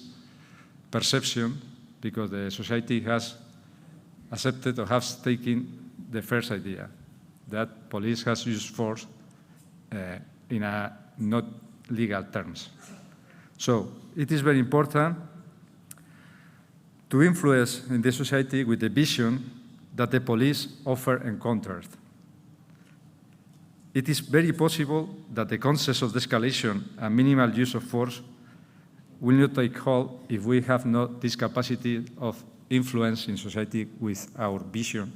perception, because the society has accepted or has taken the first idea that police has used force in a not legal terms. So it is very important to influence in the society with the vision that the police offer encountered. It is very possible that the concept of de-escalation and minimal use of force will not take hold if we have not this capacity of influence in society with our vision,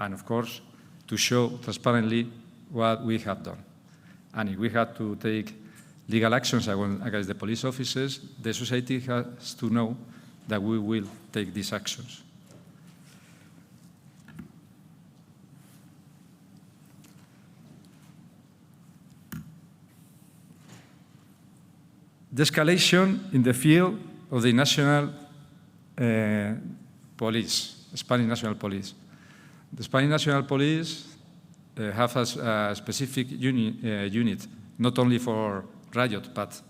and of course, to show transparently what we have done. And if we have to take legal actions against the police officers, the society has to know that we will take these actions. The escalation in the field of the national police, Spanish National Police. The Spanish National Police have a specific unit, not only for riot, but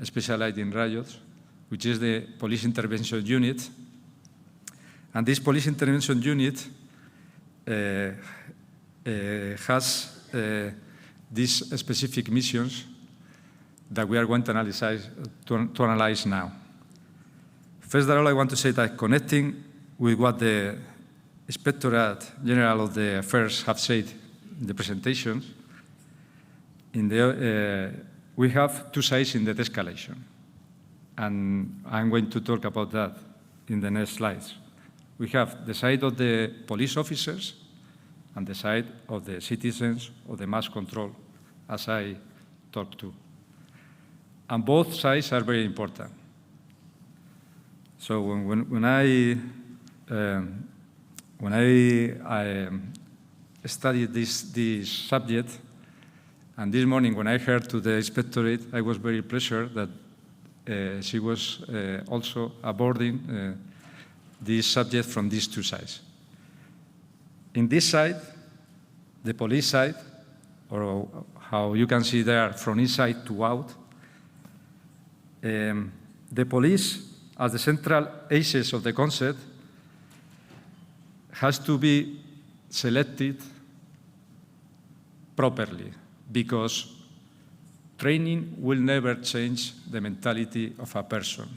specialized in riots, which is the Police Intervention Unit. And this Police Intervention Unit has these specific missions that we are going to analyze now. First of all, I want to say that connecting with what the Inspectorate General of the Affairs have said in the presentations, we have two sides in the de-escalation. And I'm going to talk about that in the next slides. We have the side of the police officers and the side of the citizens of the mass control, as I talked to. And both sides are very important. So when I studied this subject, and this morning when I heard to the inspectorate, I was very pleased that she was also abording this subject from these two sides. In this side, the police side, or how you can see there from inside to out, the police, as the central axis of the concept, has to be selected properly, because Training will never change the mentality of a person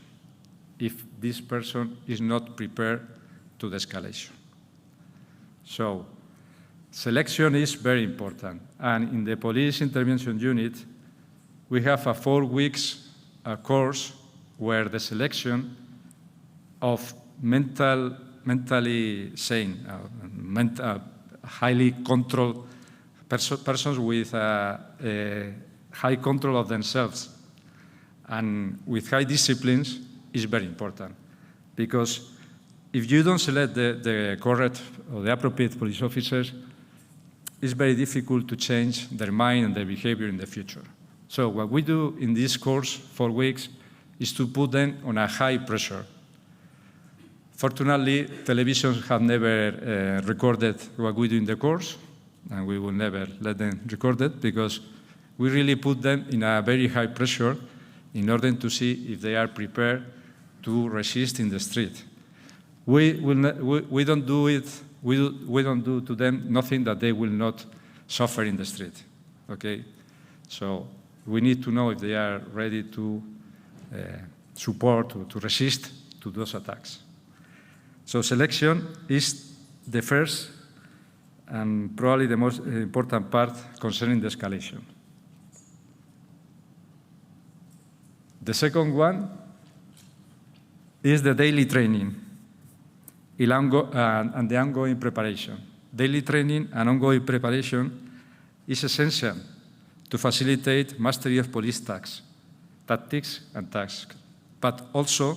if this person is not prepared to the escalation. So, selection is very important. And in the police intervention unit, we have a 4 weeks course where the selection of mentally sane, highly controlled persons with a high control of themselves and with high disciplines is very important. Because if you don't select the correct or the appropriate police officers, it's very difficult to change their mind and their behavior in the future. So what we do in this course, 4 weeks, is to put them on a high pressure. Fortunately, televisions have never recorded what we do in the course, and we will never let them record it because we really put them in a very high pressure in order to see if they are prepared to resist in the street. We don't do to them nothing that they will not suffer in the street. Okay, so we need to know if they are ready to support or to resist to those attacks. So selection is the first and probably the most important part concerning the escalation. The second one is the daily training and the ongoing preparation. Daily training and ongoing preparation is essential to facilitate mastery of police tactics and tasks, but also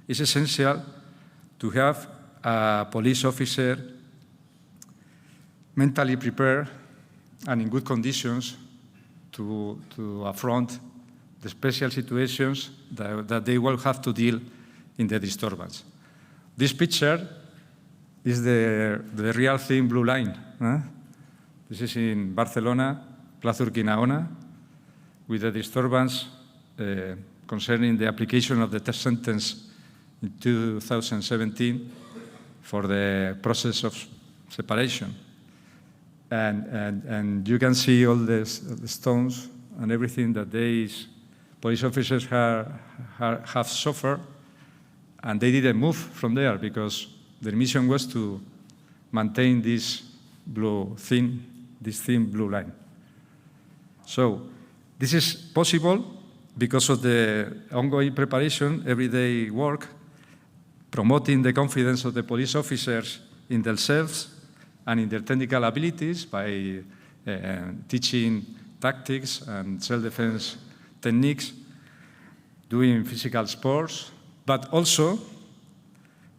is essential to have a police officer mentally prepared and in good conditions to affront the special situations that they will have to deal in the disturbance. This picture is the real thin blue line. This is in Barcelona, Plaza Urquinaona, with the disturbance concerning the application of the death sentence in 2017 for the process of separation. And you can see all the stones and everything that these police officers have suffered, and they didn't move from there because their mission was to maintain this thin blue line. So this is possible because of the ongoing preparation, everyday work, promoting the confidence of the police officers in themselves and in their technical abilities by teaching tactics and self-defense techniques, doing physical sports, but also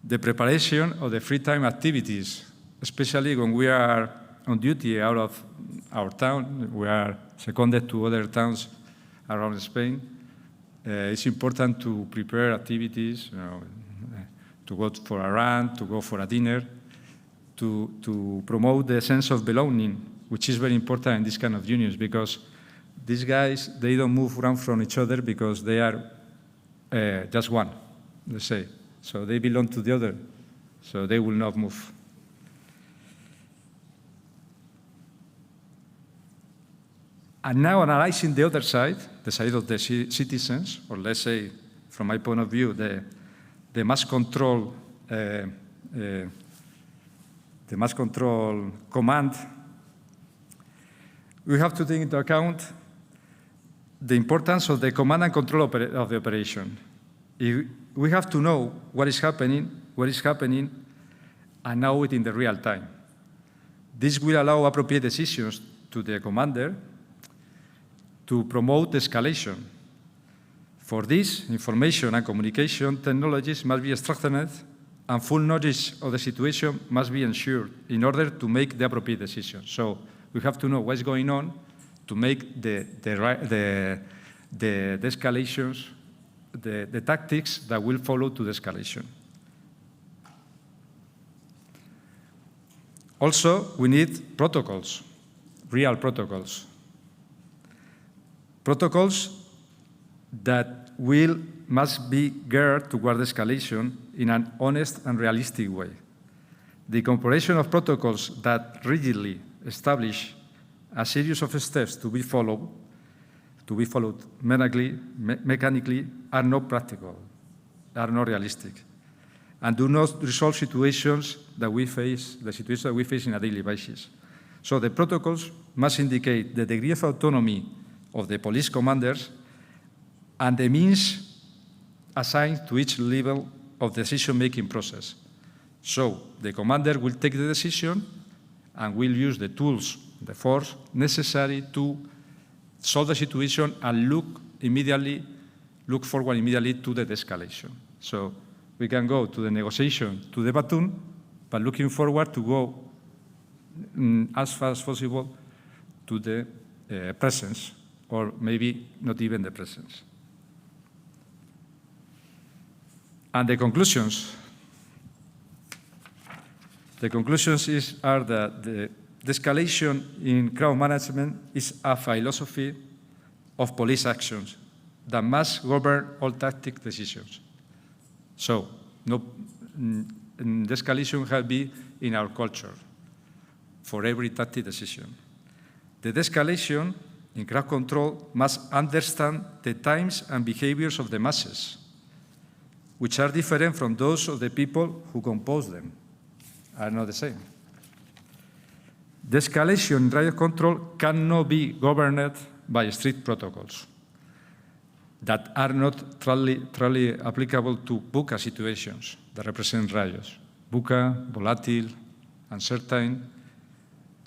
the preparation of the free time activities, especially when we are on duty out of our town. We are seconded to other towns around Spain. It's important to prepare activities, to go for a run, to go for a dinner, to promote the sense of belonging, which is very important in this kind of unions, because these guys, they don't move around from each other because they are just one, let's say. So they belong to the other, so they will not move. And now analyzing the other side, the side of the citizens, or let's say, from my point of view, the mass control command, we have to take into account the importance of the command and control of the operation. We have to know what is happening, and know it in the real time. This will allow appropriate decisions to the commander to promote escalation. For this, information and communication technologies must be strengthened, and full knowledge of the situation must be ensured in order to make the appropriate decisions. So we have to know what's going on to make the escalations, the tactics that will follow to the escalation. Also, we need protocols, real protocols. Protocols that must be geared toward escalation in an honest and realistic way. The incorporation of protocols that rigidly establish a series of steps to be followed to be followed mechanically are not practical, are not realistic, and do not resolve situations that we face, the situations that we face on a daily basis. So the protocols must indicate the degree of autonomy of the police commanders and the means assigned to each level of the decision-making process. So the commander will take the decision and will use the tools, the force necessary to solve the situation and look forward immediately to the de-escalation. So we can go to the negotiation, to the baton, but looking forward to go as fast as possible to the presence, or maybe not even the presence. And the conclusions. The conclusions are that the de-escalation in crowd management is a philosophy of police actions that must govern all tactic decisions. So, de-escalation has been in our culture for every tactic decision. The de-escalation in crowd control must understand the times and behaviors of the masses, which are different from those of the people who compose them, are not the same. The escalation in riot control cannot be governed by strict protocols that are not truly applicable to VUCA situations that represent riots. VUCA, volatile, uncertain,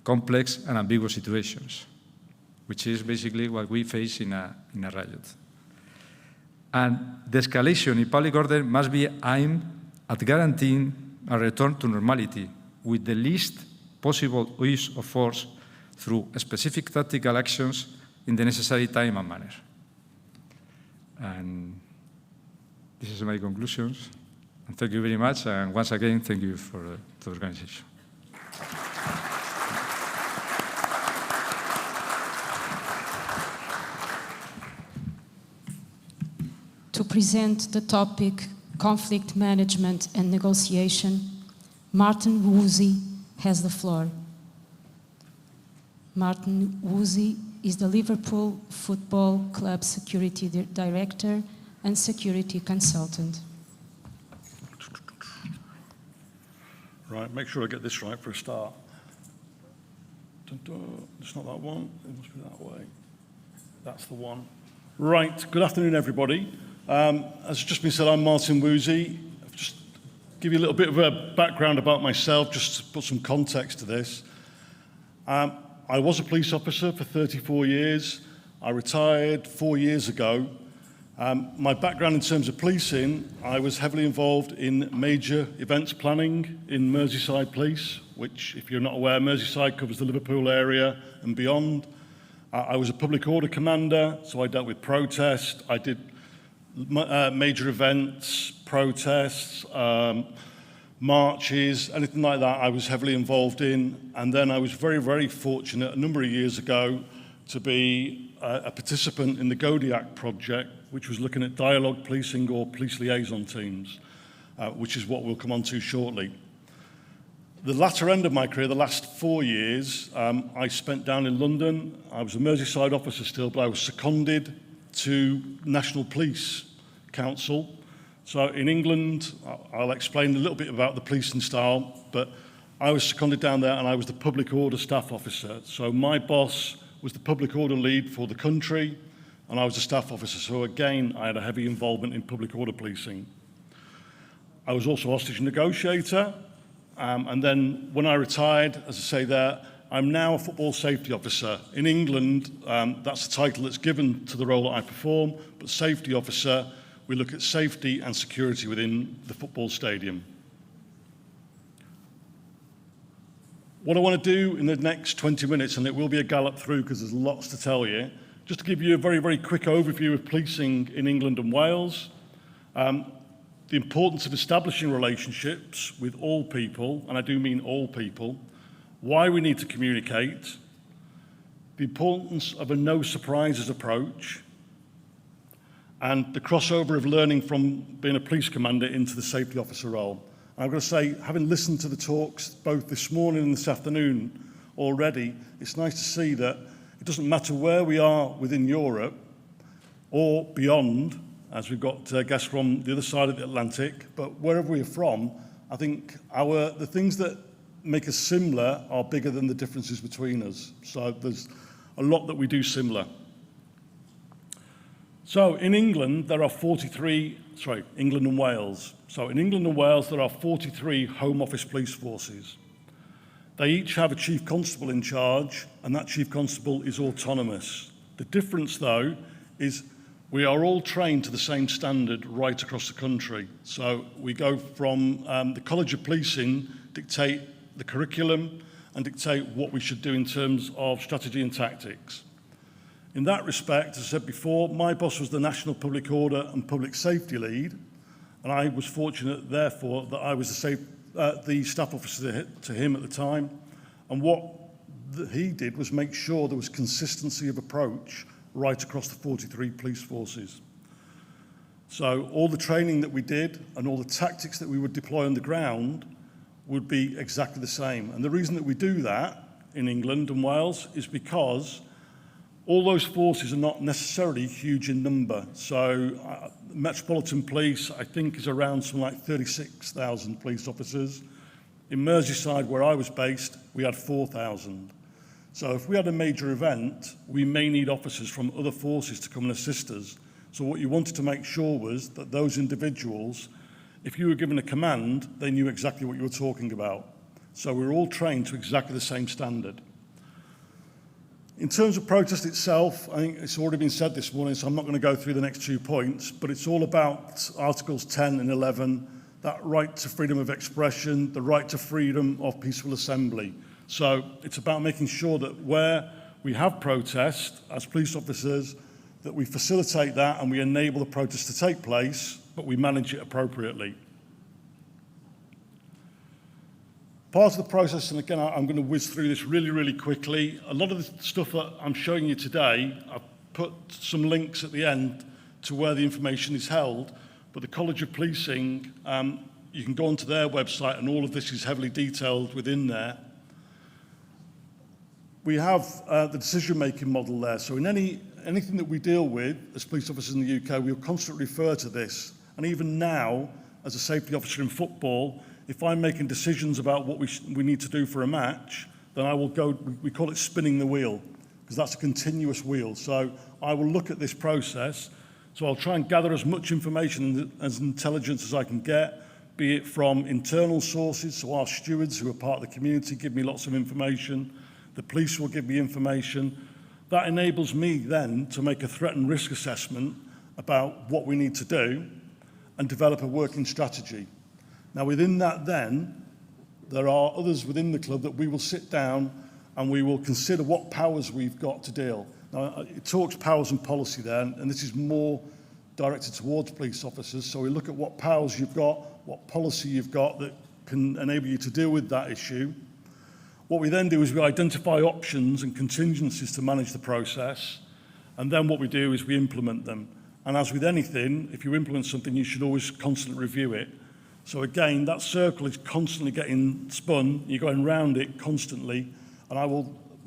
complex, and ambiguous situations, which is basically what we face in a riot. And the escalation in public order must be aimed at guaranteeing a return to normality with the least possible use of force through specific tactical actions in the necessary time and manner. And this is my conclusions. And thank you very much. And once again, thank you for the organization. To present the topic conflict management and negotiation, Martin Woozy has the floor. Martin Woozy is the Liverpool Football Club Security Director and Security Consultant. Right, make sure I get this right for a start. It's not that one, it must be that way. That's the one. Right, good afternoon, everybody. As just been said, I'm Martin Woozy. I'll just give you a little bit of a background about myself, just to put some context to this. I was a police officer for 34 years. I retired 4 years ago. My background in terms of policing, I was heavily involved in major events planning in Merseyside Police, which, if you're not aware, Merseyside covers the Liverpool area and beyond. I was a public order commander, so I dealt with protest. I did major events, protests, marches, anything like that I was heavily involved in. And then I was very, very fortunate a number of years ago to be a participant in the Godiac project, which was looking at dialogue policing or police liaison teams, which is what we'll come on to shortly. The latter end of my career, the last 4 years, I spent down in London. I was a Merseyside officer still, but I was seconded to National Police Council. So in England, I'll explain a little bit about the policing style, but I was seconded down there and I was the public order staff officer. So my boss was the public order lead for the country and I was a staff officer. So again, I had a heavy involvement in public order policing. I was also a hostage negotiator. And then when I retired, as I say there, I'm now a football safety officer. In England, that's the title that's given to the role that I perform, but safety officer, we look at safety and security within the football stadium. What I want to do in the next 20 minutes, and it will be a gallop through because there's lots to tell you, just to give you a very, very quick overview of policing in England and Wales, the importance of establishing relationships with all people, and I do mean all people, why we need to communicate, the importance of a no surprises approach, and the crossover of learning from being a police commander into the safety officer role. And I've got to say, having listened to the talks both this morning and this afternoon already, it's nice to see that it doesn't matter where we are within Europe, or beyond, as we've got guests from the other side of the Atlantic. But wherever we're from, I think the things that make us similar are bigger than the differences between us. So there's a lot that we do similar. So in England, there are England and Wales. So in England and Wales, there are 43 Home Office police forces. They each have a chief constable in charge, and that chief constable is autonomous. The difference, though, is we are all trained to the same standard right across the country. So we go from the College of Policing dictate the curriculum and dictate what we should do in terms of strategy and tactics. In that respect, as I said before, my boss was the National Public Order and Public Safety Lead, and I was fortunate, therefore, that I was the staff officer to him at the time. And what he did was make sure there was consistency of approach right across the 43 police forces. So all the training that we did and all the tactics that we would deploy on the ground would be exactly the same. And the reason that we do that in England and Wales is because all those forces are not necessarily huge in number. So Metropolitan Police, I think, is around something like 36,000 police officers. In Merseyside, where I was based, we had 4,000. So if we had a major event, we may need officers from other forces to come and assist us. So what you wanted to make sure was that those individuals, if you were given a command, they knew exactly what you were talking about. So we were all trained to exactly the same standard. In terms of protest itself, I think it's already been said this morning, so I'm not going to go through the next 2 points, but it's all about Articles 10 and 11, that right to freedom of expression, the right to freedom of peaceful assembly. So it's about making sure that where we have protest as police officers, that we facilitate that and we enable the protest to take place, but we manage it appropriately. Part of the process, and again, I'm going to whiz through this really, really quickly. A lot of the stuff that I'm showing you today, I've put some links at the end to where the information is held, but the College of Policing, you can go onto their website and all of this is heavily detailed within there. We have the decision-making model there. So in anything that we deal with as police officers in the UK, we'll constantly refer to this. And even now, as a safety officer in football, if I'm making decisions about what we need to do for a match, then I will go, we call it spinning the wheel, because that's a continuous wheel. So I will look at this process. So I'll try and gather as much information as intelligence as I can get, be it from internal sources, so our stewards who are part of the community give me lots of information, the police will give me information. That enables me then to make a threat and risk assessment about what we need to do and develop a working strategy. Now within that then, there are others within the club that we will sit down and we will consider what powers we've got to deal. Now it talks powers and policy there, and this is more directed towards police officers, so we look at what powers you've got, what policy you've got that can enable you to deal with that issue. What we then do is we identify options and contingencies to manage the process, and then what we do is we implement them. And as with anything, if you implement something, you should always constantly review it. So again, that circle is constantly getting spun, you're going round it constantly, and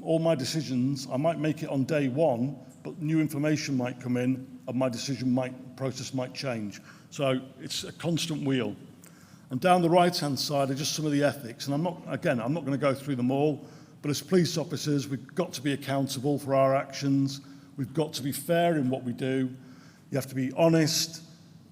all my decisions, I might make it on day one, but new information might come in, and my process might change. So it's a constant wheel. And down the right-hand side are just some of the ethics, and I'm not going to go through them all, but as police officers, we've got to be accountable for our actions, we've got to be fair in what we do, you have to be honest,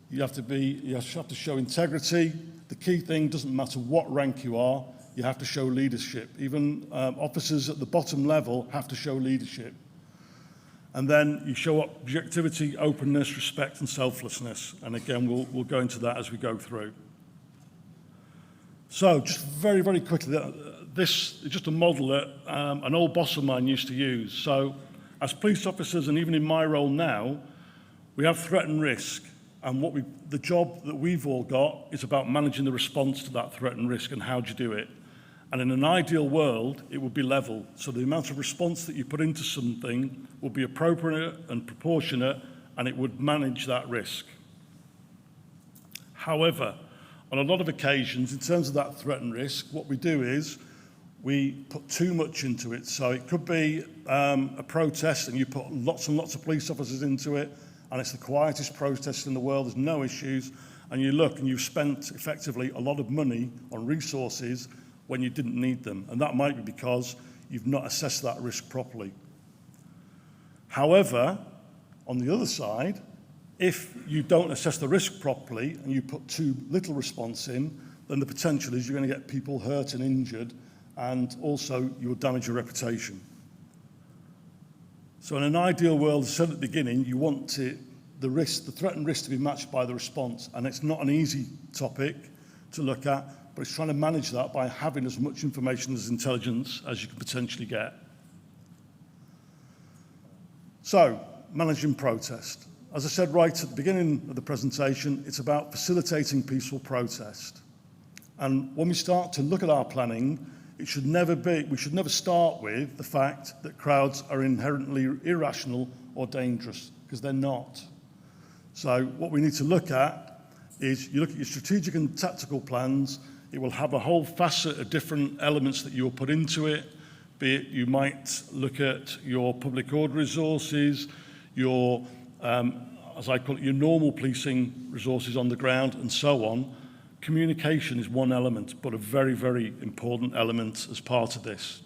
you have to show integrity. The key thing, doesn't matter what rank you are, you have to show leadership. Even officers at the bottom level have to show leadership. And then you show objectivity, openness, respect, and selflessness. And again, we'll go into that as we go through. So just very, very quickly, this is just a model that an old boss of mine used to use. So as police officers, and even in my role now, we have threat and risk. And the job that we've all got is about managing the response to that threat and risk and how do you do it. And in an ideal world, it would be level. So the amount of response that you put into something will be appropriate and proportionate, and it would manage that risk. However, on a lot of occasions, in terms of that threat and risk, what we do is we put too much into it. So it could be a protest and you put lots and lots of police officers into it, and it's the quietest protest in the world, there's no issues, and you look and you've spent effectively a lot of money on resources when you didn't need them, and that might be because you've not assessed that risk properly. However, on the other side, if you don't assess the risk properly and you put too little response in, then the potential is you're going to get people hurt and injured, and also you'll damage your reputation. So in an ideal world, as I said at the beginning, you want the threat and risk to be matched by the response, and it's not an easy topic to look at, but it's trying to manage that by having as much information as intelligence as you can potentially get. So, managing protest. As I said right at the beginning of the presentation, it's about facilitating peaceful protest. And when we start to look at our planning, we should never start with the fact that crowds are inherently irrational or dangerous, because they're not. So what we need to look at is you look at your strategic and tactical plans. It will have a whole facet of different elements that you'll put into it, be it you might look at your public order resources, your, as I call it, your normal policing resources on the ground, and so on. Communication is one element, but a very, very important element as part of this.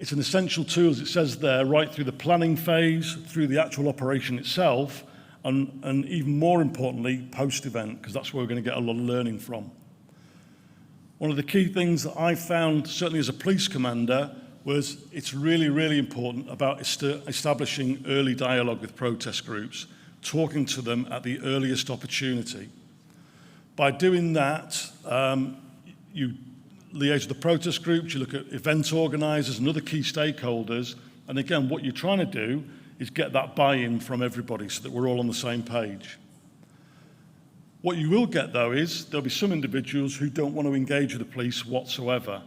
It's an essential tool, as it says there, right through the planning phase, through the actual operation itself, and even more importantly, post-event, because that's where we're going to get a lot of learning from. One of the key things that I found, certainly as a police commander, was it's really, really important about establishing early dialogue with protest groups, talking to them at the earliest opportunity. By doing that, you liaise with the protest groups, you look at event organisers and other key stakeholders, and again, what you're trying to do is get that buy-in from everybody so that we're all on the same page. What you will get, though, is there'll be some individuals who don't want to engage with the police whatsoever.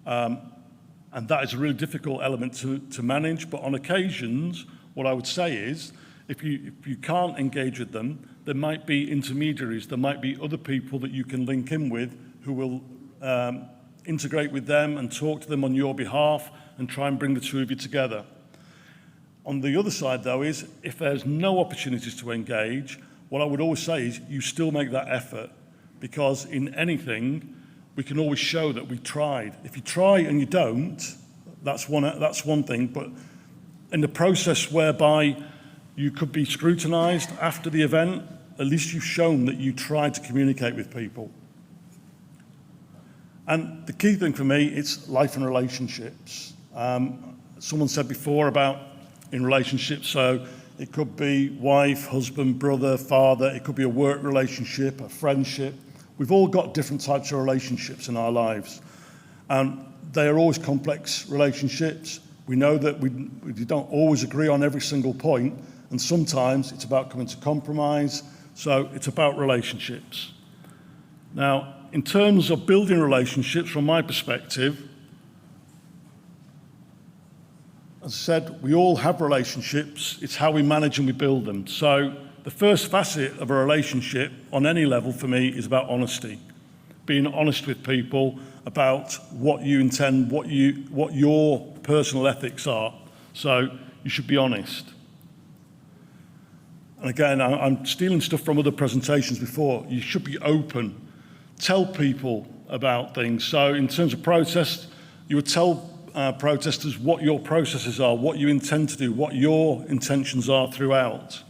And that is a really difficult element to manage, but on occasions, what I would say is, if you can't engage with them, there might be intermediaries, there might be other people that you can link in with who will integrate with them and talk to them on your behalf and try and bring the two of you together. On the other side, though, is if there's no opportunities to engage, what I would always say is you still make that effort, because in anything, we can always show that we tried. If you try and you don't, that's one thing, but in the process whereby you could be scrutinised after the event, at least you've shown that you tried to communicate with people. And the key thing for me, it's life and relationships. Someone said before about in relationships, so it could be wife, husband, brother, father, it could be a work relationship, a friendship. We've all got different types of relationships in our lives. And they are always complex relationships. We know that we don't always agree on every single point, and sometimes it's about coming to compromise, so it's about relationships. Now, in terms of building relationships, from my perspective, as I said, we all have relationships. It's how we manage and we build them. So the first facet of a relationship on any level for me is about honesty. Being honest with people about what you intend, what your personal ethics are. So you should be honest. And again, I'm stealing stuff from other presentations before. You should be open. Tell people about things. So in terms of protest, you would tell protesters what your processes are, what you intend to do, what your intentions are throughout.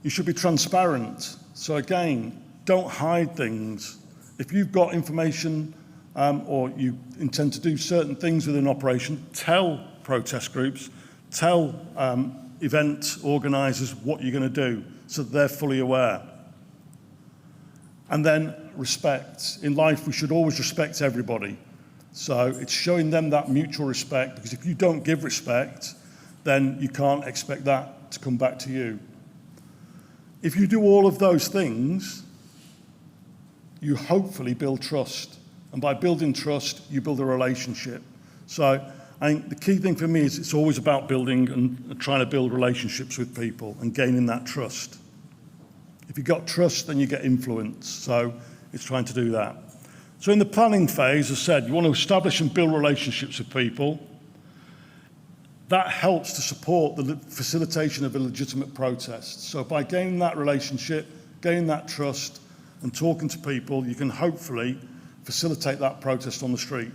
You should be transparent. So again, don't hide things. If you've got information or you intend to do certain things within an operation, tell protest groups, tell event organisers what you're going to do so that they're fully aware. And then respect. In life, we should always respect everybody. So it's showing them that mutual respect, because if you don't give respect, then you can't expect that to come back to you. If you do all of those things, you hopefully build trust. And by building trust, you build a relationship. So I think the key thing for me is it's always about building and trying to build relationships with people and gaining that trust. If you've got trust, then you get influence. So it's trying to do that. So in the planning phase, as I said, you want to establish and build relationships with people. that helps to support the facilitation of a legitimate protest. So by gaining that relationship, gaining that trust, and talking to people, you can hopefully facilitate that protest on the street.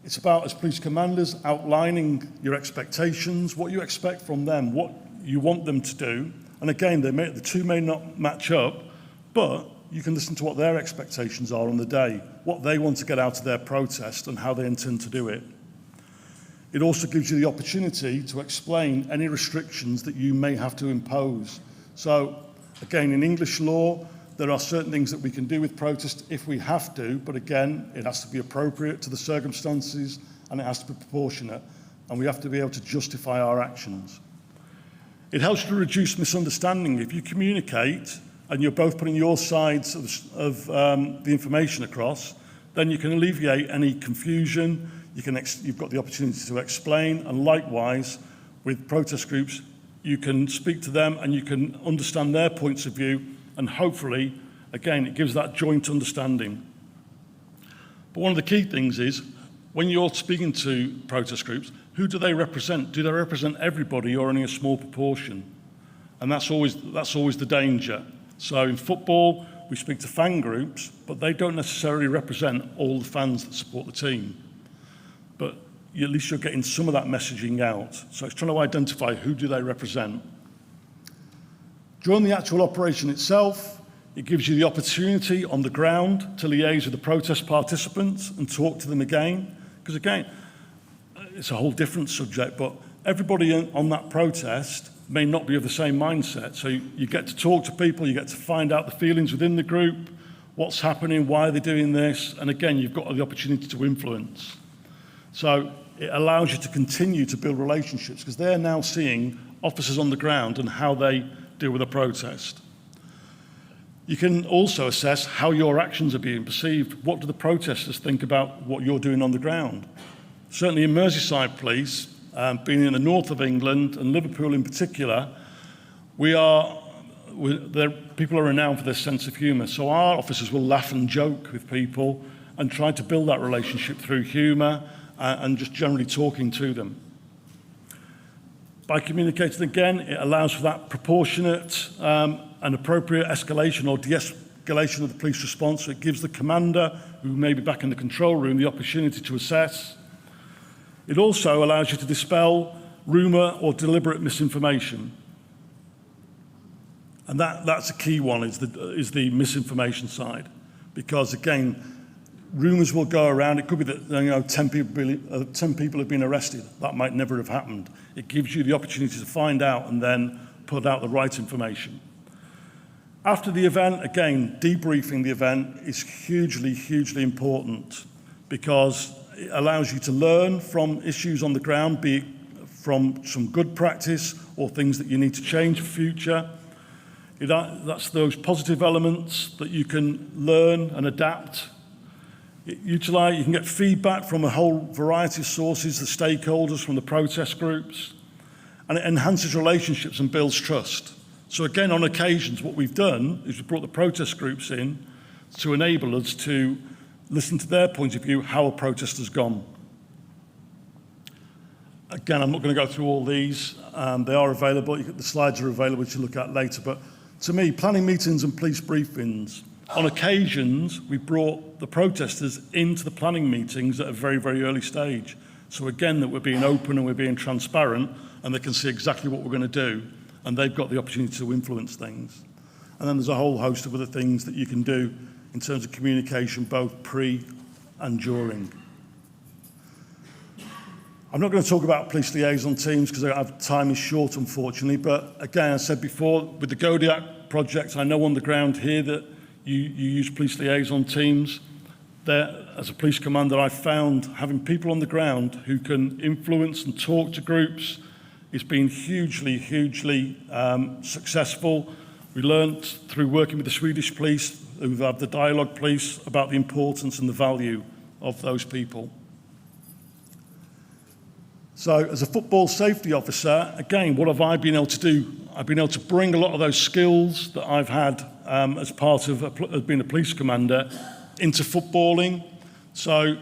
It's about, as police commanders, outlining your expectations, what you expect from them, what you want them to do. And again, the two may not match up, but you can listen to what their expectations are on the day, what they want to get out of their protest and how they intend to do it. It also gives you the opportunity to explain any restrictions that you may have to impose. So, again, in English law, there are certain things that we can do with protest if we have to, but again, it has to be appropriate to the circumstances and it has to be proportionate, and we have to be able to justify our actions. It helps to reduce misunderstanding. If you communicate and you're both putting your sides of the information across, then you can alleviate any confusion. You've got the opportunity to explain, and likewise, with protest groups, you can speak to them and you can understand their points of view, and hopefully, again, it gives that joint understanding. But one of the key things is, when you're speaking to protest groups, who do they represent? Do they represent everybody or only a small proportion? And that's always the danger. So in football, we speak to fan groups, but they don't necessarily represent all the fans that support the team. But at least you're getting some of that messaging out. So it's trying to identify who do they represent. During the actual operation itself, it gives you the opportunity on the ground to liaise with the protest participants and talk to them again. Because again, it's a whole different subject, but everybody on that protest may not be of the same mindset. So you get to talk to people, you get to find out the feelings within the group, what's happening, why they're doing this, and again, you've got the opportunity to influence. So it allows you to continue to build relationships because they're now seeing officers on the ground and how they deal with a protest. You can also assess how your actions are being perceived. What do the protesters think about what you're doing on the ground? Certainly in Merseyside Police, being in the north of England and Liverpool in particular, people are renowned for their sense of humour. So our officers will laugh and joke with people and try to build that relationship through humour and just generally talking to them. By communicating again, it allows for that proportionate and appropriate escalation or de-escalation of the police response. So it gives the commander, who may be back in the control room, the opportunity to assess. It also allows you to dispel rumour or deliberate misinformation. And that's a key one, is the misinformation side. Because again, rumours will go around. It could be that 10 people have been arrested. That might never have happened. It gives you the opportunity to find out and then put out the right information. After the event, again, debriefing the event is hugely, hugely important because it allows you to learn from issues on the ground, be it from some good practice or things that you need to change for future. That's those positive elements that you can learn and adapt. You can get feedback from a whole variety of sources, the stakeholders, from the protest groups, and it enhances relationships and builds trust. So again, on occasions, what we've done is we've brought the protest groups in to enable us to listen to their point of view, how a protest has gone. Again, I'm not going to go through all these. They are available. The slides are available to look at later. But to me, planning meetings and police briefings, on occasions, we brought the protesters into the planning meetings at a very, very early stage. So again, that we're being open and we're being transparent and they can see exactly what we're going to do and they've got the opportunity to influence things. And then there's a whole host of other things that you can do in terms of communication, both pre and during. I'm not going to talk about police liaison teams because our time is short, unfortunately. But again, as I said before, with the Godiac project, I know on the ground here that you use police liaison teams. As a police commander, I found having people on the ground who can influence and talk to groups has been hugely, hugely successful. We learned through working with the Swedish police, who have the dialogue police, about the importance and the value of those people. So as a football safety officer, again, what have I been able to do? I've been able to bring a lot of those skills that I've had as part of being a police commander into footballing. So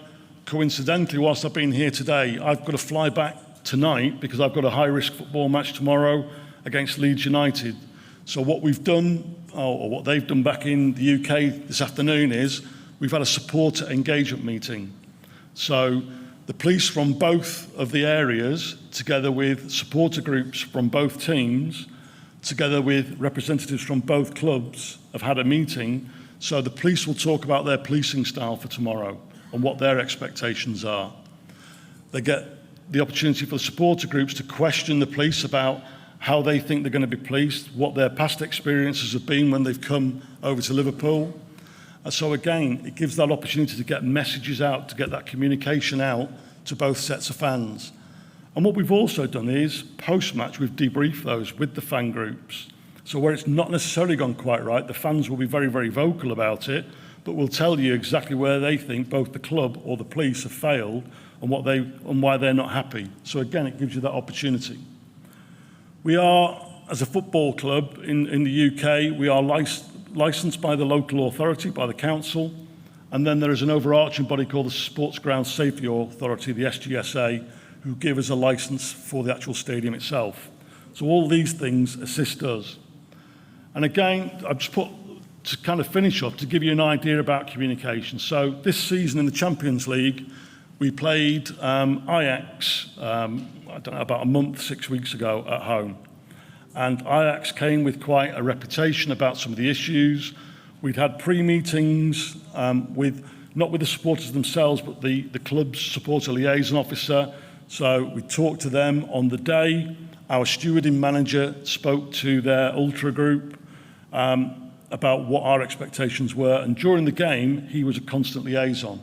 coincidentally, whilst I've been here today, I've got to fly back tonight because I've got a high-risk football match tomorrow against Leeds United. So what we've done, or what they've done back in the UK this afternoon, is we've had a supporter engagement meeting. So the police from both of the areas, together with supporter groups from both teams, together with representatives from both clubs, have had a meeting. So the police will talk about their policing style for tomorrow and what their expectations are. They get the opportunity for the supporter groups to question the police about how they think they're going to be policed, what their past experiences have been when they've come over to Liverpool. And so again, it gives that opportunity to get messages out, to get that communication out to both sets of fans. And what we've also done is, post-match, we've debriefed those with the fan groups. So where it's not necessarily gone quite right, the fans will be very, very vocal about it, but will tell you exactly where they think both the club or the police have failed and why they're not happy. So again, it gives you that opportunity. We are, as a football club in the UK, we are licensed by the local authority, by the council, and then there is an overarching body called the Sports Ground Safety Authority, the SGSA, who give us a license for the actual stadium itself. So all these things assist us. And again, I've just put, to kind of finish off, to give you an idea about communication. So this season in the Champions League, we played Ajax, I don't know, about a month, 6 weeks ago at home. And Ajax came with quite a reputation about some of the issues. We'd had pre-meetings not with the supporters themselves, but the club's supporter liaison officer. So we talked to them on the day. Our stewarding manager spoke to their ultra group about what our expectations were. And during the game, he was a constant liaison.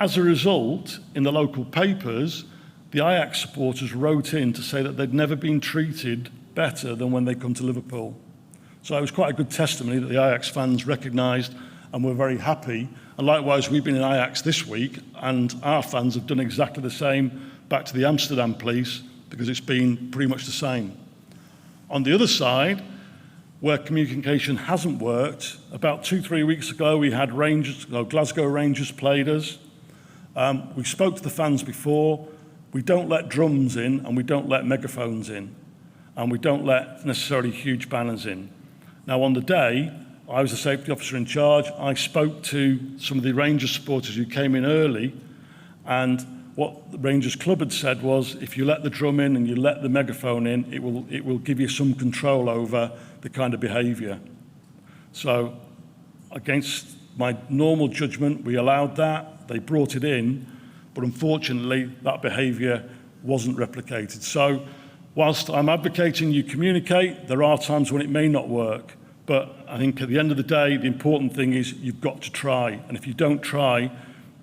As a result, in the local papers, the Ajax supporters wrote in to say that they'd never been treated better than when they come to Liverpool. So it was quite a good testimony that the Ajax fans recognised and were very happy. And likewise, we've been in Ajax this week, and our fans have done exactly the same back to the Amsterdam police, because it's been pretty much the same. On the other side, where communication hasn't worked, about 2-3 weeks ago, we had Glasgow Rangers played us. We spoke to the fans before. We don't let drums in, and we don't let megaphones in, and we don't let necessarily huge banners in. Now, on the day, I was the safety officer in charge. I spoke to some of the Rangers supporters who came in early, and what the Rangers club had said was, if you let the drum in and you let the megaphone in, it will give you some control over the kind of behaviour. So, against my normal judgment, we allowed that. They brought it in, but unfortunately, that behaviour wasn't replicated. So, whilst I'm advocating you communicate, there are times when it may not work. But I think at the end of the day, the important thing is you've got to try. And if you don't try,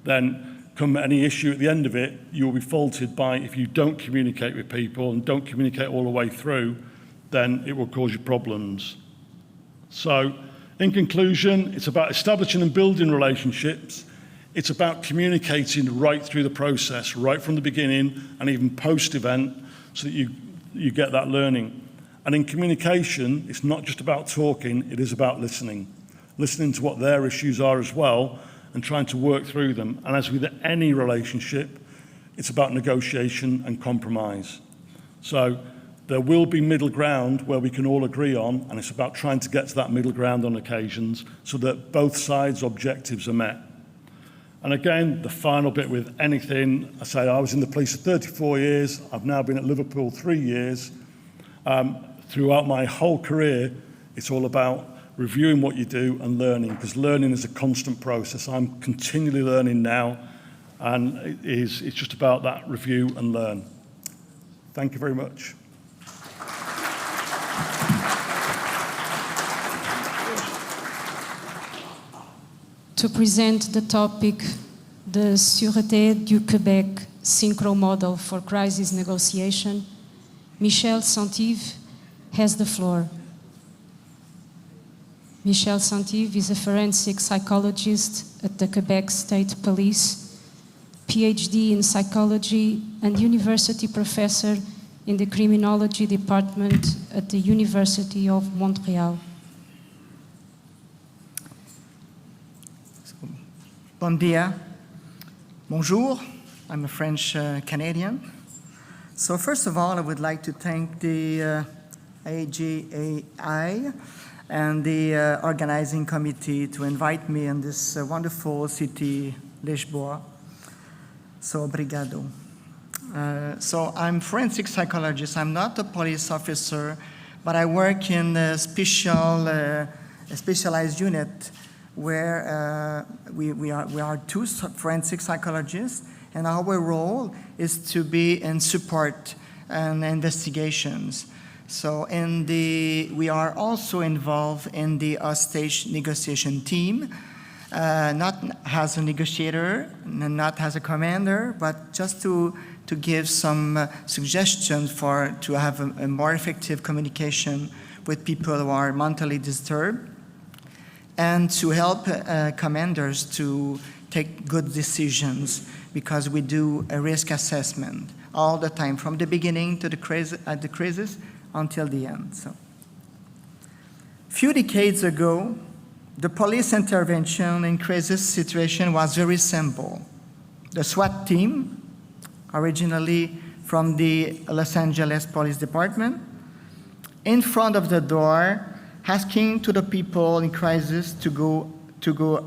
then come any issue at the end of it, you will be faulted by, if you don't communicate with people and don't communicate all the way through, then it will cause you problems. So, in conclusion, it's about establishing and building relationships. It's about communicating right through the process, right from the beginning and even post-event, so that you get that learning. And in communication, it's not just about talking, it is about listening. Listening to what their issues are as well, and trying to work through them. And as with any relationship, it's about negotiation and compromise. So there will be middle ground where we can all agree on, and it's about trying to get to that middle ground on occasions so that both sides' objectives are met. And again, the final bit with anything, I say I was in the police for 34 years, I've now been at Liverpool 3 years. Throughout my whole career, it's all about reviewing what you do and learning, because learning is a constant process. I'm continually learning now, and it's just about that review and learn. Thank you very much. To present the topic, the Sûreté du Québec Synchro Model for Crisis Negotiation, Michel Santive has the floor. Michel Santive is a forensic psychologist at the Quebec State Police, PhD in psychology and university professor in the criminology department at the University of Montreal. Bon dia. Bonjour. I'm a French Canadian. So first of all, I would like to thank the AGAI and the organizing committee to invite me in this wonderful city, Lisboa. So, obrigado. So I'm forensic psychologist. I'm not a police officer, but I work in a specialized unit where we are two forensic psychologists, and our role is to be in support and investigations. So we are also involved in the hostage negotiation team, not as a negotiator, not as a commander, but just to give some suggestions to have a more effective communication with people who are mentally disturbed, and to help commanders to take good decisions, because we do a risk assessment all the time, from the beginning to the crisis until the end. So, a few decades ago, the police intervention in crisis situation was very simple. The SWAT team, originally from the Los Angeles Police Department, in front of the door, asking to the people in crisis to go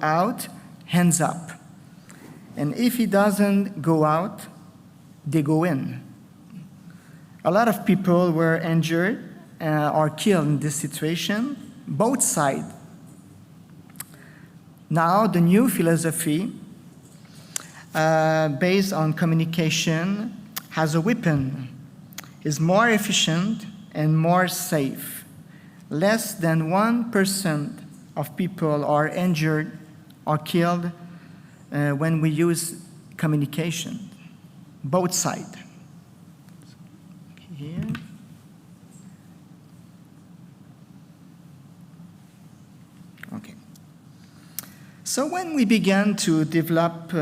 out, hands up. And if he doesn't go out, they go in. A lot of people were injured or killed in this situation, both sides. Now, the new philosophy, based on communication, has a weapon, is more efficient and more safe. Less than 1% of people are injured or killed when we use communication, both sides. Here. Okay. So when we began to develop,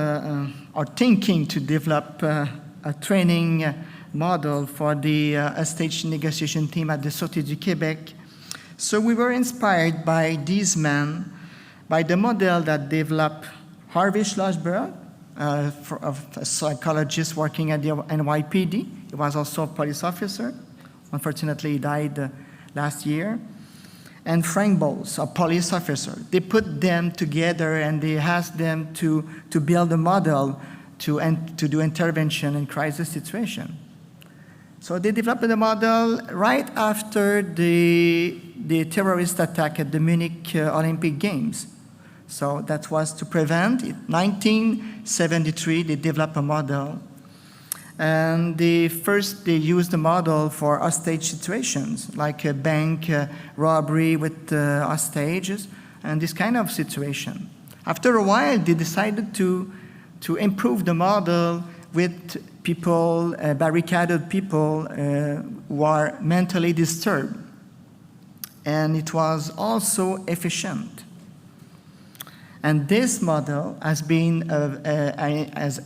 or thinking to develop a training model for the hostage negotiation team at the Sûreté du Québec, so we were inspired by these men, by the model that developed Harvey Schlossberg, a psychologist working at the NYPD. He was also a police officer. Unfortunately, he died last year. And Frank Bowles, a police officer. They put them together and they asked them to build a model to do intervention in crisis situation. So they developed the model right after the terrorist attack at the Munich Olympic Games. So that was to prevent. In 1973, they developed a model. And they used the model for hostage situations, like a bank robbery with hostages, and this kind of situation. After a while, they decided to improve the model with people, barricaded people who are mentally disturbed. And it was also efficient. And this model has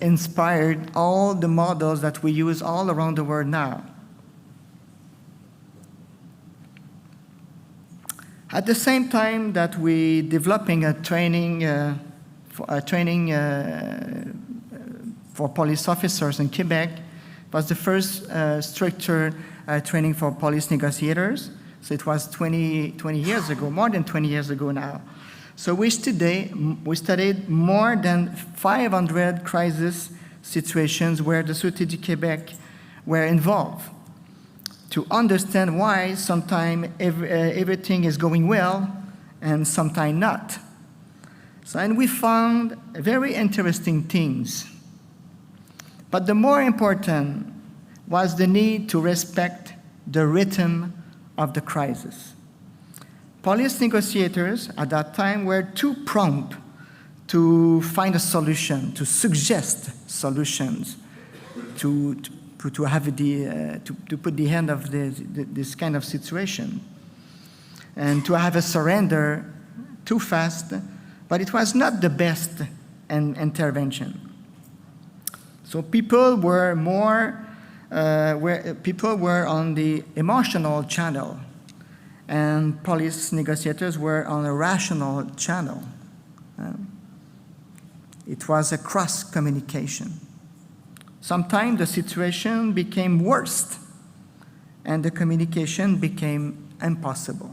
inspired all the models that we use all around the world now. At the same time that we developing a training for police officers in Quebec, was the first structured training for police negotiators. So it was 20 years ago, more than 20 years ago now. So we studied more than 500 crisis situations where the Sûreté du Québec were involved, to understand why sometimes everything is going well and sometimes not. So, and we found very interesting things. But the more important was the need to respect the rhythm of the crisis. Police negotiators at that time were too prompt to find a solution, to suggest solutions, to put the end of this kind of situation, and to have a surrender too fast. But it was not the best intervention. So people were on the emotional channel, and police negotiators were on a rational channel. It was a cross communication. Sometimes the situation became worse and the communication became impossible.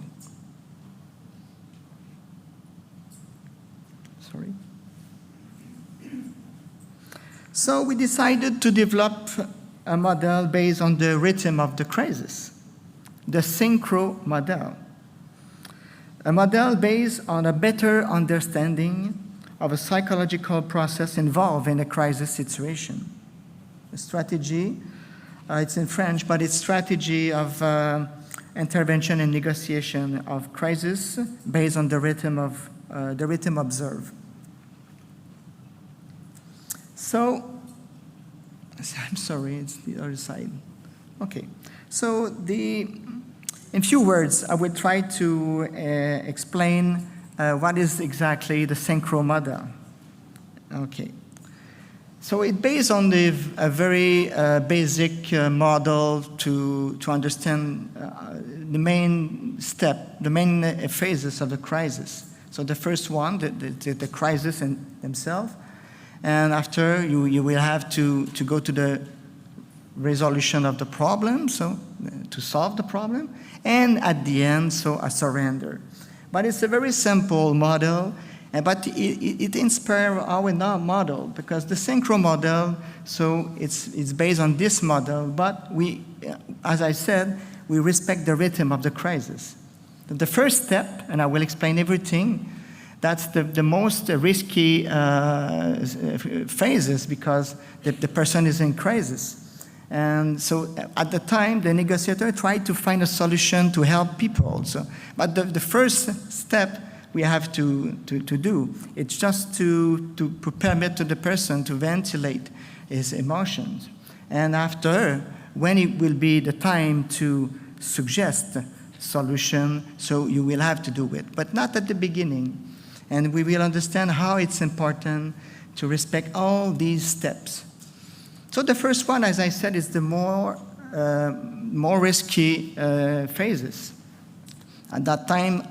Sorry. So we decided to develop a model based on the rhythm of the crisis, the synchro model. A model based on a better understanding of a psychological process involved in a crisis situation. A strategy, it's in French, but it's strategy of intervention and negotiation of crisis based on the rhythm observed. So, I'm sorry, it's the other side. Okay, so in few words, I will try to explain what is exactly the synchro model. Okay. So it's based on a very basic model to understand the main step, the main phases of the crisis. So the first one, the crisis in themselves, and after you will have to go to the resolution of the problem, so to solve the problem, and at the end, so a surrender. But it's a very simple model. But it inspired our model, because the synchro model, so it's based on this model, but we, as I said, we respect the rhythm of the crisis. The first step, and I will explain everything, that's the most risky phases, because the person is in crisis. And so at the time, the negotiator tried to find a solution to help people. So, but the first step we have to do. It's just to permit to the person to ventilate his emotions. And after, when it will be the time to suggest solution, so you will have to do it, but not at the beginning. And we will understand how it's important to respect all these steps. So the first one, as I said, is the more risky phases. At that time,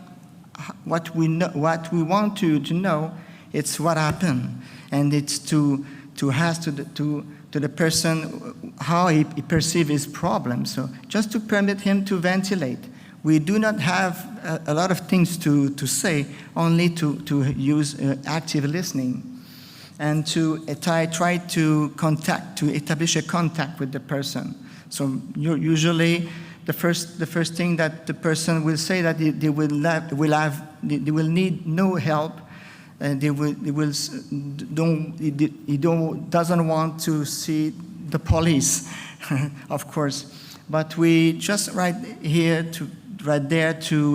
what we want to know, it's what happened, and it's to ask to the person how he perceives his problem. So just to permit him to ventilate. We do not have a lot of things to say, only to use active listening, and to try to establish a contact with the person. So usually, the first thing that the person will say that they will need no help, and he doesn't want to see the police, of course. But we just right there to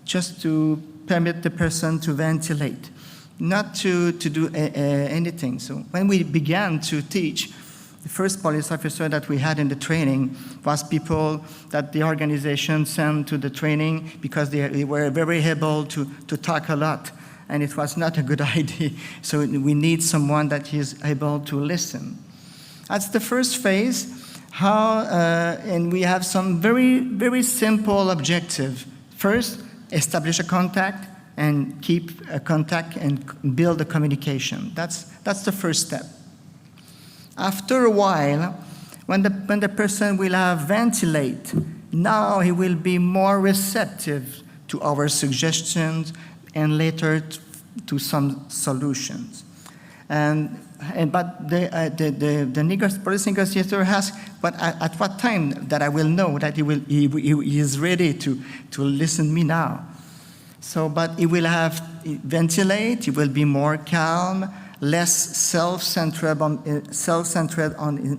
just to permit the person to ventilate, not to do anything. So when we began to teach, the first police officer that we had in the training was people that the organization sent to the training because they were very able to talk a lot, and it was not a good idea. So we need someone that is able to listen. That's the first phase. And we have some very, very simple objective. First, establish a contact and keep a contact and build a communication. That's the first step. After a while, when the person will have ventilate, now he will be more receptive to our suggestions and later to some solutions. But the police negotiator asks, but at what time that I will know that he is ready to listen to me now? So, but he will ventilate, he will be more calm, less self-centered on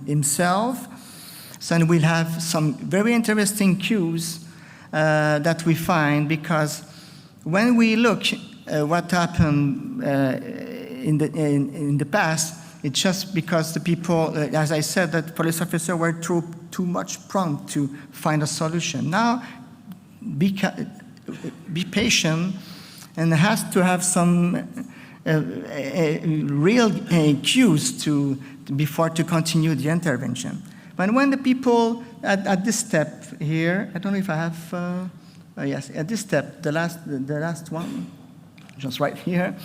himself. So we'll have some very interesting cues that we find, because when we look what happened in the past, it's just because the people, as I said, that police officers were too much prompt to find a solution. Now, be patient, and has to have some real cues before to continue the intervention. But when the people at this step here, I don't know if I have, yes, at this step, the last one, just right here.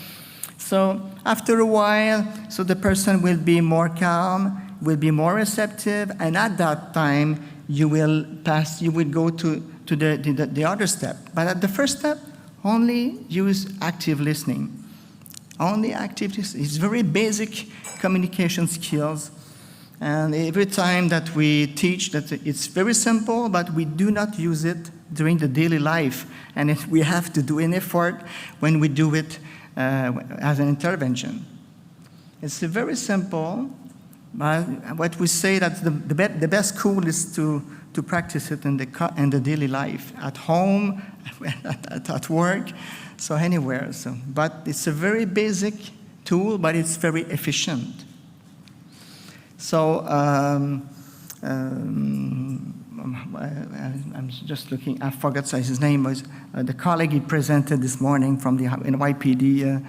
So after a while, so the person will be more calm, will be more receptive, and at that time, you will go to the other step. But at the first step, only use active listening. Only active listening. It's very basic communication skills. And every time that we teach that it's very simple, but we do not use it during the daily life. And we have to do an effort when we do it as an intervention. It's very simple, but what we say that the best school is to practice it in the daily life, at home, at work, so anywhere. But it's a very basic tool, but it's very efficient. So I'm just looking. I forgot his name. Was the colleague he presented this morning from the NYPD,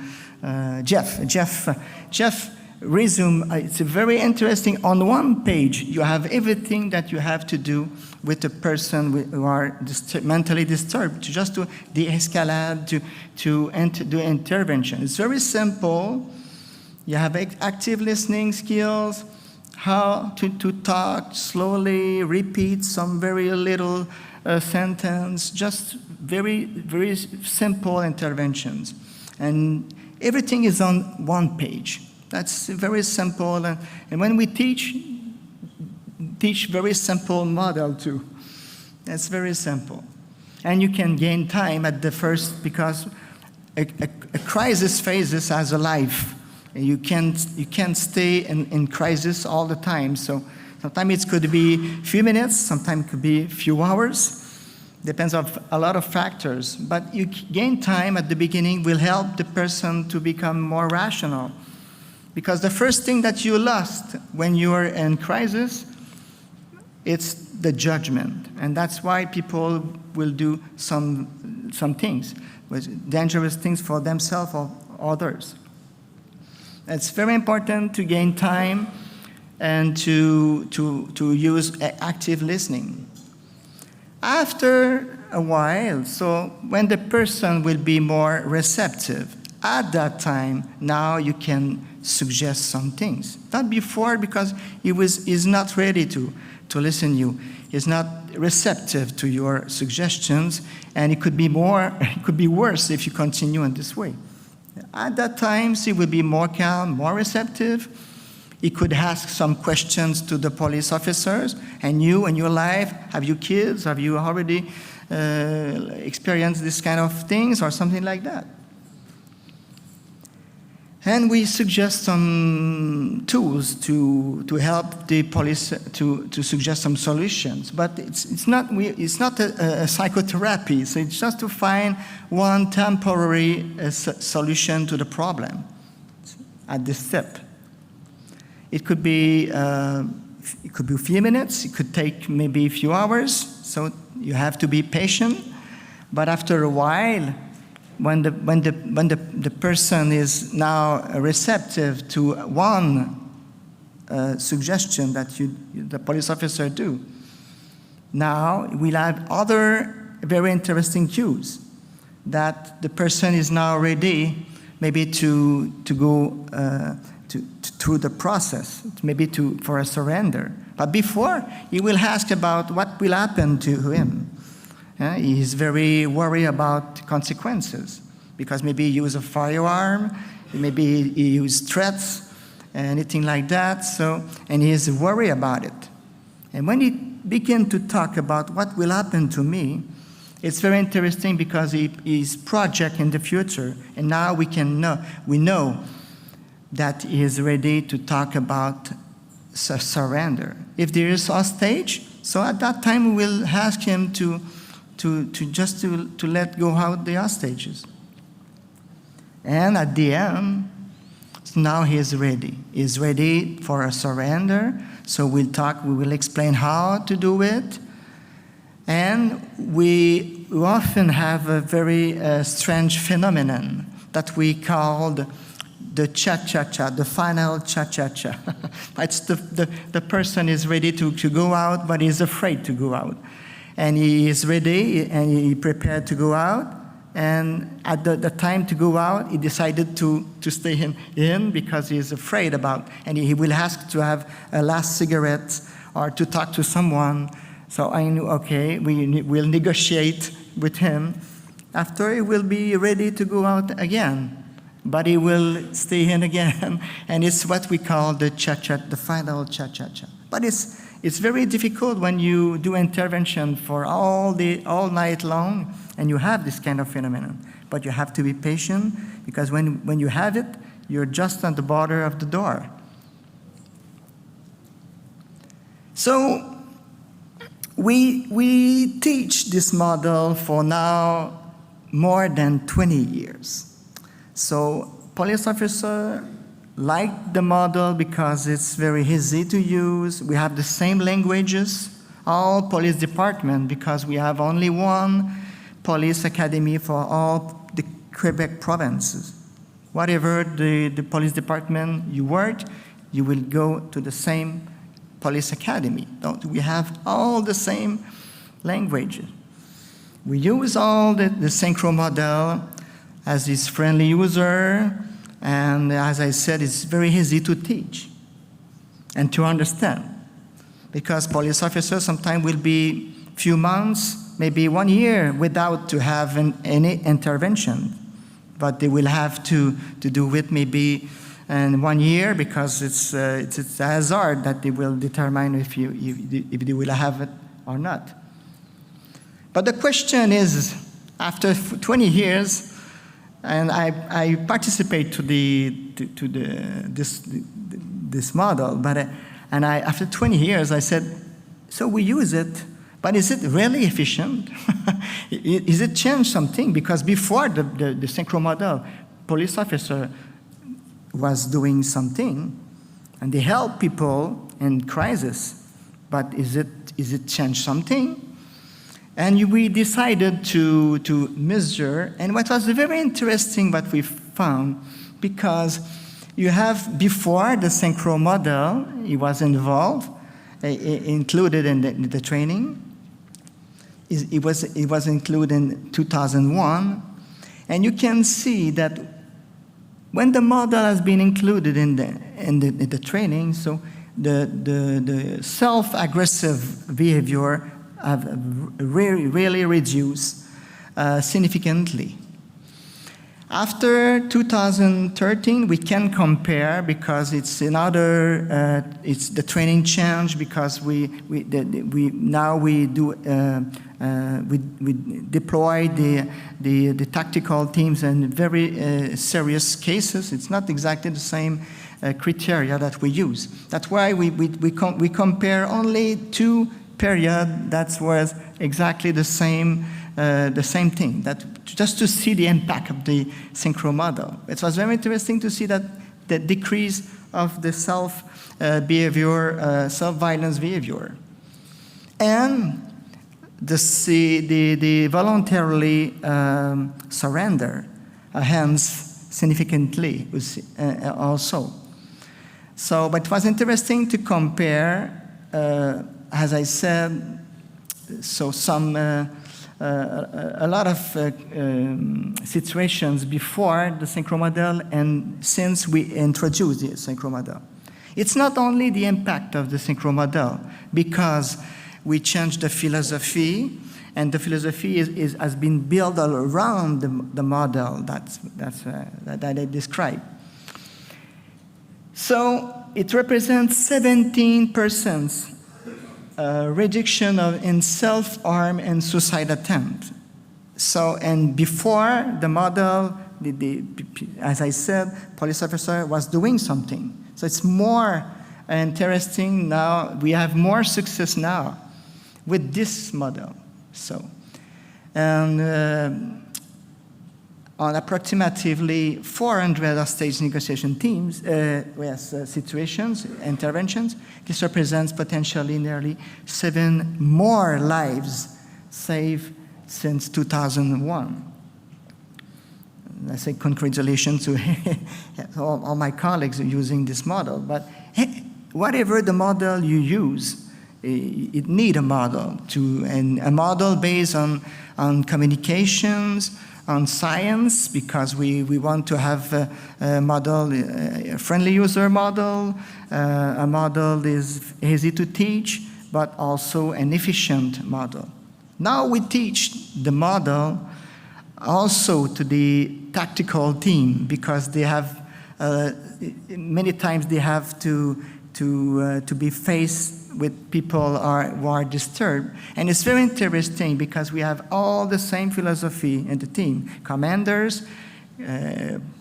Jeff. Resume. It's a very interesting. On one page, you have everything that you have to do with a person who are mentally disturbed, just to de-escalate, to do intervention. It's very simple. You have active listening skills, how to talk slowly, repeat some very little sentence, just very, very simple interventions. And everything is on one page. That's very simple. And when we teach very simple model too. That's very simple. And you can gain time at the first, because a crisis phase has a life. You can't stay in crisis all the time. So sometimes it could be a few minutes, sometimes it could be a few hours. Depends on a lot of factors. But you gain time at the beginning will help the person to become more rational. Because the first thing that you lost when you are in crisis, it's the judgment. And that's why people will do some things, dangerous things for themselves or others. It's very important to gain time and to use active listening. After a while, so when the person will be more receptive, at that time, now you can suggest some things. Not before, because he's not ready to listen to you. He's not receptive to your suggestions, and it could be worse if you continue in this way. At that time, he will be more calm, more receptive. He could ask some questions to the police officers. And you, in your life, have you kids? Have you already experienced this kind of things or something like that? And we suggest some tools to help the police to suggest some solutions. But it's not a psychotherapy. So it's just to find one temporary solution to the problem at this step. It could be a few minutes. It could take maybe a few hours. So you have to be patient. But after a while, when the person is now receptive to one suggestion that the police officer do, now we'll have other very interesting cues that the person is now ready, maybe to go through the process, maybe for a surrender. But before, he will ask about what will happen to him. He is very worried about consequences, because maybe he used a firearm, maybe he used threats, anything like that. And he is worried about it. And when he begins to talk about what will happen to me, it's very interesting, because he is project in the future, and now we know that he is ready to talk about surrender. If there is hostage, so at that time we will ask him to let go out the hostages. And at the end, now he is ready. He is ready for a surrender. So we will explain how to do it. And we often have a very strange phenomenon that we called the cha-cha-cha, the final cha-cha-cha. It's the person is ready to go out, but he's afraid to go out. And he is ready and he prepared to go out, and at the time to go out, he decided to stay in because he is afraid about, and he will ask to have a last cigarette or to talk to someone. So I knew, okay, we'll negotiate with him. After, he will be ready to go out again, but he will stay in again, and it's what we call the cha-cha, the final cha-cha-cha. But it's very difficult when you do intervention for all night long, and you have this kind of phenomenon. But you have to be patient, because when you have it, you're just on the border of the door. So we teach this model for now more than 20 years. So police officers like the model because it's very easy to use. We have the same languages, all police department, because we have only one police academy for all the Quebec provinces. Whatever the police department you work, you will go to the same police academy. We have all the same languages. We use all the synchro model as this friendly user, and as I said, it's very easy to teach and to understand, because police officers sometimes will be few months, maybe 1 year without to have any intervention, but they will have to do it maybe in 1 year, because it's a hazard that they will determine if they will have it or not. But the question is, after 20 years, and I participate to this model, and after 20 years I said, so we use it, but is it really efficient? Is it changed something? Because before the synchro model, police officer was doing something, and they help people in crisis, but is it changed something? And we decided to measure, and what was very interesting what we found, because you have before the synchro model, it was involved, included in the training. It was included in 2001, and you can see that when the model has been included in the training, so the self-aggressive behavior have really reduced significantly. After 2013, we can compare, because it's another, it's the training change, because we deploy the tactical teams in very serious cases. It's not exactly the same criteria that we use. That's why we compare only 2 period that was exactly the same thing, that just to see the impact of the synchro model. It was very interesting to see that the decrease of the self-violence behavior, and the voluntarily surrender hence significantly also. So, but it was interesting to compare. As I said, so a lot of situations before the synchro model and since we introduced the synchro model. It's not only the impact of the synchro model, because we changed the philosophy, and the philosophy has been built all around the model that I described. So it represents 17% reduction in self-harm and suicide attempt. So, and before the model, as I said, police officer was doing something. So it's more interesting now. We have more success now with this model. So, and on approximately 400 hostage negotiation teams, situations, interventions, this represents potentially nearly 7 more lives saved since 2001. I say congratulations to all my colleagues using this model, but whatever the model you use, it needs a model, and a model based on communications, on science because we want to have a model, a friendly user model, a model is easy to teach, but also an efficient model. Now we teach the model also to the tactical team because they have, many times they have to be faced with people who are disturbed. And it's very interesting because we have all the same philosophy in the team. Commanders,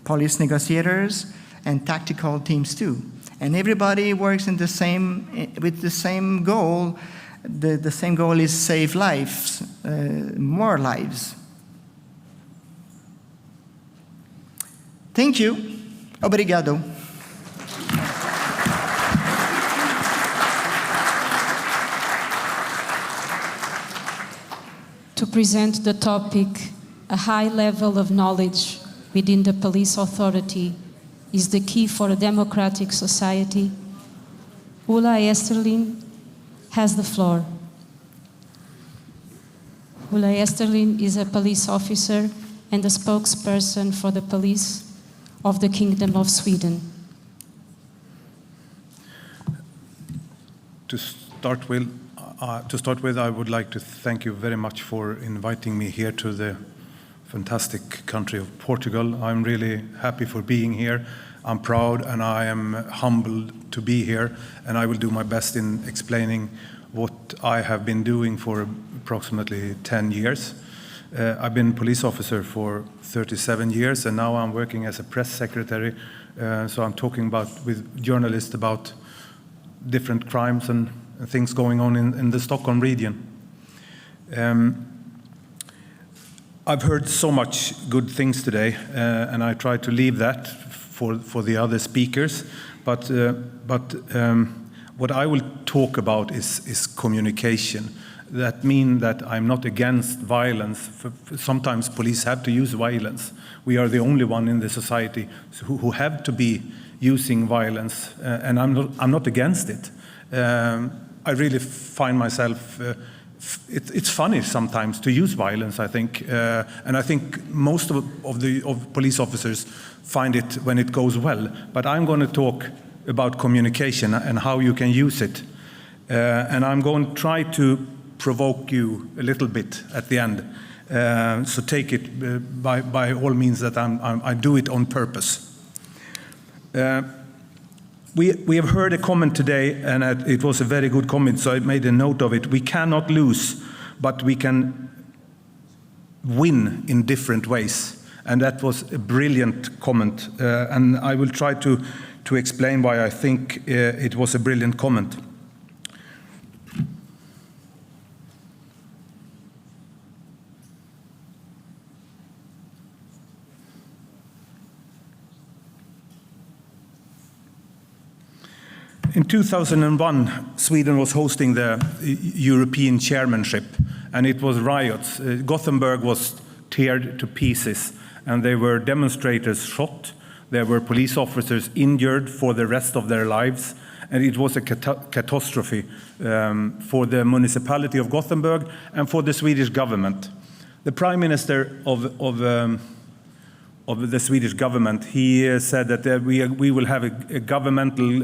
police negotiators, and tactical teams too. And everybody works in with the same goal. The same goal is save lives, more lives. Thank you. Obrigado. To present the topic, a high level of knowledge within the police authority is the key for a democratic society, Ula Esterlin has the floor. Ula Esterlin is a police officer and a spokesperson for the police of the Kingdom of Sweden. To start with, I would like to thank you very much for inviting me here to the fantastic country of Portugal. I'm really happy for being here. I'm proud and I am humbled to be here, and I will do my best in explaining what I have been doing for approximately 10 years. I've been police officer for 37 years, and now I'm working as a press secretary, so I'm talking with journalists about different crimes and things going on in the Stockholm region. I've heard so much good things today, and I try to leave that for the other speakers. But what I will talk about is communication. That means that I'm not against violence. Sometimes police have to use violence. We are the only one in the society who have to be using violence, and I'm not against it. I really find myself, it's funny sometimes to use violence, I think. And I think most of police officers find it when it goes well. But I'm going to talk about communication and how you can use it. And I'm going to try to provoke you a little bit at the end. So take it by all means that I do it on purpose. We have heard a comment today, and it was a very good comment, so I made a note of it. We cannot lose, but we can win in different ways. And that was a brilliant comment. And I will try to explain why I think it was a brilliant comment. In 2001, Sweden was hosting the European chairmanship, and it was riots. Gothenburg was teared to pieces, and there were demonstrators shot. There were police officers injured for the rest of their lives, and it was a catastrophe for the municipality of Gothenburg and for the Swedish government. The Prime Minister of the Swedish government, he said that we will have a governmental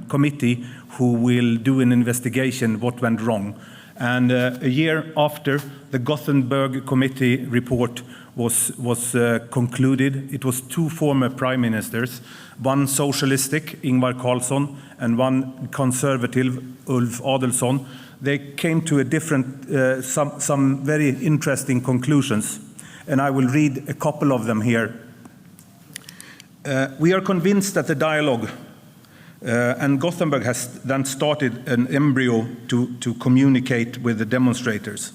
committee who will do an investigation what went wrong. And a year after, the Gothenburg committee report was concluded. It was two former prime ministers, one socialistic, Ingvar Carlsson, and one conservative, Ulf Adelsohn. They came to a different, some very interesting conclusions. And I will read a couple of them here. We are convinced that the dialogue, and Gothenburg has then started an embryo to communicate with the demonstrators.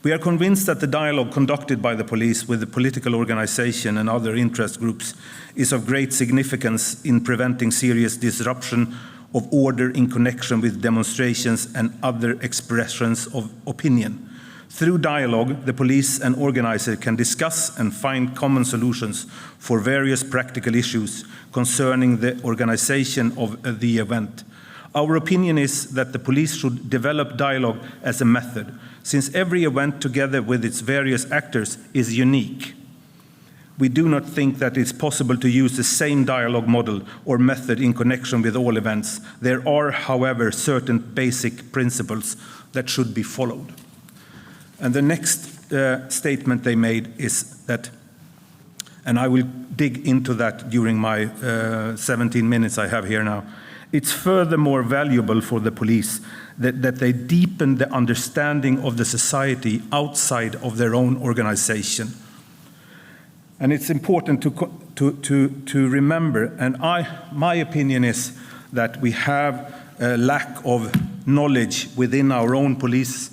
We are convinced that the dialogue conducted by the police with the political organization and other interest groups is of great significance in preventing serious disruption of order in connection with demonstrations and other expressions of opinion. Through dialogue, the police and organizer can discuss and find common solutions for various practical issues concerning the organization of the event. Our opinion is that the police should develop dialogue as a method. since every event together with its various actors is unique. We do not think that it's possible to use the same dialogue model or method in connection with all events. There are, however, certain basic principles that should be followed. And the next statement they made is that, and I will dig into that during my 17 minutes I have here now, it's furthermore valuable for the police that they deepen the understanding of the society outside of their own organization. And it's important to remember, and my opinion is that we have a lack of knowledge within our own police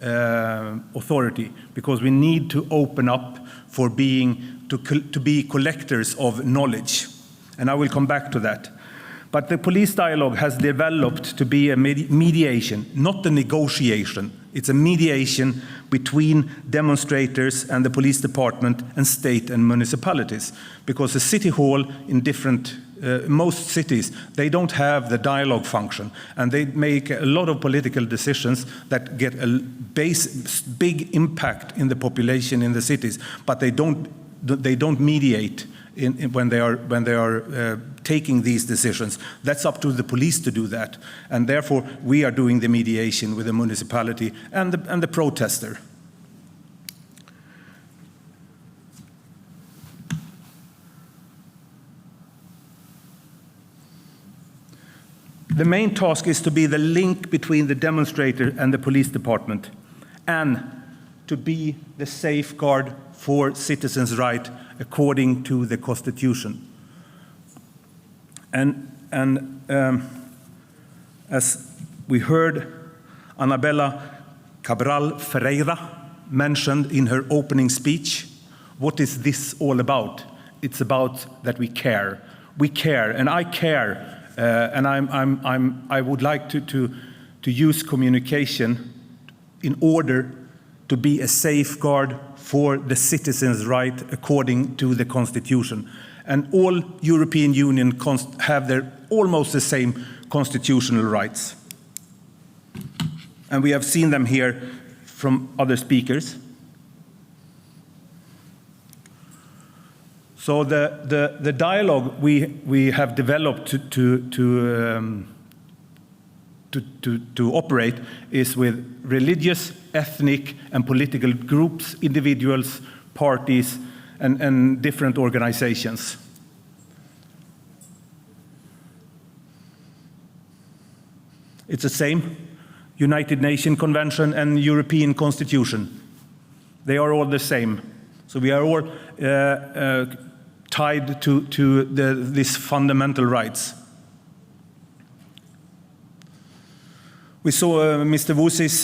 authority, because we need to open up for to be collectors of knowledge. And I will come back to that. But the police dialogue has developed to be a mediation, not a negotiation. It's a mediation between demonstrators and the police department and state and municipalities. Because the city hall in most cities, they don't have the dialogue function. And they make a lot of political decisions that get a big impact in the population in the cities. But they don't mediate when they are taking these decisions. That's up to the police to do that, and therefore we are doing the mediation with the municipality and the protester. The main task is to be the link between the demonstrator and the police department, and to be the safeguard for citizens' right according to the Constitution. And as we heard Anabela Cabral Ferreira mentioned in her opening speech, what is this all about? It's about that we care. We care, and I care, and I would like to use communication in order to be a safeguard for the citizens' right according to the Constitution. And all European Union have almost the same constitutional rights. And we have seen them here from other speakers. So the dialogue we have developed to operate is with religious, ethnic, and political groups, individuals, parties, and different organizations. It's the same United Nations Convention and European Constitution. They are all the same. So we are all tied to these fundamental rights. We saw Mr. Vusi's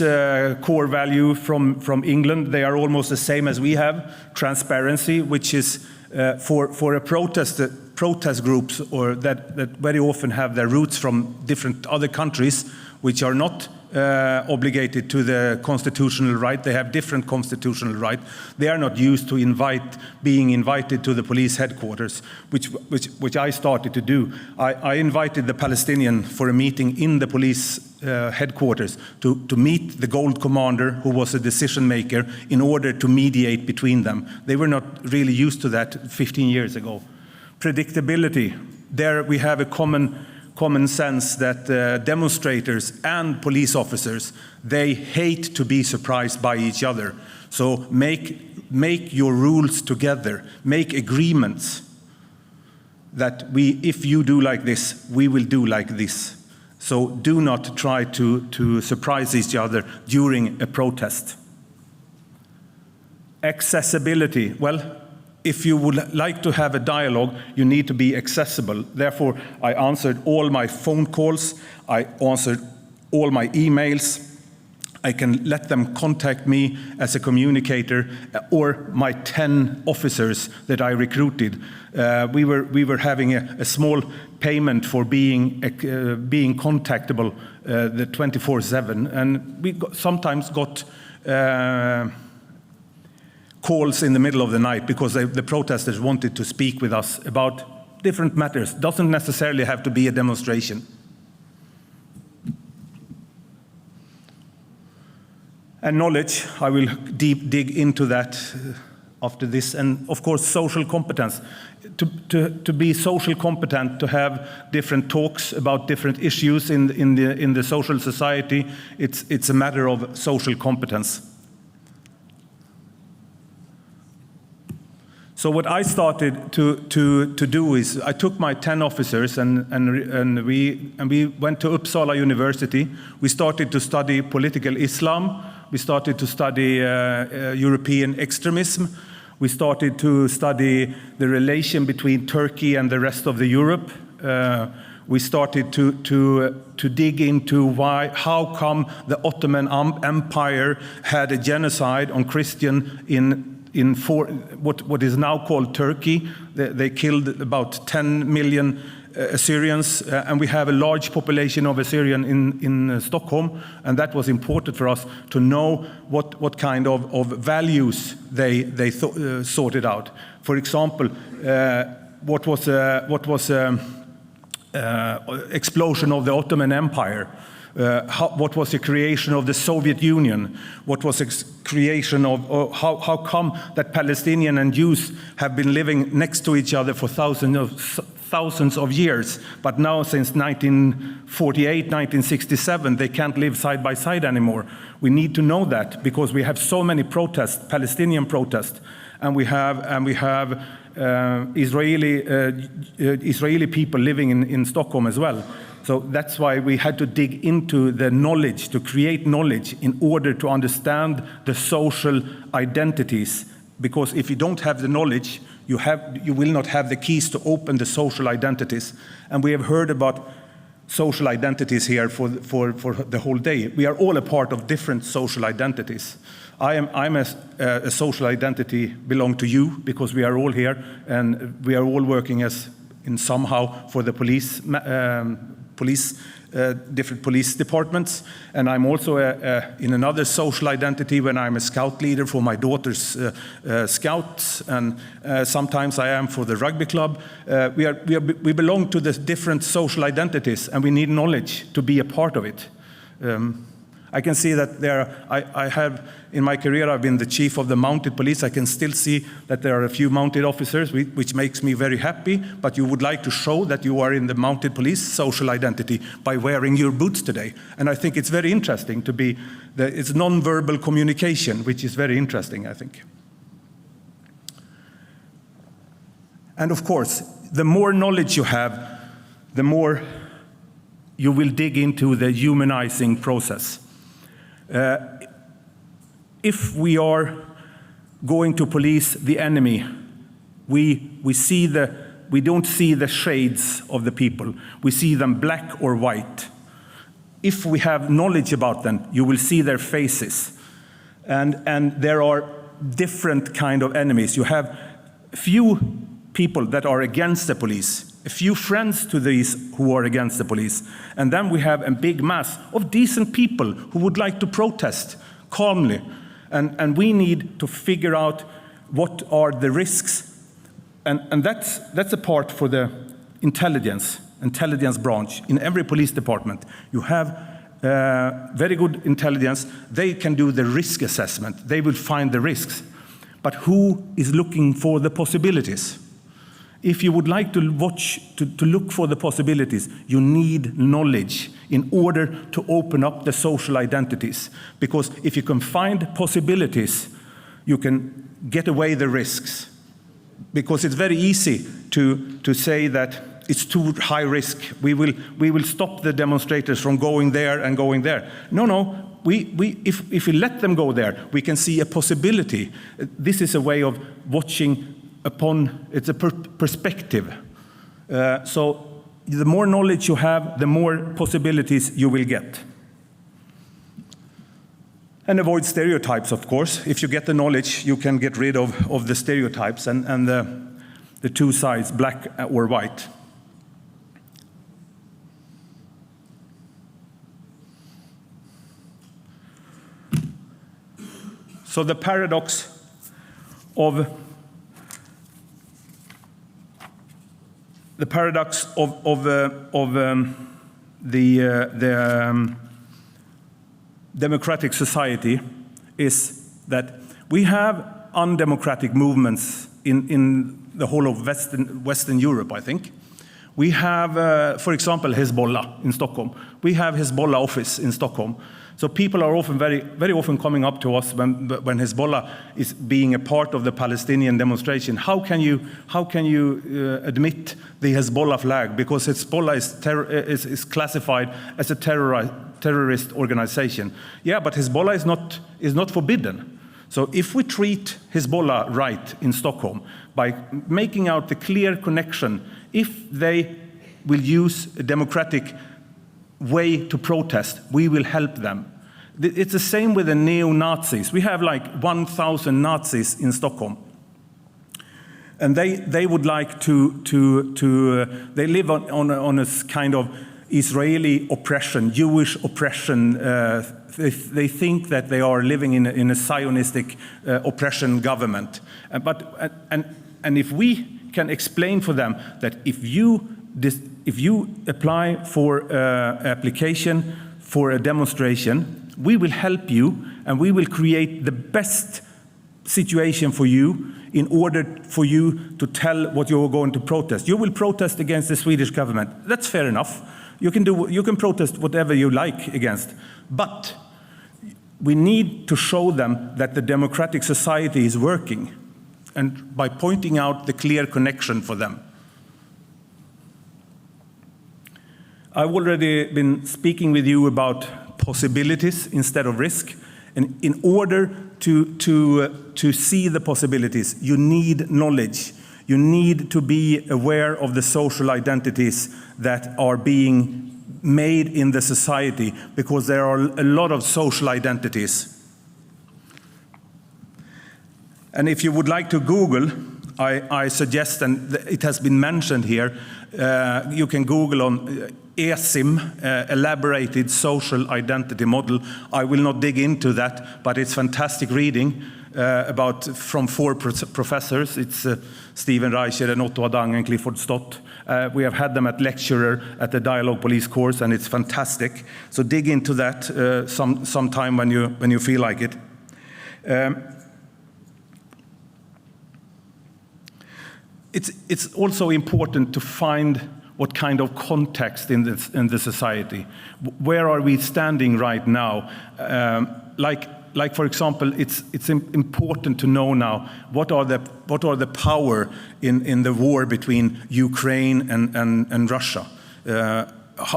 core value from England. They are almost the same as we have. Transparency, which is for a protest groups, or that very often have their roots from different other countries, which are not obligated to the constitutional right. They have different constitutional right. They are not used to being invited to the police headquarters, which I started to do. I invited the Palestinian for a meeting in the police headquarters to meet the Gold Commander, who was a decision maker, in order to mediate between them. They were not really used to that 15 years ago. Predictability. There we have a common sense that demonstrators and police officers, they hate to be surprised by each other. So make your rules together, make agreements that if you do like this, we will do like this. So do not try to surprise each other during a protest. Accessibility. Well, if you would like to have a dialogue, you need to be accessible. Therefore, I answered all my phone calls. I answered all my emails. I can let them contact me as a communicator, or my 10 officers that I recruited. We were having a small payment for being contactable the 24/7, and we sometimes got calls in the middle of the night because the protesters wanted to speak with us about different matters. Doesn't necessarily have to be a demonstration. And knowledge, I will dig into that after this. And of course, social competence. To be social competent, to have different talks about different issues in the social society, it's a matter of social competence. So what I started to do is I took my 10 officers and we went to Uppsala University. We started to study political Islam. We started to study European extremism. We started to study the relation between Turkey and the rest of the Europe. We started to dig into how come the Ottoman Empire had a genocide on Christian in what is now called Turkey. They killed about 10 million Assyrians, and we have a large population of Assyrian in Stockholm, and that was important for us to know what kind of values they sorted out. For example, what was explosion of the Ottoman Empire? What was the creation of the Soviet Union? What was the creation of, how come that Palestinian and Jews have been living next to each other for thousands of years, but now since 1948, 1967, they can't live side by side anymore. We need to know that because we have so many protests, Palestinian protests, and we have Israeli people living in Stockholm as well. So that's why we had to dig into the knowledge, to create knowledge in order to understand the social identities. Because if you don't have the knowledge, you will not have the keys to open the social identities. And we have heard about social identities here for the whole day. We are all a part of different social identities. I'm a social identity belong to you because we are all here and we are all working as in somehow for the different police departments, and I'm also in another social identity when I'm a scout leader for my daughter's scouts, and sometimes I am for the rugby club. We belong to the different social identities, and we need knowledge to be a part of it. I can see that I have, in my career, I've been the chief of the mounted police. I can still see that there are a few mounted officers, which makes me very happy, but you would like to show that you are in the mounted police social identity by wearing your boots today. And I think it's very interesting to be, it's non-verbal communication, which is very interesting, I think. And of course, the more knowledge you have, the more you will dig into the humanizing process. If we are going to police the enemy, we don't see the shades of the people. We see them black or white. If we have knowledge about them, you will see their faces. And there are different kind of enemies. You have few people that are against the police, a few friends to these who are against the police. And then we have a big mass of decent people who would like to protest calmly. And we need to figure out what are the risks. And that's a part for the intelligence branch. In every police department, you have very good intelligence. They can do the risk assessment. They will find the risks. But who is looking for the possibilities? If you would like to look for the possibilities, you need knowledge in order to open up the social identities. Because if you can find possibilities, you can get away the risks. Because it's very easy to say that it's too high risk. We will stop the demonstrators from going there and going there. No. If we let them go there, we can see a possibility. This is a way of watching upon, it's a perspective. So the more knowledge you have, the more possibilities you will get. And avoid stereotypes, of course. If you get the knowledge, you can get rid of the stereotypes and the two sides, black or white. So the paradox of the democratic society is that we have undemocratic movements in the whole of Western Europe, I think. We have, for example, Hezbollah in Stockholm. We have Hezbollah office in Stockholm. So people are often very often coming up to us when Hezbollah is being a part of the Palestinian demonstration. How can you admit the Hezbollah flag? Because Hezbollah is classified as a terrorist organization. Yeah, but Hezbollah is not forbidden. So if we treat Hezbollah right in Stockholm by making out the clear connection, if they will use a democratic way to protest, we will help them. It's the same with the neo-Nazis. We have like 1,000 Nazis in Stockholm. And they would like they live on a kind of Israeli oppression, Jewish oppression. They think that they are living in a Zionistic oppression government. And if we can explain for them that if you apply for application for a demonstration, we will help you and we will create the best situation for you in order for you to tell what you're going to protest. You will protest against the Swedish government. That's fair enough. You can protest whatever you like against. But we need to show them that the democratic society is working, and by pointing out the clear connection for them. I've already been speaking with you about possibilities instead of risk. And in order to see the possibilities, you need knowledge. You need to be aware of the social identities that are being made in the society, because there are a lot of social identities. And if you would like to Google, I suggest, and it has been mentioned here, you can Google on ESIM, Elaborated Social Identity Model. I will not dig into that, but it's fantastic reading from 4 professors. It's Stephen Reicher and Otto Adang and Clifford Stott. We have had them at lecturer at the Dialogue Police course, and it's fantastic. So dig into that sometime when you feel like it. It's also important to find what kind of context in the society. Where are we standing right now? Like for example, it's important to know now what are the power in the war between Ukraine and Russia.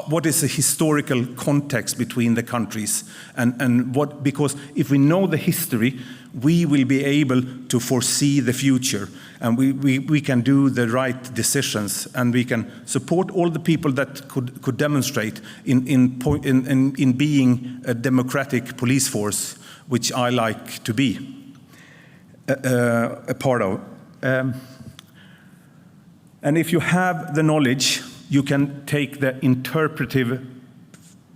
What is the historical context between the countries, and what? Because if we know the history, we will be able to foresee the future, and we can do the right decisions, and we can support all the people that could demonstrate in being a democratic police force, which I like to be a part of. And if you have the knowledge, you can take the interpretive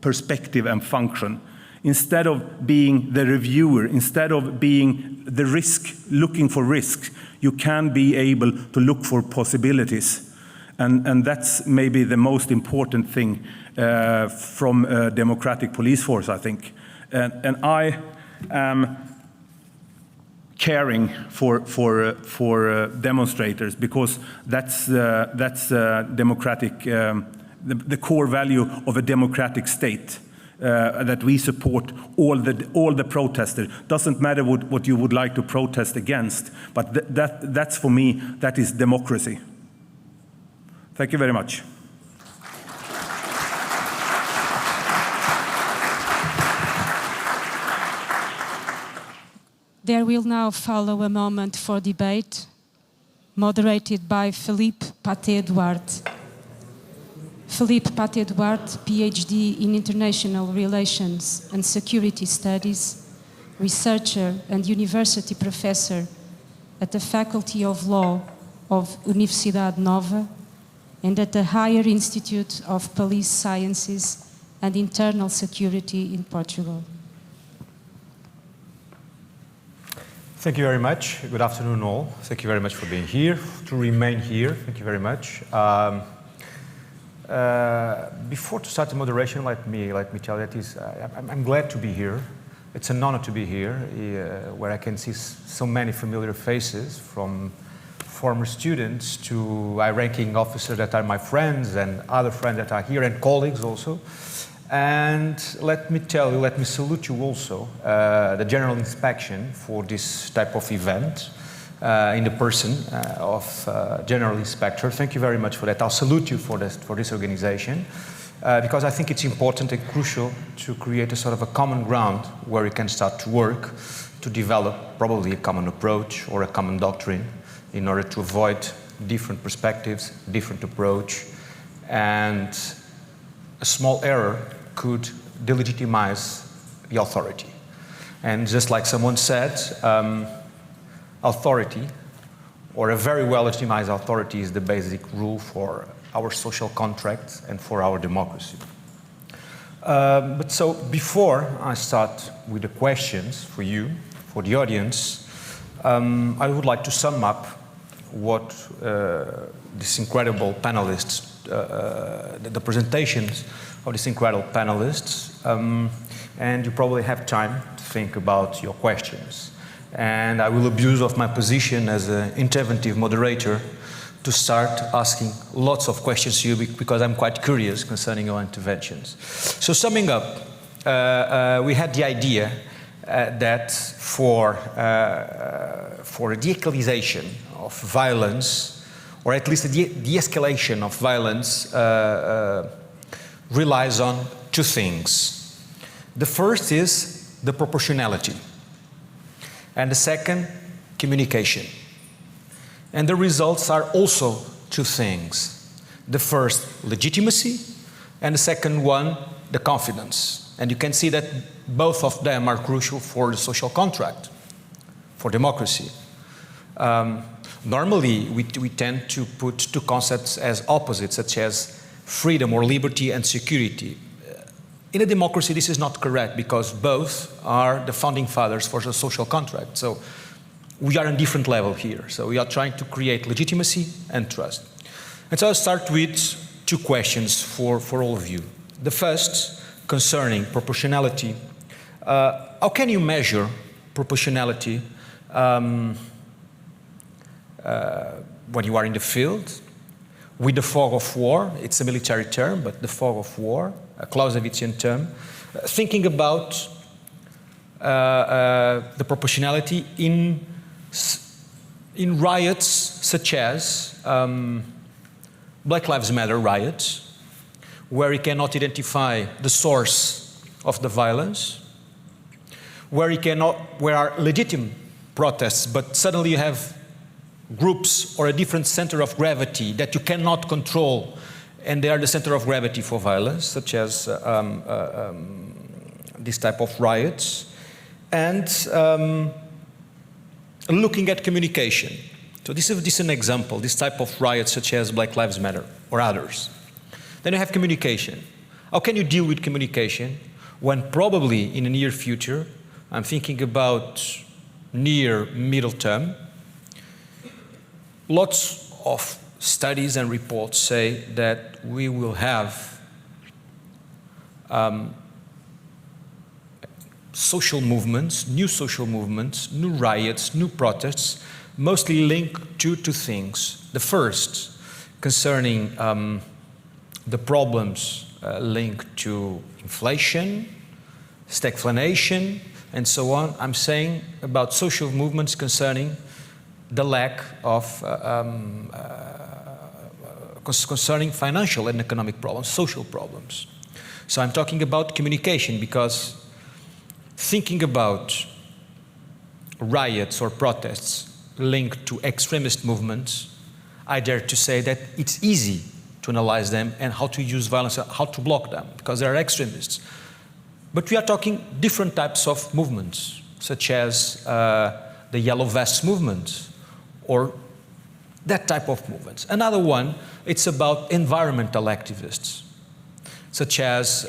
perspective and function. Instead of being the reviewer, instead of being the looking for risk, you can be able to look for possibilities. And that's maybe the most important thing from a democratic police force, I think. And I am caring for demonstrators, because that's democratic, the core value of a democratic state, that we support all the protesters. Doesn't matter what you would like to protest against, but that's for me, that is democracy. Thank you very much. There will now follow a moment for debate, moderated by Philippe Paté-Duarte. Philippe Paté-Duarte, PhD in International Relations and Security Studies, researcher and university professor at the Faculty of Law of Universidade Nova and at the Higher Institute of Police Sciences and Internal Security in Portugal. Thank you very much. Good afternoon, all. Thank you very much for being here, to remain here. Thank you very much. Before to start the moderation, let me tell you that I'm glad to be here. It's an honor to be here, where I can see so many familiar faces, from former students to high-ranking officers that are my friends and other friends that are here, and colleagues also. And let me tell you, let me salute you also, the General Inspection, for this type of event, in the person of General Inspector. Thank you very much for that. I'll salute you for this organization, because I think it's important and crucial to create a sort of a common ground where we can start to work to develop probably a common approach or a common doctrine in order to avoid different perspectives, different approach, and a small error could delegitimize the authority. And just like someone said, authority, or a very well legitimized authority, is the basic rule for our social contract and for our democracy. But so before I start with the questions for you, for the audience, I would like to sum up what these incredible panelists, the presentations of these incredible panelists, and you probably have time to think about your questions. And I will abuse of my position as an interventive moderator to start asking lots of questions to you, because I'm quite curious concerning your interventions. So summing up, we had the idea that for a de-escalation of violence, or at least a de-escalation of violence, relies on two things. The first is the proportionality, and the second, communication. And the results are also two things. The first, legitimacy, and the second one, the confidence. And you can see that both of them are crucial for the social contract, for democracy. Normally, we tend to put two concepts as opposites, such as freedom or liberty and security. In a democracy, this is not correct, because both are the founding fathers for the social contract. So we are on a different level here. So we are trying to create legitimacy and trust. And so I'll start with two questions for all of you. The first, concerning proportionality. How can you measure proportionality when you are in the field? With the fog of war, it's a military term, but the fog of war, a Clausewitzian term, thinking about the proportionality in riots such as Black Lives Matter riots, where you cannot identify the source of the violence, where are legitimate protests, but suddenly you have groups or a different center of gravity that you cannot control, and they are the center of gravity for violence, such as this type of riots. And looking at communication. So this is an example, this type of riots such as Black Lives Matter or others. Then you have communication. How can you deal with communication when probably in the near future, I'm thinking about near middle term, lots of studies and reports say that we will have social movements, new riots, new protests, mostly linked to two things. The first, concerning the problems linked to inflation, stagflation, and so on. I'm saying about social movements concerning the lack of, concerning financial and economic problems, social problems. So I'm talking about communication, because thinking about riots or protests linked to extremist movements, I dare to say that it's easy to analyze them and how to use violence, how to block them, because they are extremists. But we are talking different types of movements, such as the Yellow Vest movement, or that type of movements. Another one, it's about environmental activists, such as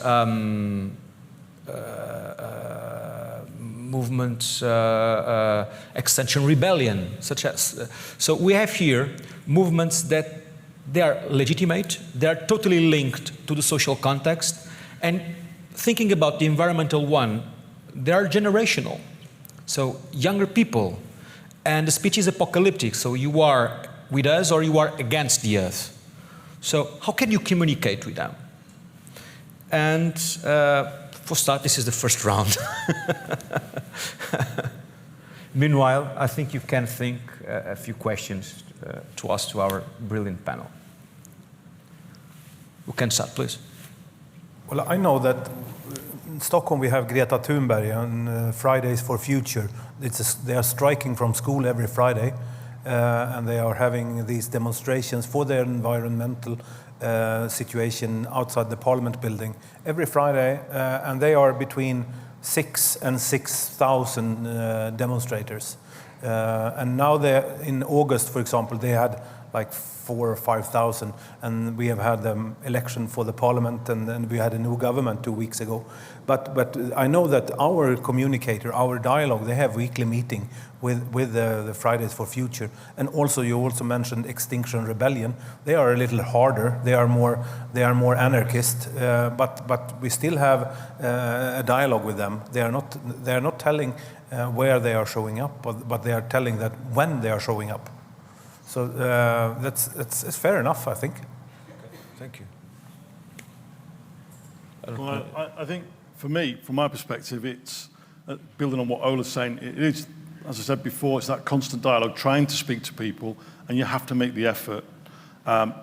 movements, Extinction Rebellion, such as. So we have here movements that they are legitimate, they are totally linked to the social context, and thinking about the environmental one, they are generational. So younger people, and the speech is apocalyptic, so you are with us or you are against the earth. So how can you communicate with them? And for start, this is the first round. Meanwhile, I think you can think a few questions to ask to our brilliant panel. Who can start, please? Well, I know that in Stockholm we have Greta Thunberg on Fridays for Future. They are striking from school every Friday, and they are having these demonstrations for their environmental situation outside the Parliament building every Friday, and they are between 6,000 and 6,000 demonstrators. And now in August, for example, they had like 4,000 or 5,000, and we have had the election for the Parliament, and we had a new government 2 weeks ago. But I know that our communicator, our dialogue, they have weekly meeting with the Fridays for Future, and also you also mentioned Extinction Rebellion. They are a little harder. They are more anarchist, but we still have a dialogue with them. They are not telling where they are showing up, but they are telling that when they are showing up. So that's fair enough, I think. Thank you. Well, I think for me, from my perspective, it's building on what Ola's saying. It is, as I said before, it's that constant dialogue, trying to speak to people, and you have to make the effort.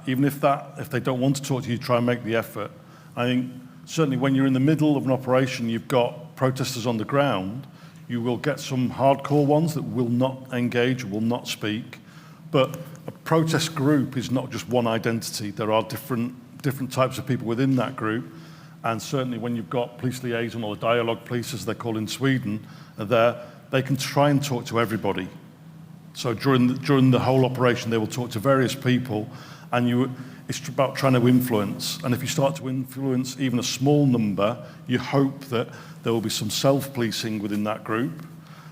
Even if they don't want to talk to you, try and make the effort. I think certainly when you're in the middle of an operation, you've got protesters on the ground, you will get some hardcore ones that will not engage, will not speak. But a protest group is not just one identity. There are different types of people within that group. And certainly when you've got police liaison or dialogue police, as they're called in Sweden, they can try and talk to everybody. So during the whole operation, they will talk to various people, and it's about trying to influence. And if you start to influence even a small number, you hope that there will be some self-policing within that group,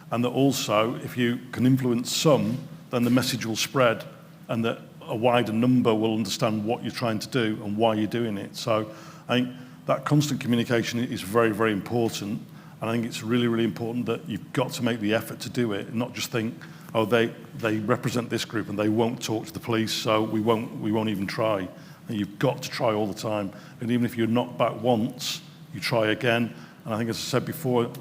and that also, if you can influence some, then the message will spread, and that a wider number will understand what you're trying to do and why you're doing it. So I think that constant communication is very, very important, and I think it's really, really important that you've got to make the effort to do it, and not just think, oh, they represent this group and they won't talk to the police, so we won't even try. And you've got to try all the time, and even if you're knocked back once, you try again. And I think, as I said before,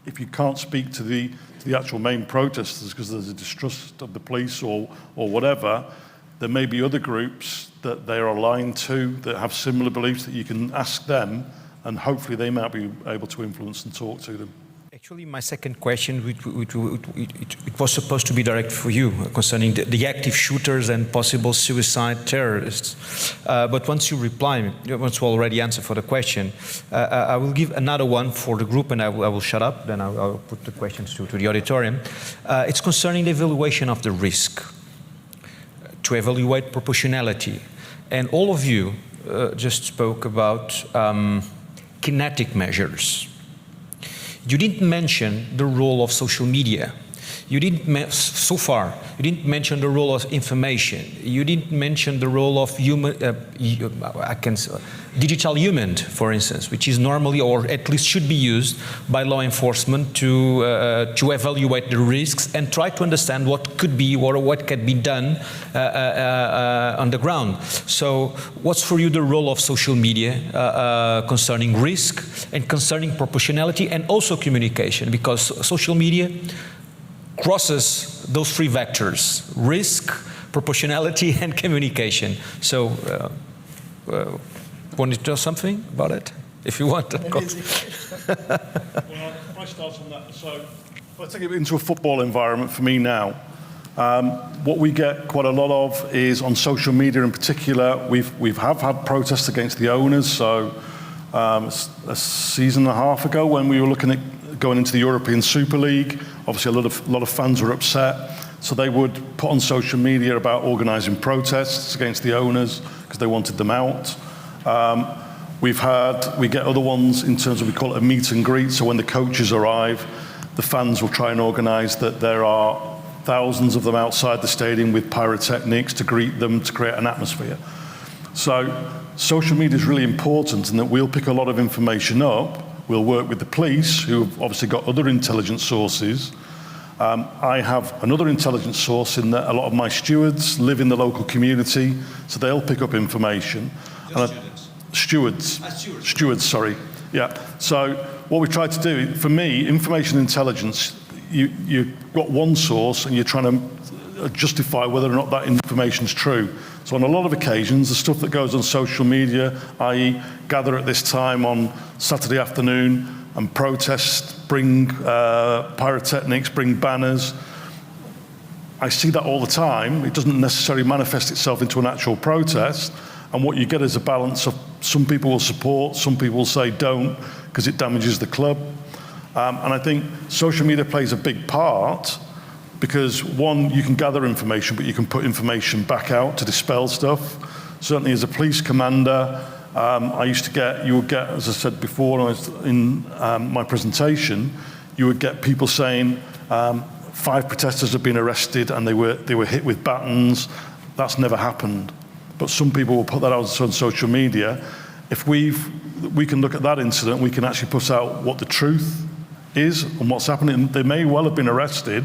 if you can't speak to the actual main protesters because there's a distrust of the police or whatever, there may be other groups that they're aligned to that have similar beliefs that you can ask them, and hopefully they might be able to influence and talk to them. Actually, my second question, it was supposed to be direct for you, concerning the active shooters and possible suicide terrorists. But once you already answer for the question, I will give another one for the group, and I will shut up, then I'll put the questions to the auditorium. It's concerning the evaluation of the risk, to evaluate proportionality. And all of you just spoke about kinetic measures. You didn't mention the role of social media. You didn't, so far, you didn't mention the role of information. You didn't mention the role of digital human, for instance, which is normally, or at least should be used by law enforcement to evaluate the risks and try to understand what could be or what can be done on the ground. So what's for you the role of social media concerning risk and concerning proportionality and also communication? Because social media crosses those three vectors: risk, proportionality, and communication. So, want to tell something about it? If you want. Well, I start on that. So, if I take it into a football environment for me now, what we get quite a lot of is on social media in particular. We've had protests against the owners. So, a season and a half ago, when we were looking at going into the European Super League, obviously a lot of fans were upset, so they would put on social media about organising protests against the owners because they wanted them out. We get other ones in terms of, we call it a meet and greet, so when the coaches arrive, the fans will try and organise that there are thousands of them outside the stadium with pyrotechnics to greet them, to create an atmosphere. So social media is really important in that we'll pick a lot of information up, we'll work with the police, who have obviously got other intelligence sources. I have another intelligence source in that a lot of my stewards live in the local community, so they'll pick up information. Stewards. Stewards, sorry. Yeah. So what we try to do, for me, information intelligence, you've got one source and you're trying to justify whether or not that information is true. So on a lot of occasions, the stuff that goes on social media, i.e. gather at this time on Saturday afternoon and protest, bring pyrotechnics, bring banners, I see that all the time. It doesn't necessarily manifest itself into an actual protest. And what you get is a balance of some people will support, some people will say don't, because it damages the club. And I think social media plays a big part, because one, you can gather information, but you can put information back out to dispel stuff. Certainly as a police commander, you would get, as I said before when I was in my presentation, you would get people saying 5 protesters have been arrested and they were hit with batons. That's never happened. But some people will put that out on social media. If we can look at that incident, we can actually put out what the truth is and what's happening. They may well have been arrested,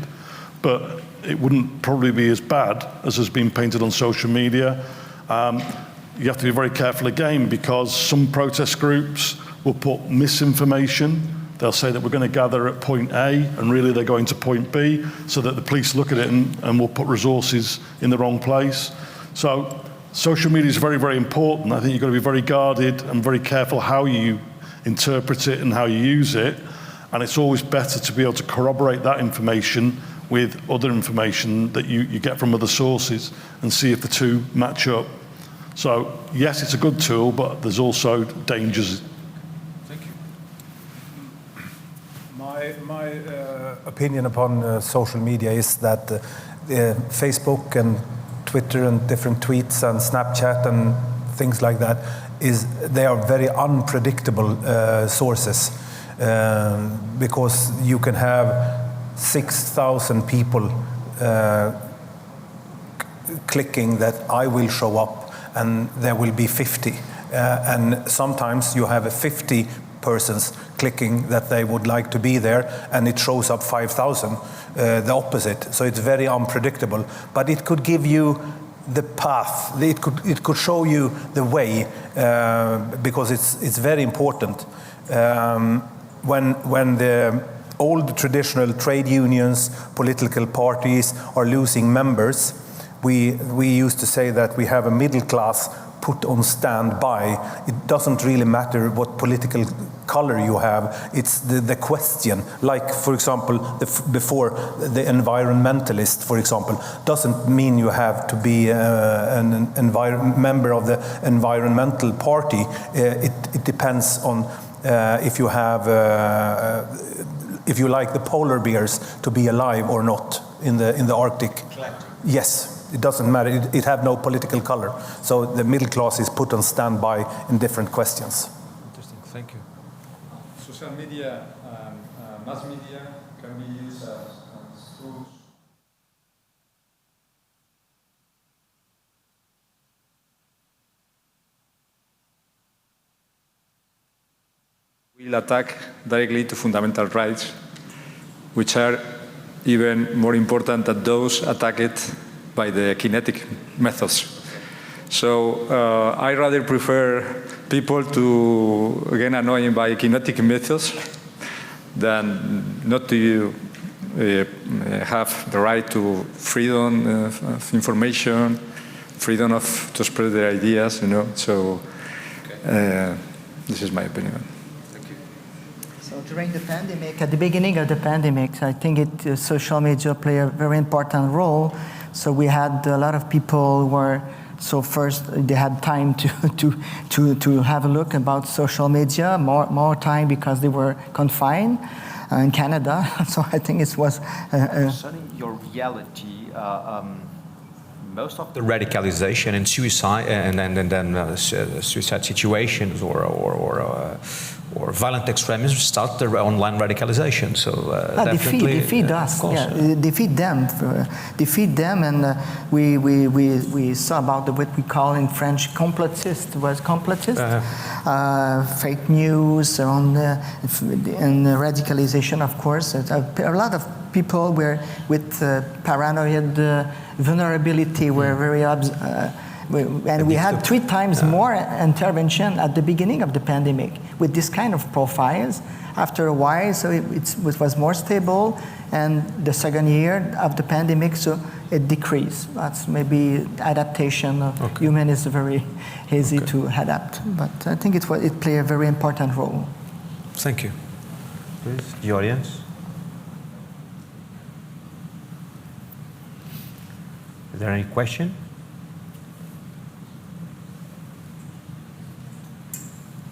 but it wouldn't probably be as bad as has been painted on social media. You have to be very careful again, because some protest groups will put misinformation. They'll say that we're going to gather at point A, and really they're going to point B, so that the police look at it and will put resources in the wrong place. So social media is very, very important. I think you've got to be very guarded and very careful how you interpret it and how you use it. And it's always better to be able to corroborate that information with other information that you get from other sources and see if the two match up. So yes, it's a good tool, but there's also dangers. Thank you. My opinion upon social media is that Facebook and Twitter and different tweets and Snapchat and things like that, they are very unpredictable sources, because you can have 6,000 people clicking that I will show up, and there will be 50. And sometimes you have 50 persons clicking that they would like to be there, and it shows up 5,000, the opposite. So it's very unpredictable. But it could give you the path. It could show you the way, because it's very important. When the old traditional trade unions, political parties are losing members, we used to say that we have a middle class put on standby. It doesn't really matter what political color you have, it's the question. Like, for example, before, the environmentalist, for example, doesn't mean you have to be a member of the environmental party. It depends on if you have if you like the polar bears to be alive or not in the Arctic. Yes. It doesn't matter. It have no political color. So the middle class is put on standby in different questions. Interesting. Thank you. Social media and mass media can be used as tools. Will attack directly to fundamental rights, which are even more important than those attacked by the kinetic methods. So I rather prefer people to get annoyed by kinetic methods than not to have the right to freedom of information, freedom to spread their ideas, you know. So this is my opinion. So during the pandemic, at the beginning of the pandemic, I think social media play a very important role. So we had a lot of people so first they had time to have a look about social media, more time because they were confined in Canada. So I think it was... Concerning your reality, most of the radicalization and suicide and then suicide situations or or violent extremism start their online radicalization. So definitely, defeat us, yeah, defeat them, and we saw about what we call in French complotist, fake news and radicalization, of course. A lot of people were with paranoid vulnerability were very and we had 3 times more intervention at the beginning of the pandemic with this kind of profiles. After a while, so it was more stable, and the second year of the pandemic, so it decreased. That's maybe adaptation of human is very easy to adapt, but I think it played a very important role. Thank you. Please, the audience. Is there any question?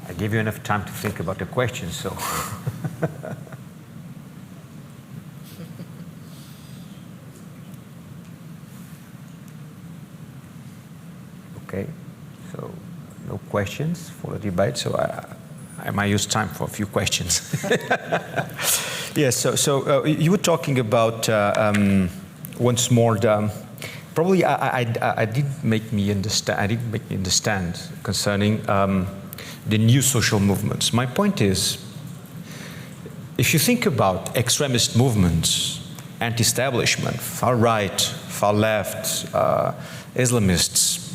I gave you enough time to think about the question, so. Okay, so no questions for the debate, so I might use time for a few questions. Yes, so you were talking about once more probably I didn't make me understand concerning the new social movements. My point is, if you think about extremist movements, anti-establishment, far right, far left, Islamists,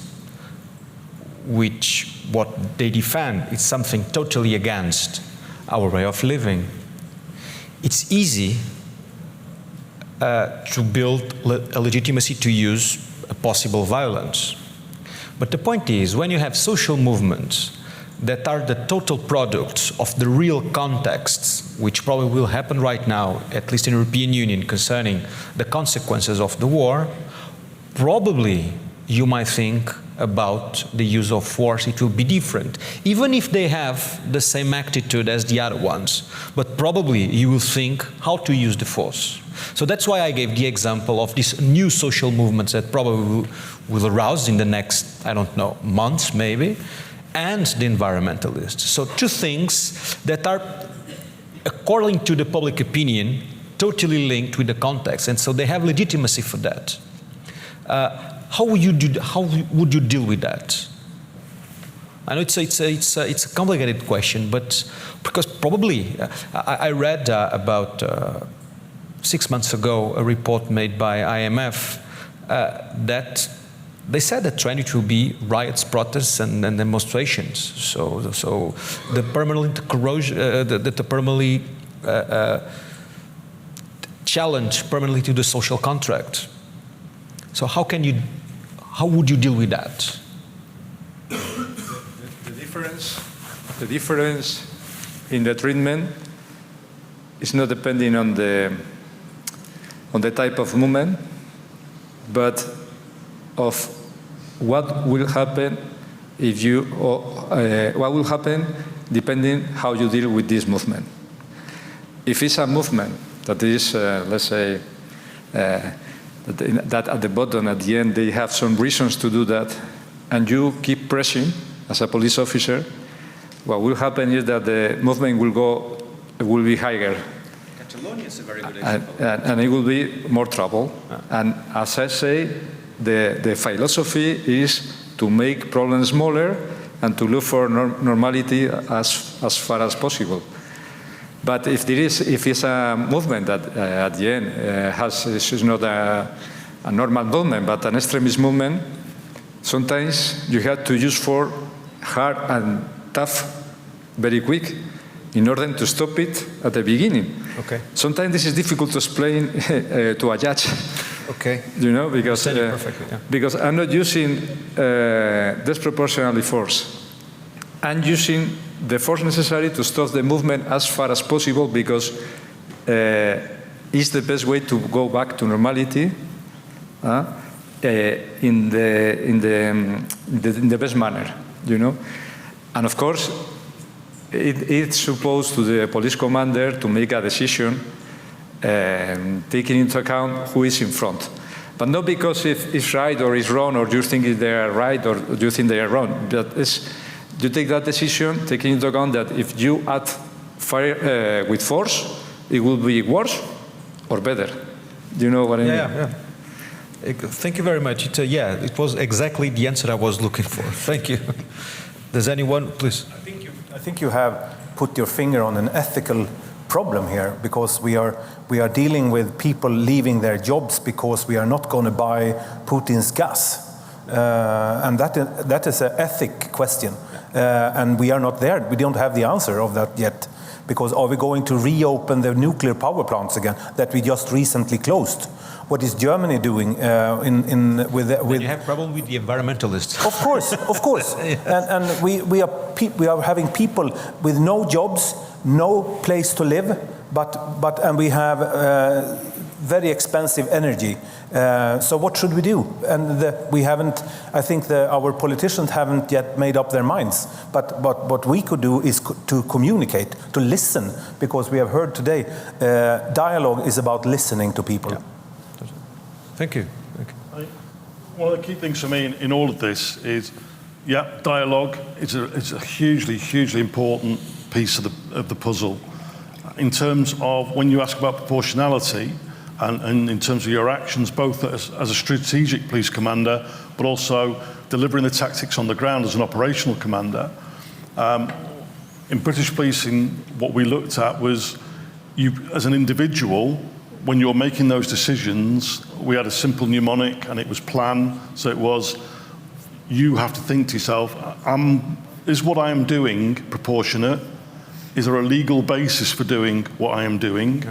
which what they defend is something totally against our way of living, it's easy to build a legitimacy to use a possible violence. But the point is, when you have social movements that are the total products of the real contexts, which probably will happen right now, at least in the European Union, concerning the consequences of the war, probably you might think about the use of force. It will be different, even if they have the same attitude as the other ones, but probably you will think how to use the force. So that's why I gave the example of these new social movements that probably will arouse in the next, I don't know, months maybe, and the environmentalists. So 2 things that are, according to the public opinion, totally linked with the context, and so they have legitimacy for that. How would you deal with that? I know it's a complicated question, but because probably I read about 6 months ago a report made by IMF that they said that trend will be riots, protests, and demonstrations. So the permanent corrosion, the permanently challenge permanently to the social contract. So how would you deal with that? The difference in the treatment is not depending on the type of movement, but of what will happen if you, what will happen depending how you deal with this movement. If it's a movement that is, let's say, that at the bottom, at the end, they have some reasons to do that, and you keep pressing as a police officer, what will happen is that the movement will be higher. Catalonia is a very good example. And it will be more trouble. And as I say, the philosophy is to make problems smaller and to look for normality as far as possible. But if it's a movement that at the end is not a normal movement, but an extremist movement, sometimes you have to use force hard and tough very quick in order to stop it at the beginning. Okay. Sometimes this is difficult to explain to a judge. Okay. You know, because perfectly, yeah. Because I'm not using disproportionately force. I'm using the force necessary to stop the movement as far as possible, because it's the best way to go back to normality in the best manner, you know. And of course, it's supposed to the police commander to make a decision taking into account who is in front. But not because if it's right or it's wrong, or you think they are right or you think they are wrong, but it's you take that decision taking into account that if you add fire with force, it will be worse or better. Do you know what I mean? Yeah. Thank you very much. It was exactly the answer I was looking for. Thank you. Does anyone, please? I think you have put your finger on an ethical problem here, because we are dealing with people leaving their jobs because we are not going to buy Putin's gas, and that is an ethic question, and we are not there. We don't have the answer of that yet, because are we going to reopen the nuclear power plants again that we just recently closed? What is Germany doing with? You have problem with the environmentalists. Of course, and we are having people with no jobs, no place to live, and we have very expensive energy. So what should we do? And we haven't. I think our politicians haven't yet made up their minds. But what we could do is to communicate, to listen, because we have heard today, dialogue is about listening to people. Yeah. Thank you. One of the key things for me in all of this is, dialogue is a hugely important piece of the puzzle. In terms of when you ask about proportionality, and in terms of your actions, both as a strategic police commander, but also delivering the tactics on the ground as an operational commander. In British policing, what we looked at was you, as an individual, when you're making those decisions, we had a simple mnemonic, and it was plan. So it was, you have to think to yourself, is what I am doing proportionate? Is there a legal basis for doing what I am doing?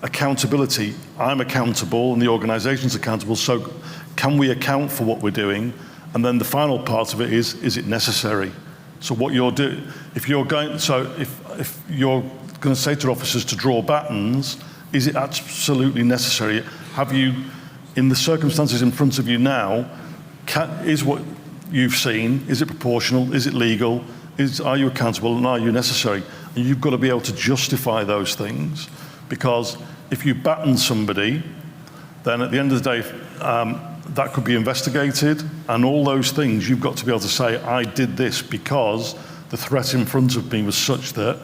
Accountability, I'm accountable and the organization's accountable, so can we account for what we're doing? And then the final part of it is it necessary? So what you're doing, if you're going to say to officers to draw batons, is it absolutely necessary? Have you, in the circumstances in front of you now, is what you've seen, is it proportional, is it legal, are you accountable, and are you necessary? And you've got to be able to justify those things, because if you baton somebody, then at the end of the day, that could be investigated, and all those things, you've got to be able to say, I did this because the threat in front of me was such that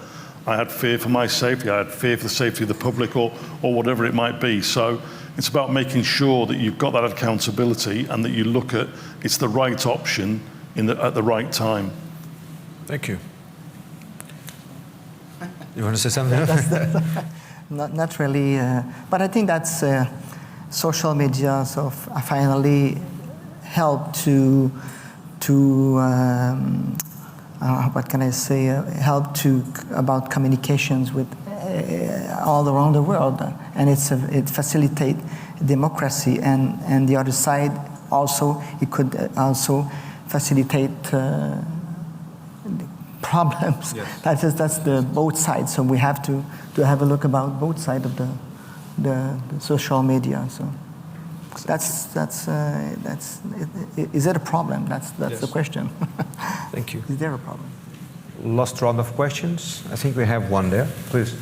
I had fear for my safety, I had fear for the safety of the public, or whatever it might be. So it's about making sure that you've got that accountability and that you look at it's the right option at the right time. Thank you. You want to say something? Not really, but I think that's social media finally helped to what can I say? Help about communications with all around the world, and it facilitates democracy. And the other side also, it could also facilitate problems. Yes. That's the both sides. So we have to have a look about both sides of the social media. So is it a problem? That's yes. The question. Thank you. Is there a problem? Last round of questions. I think we have one there. Please.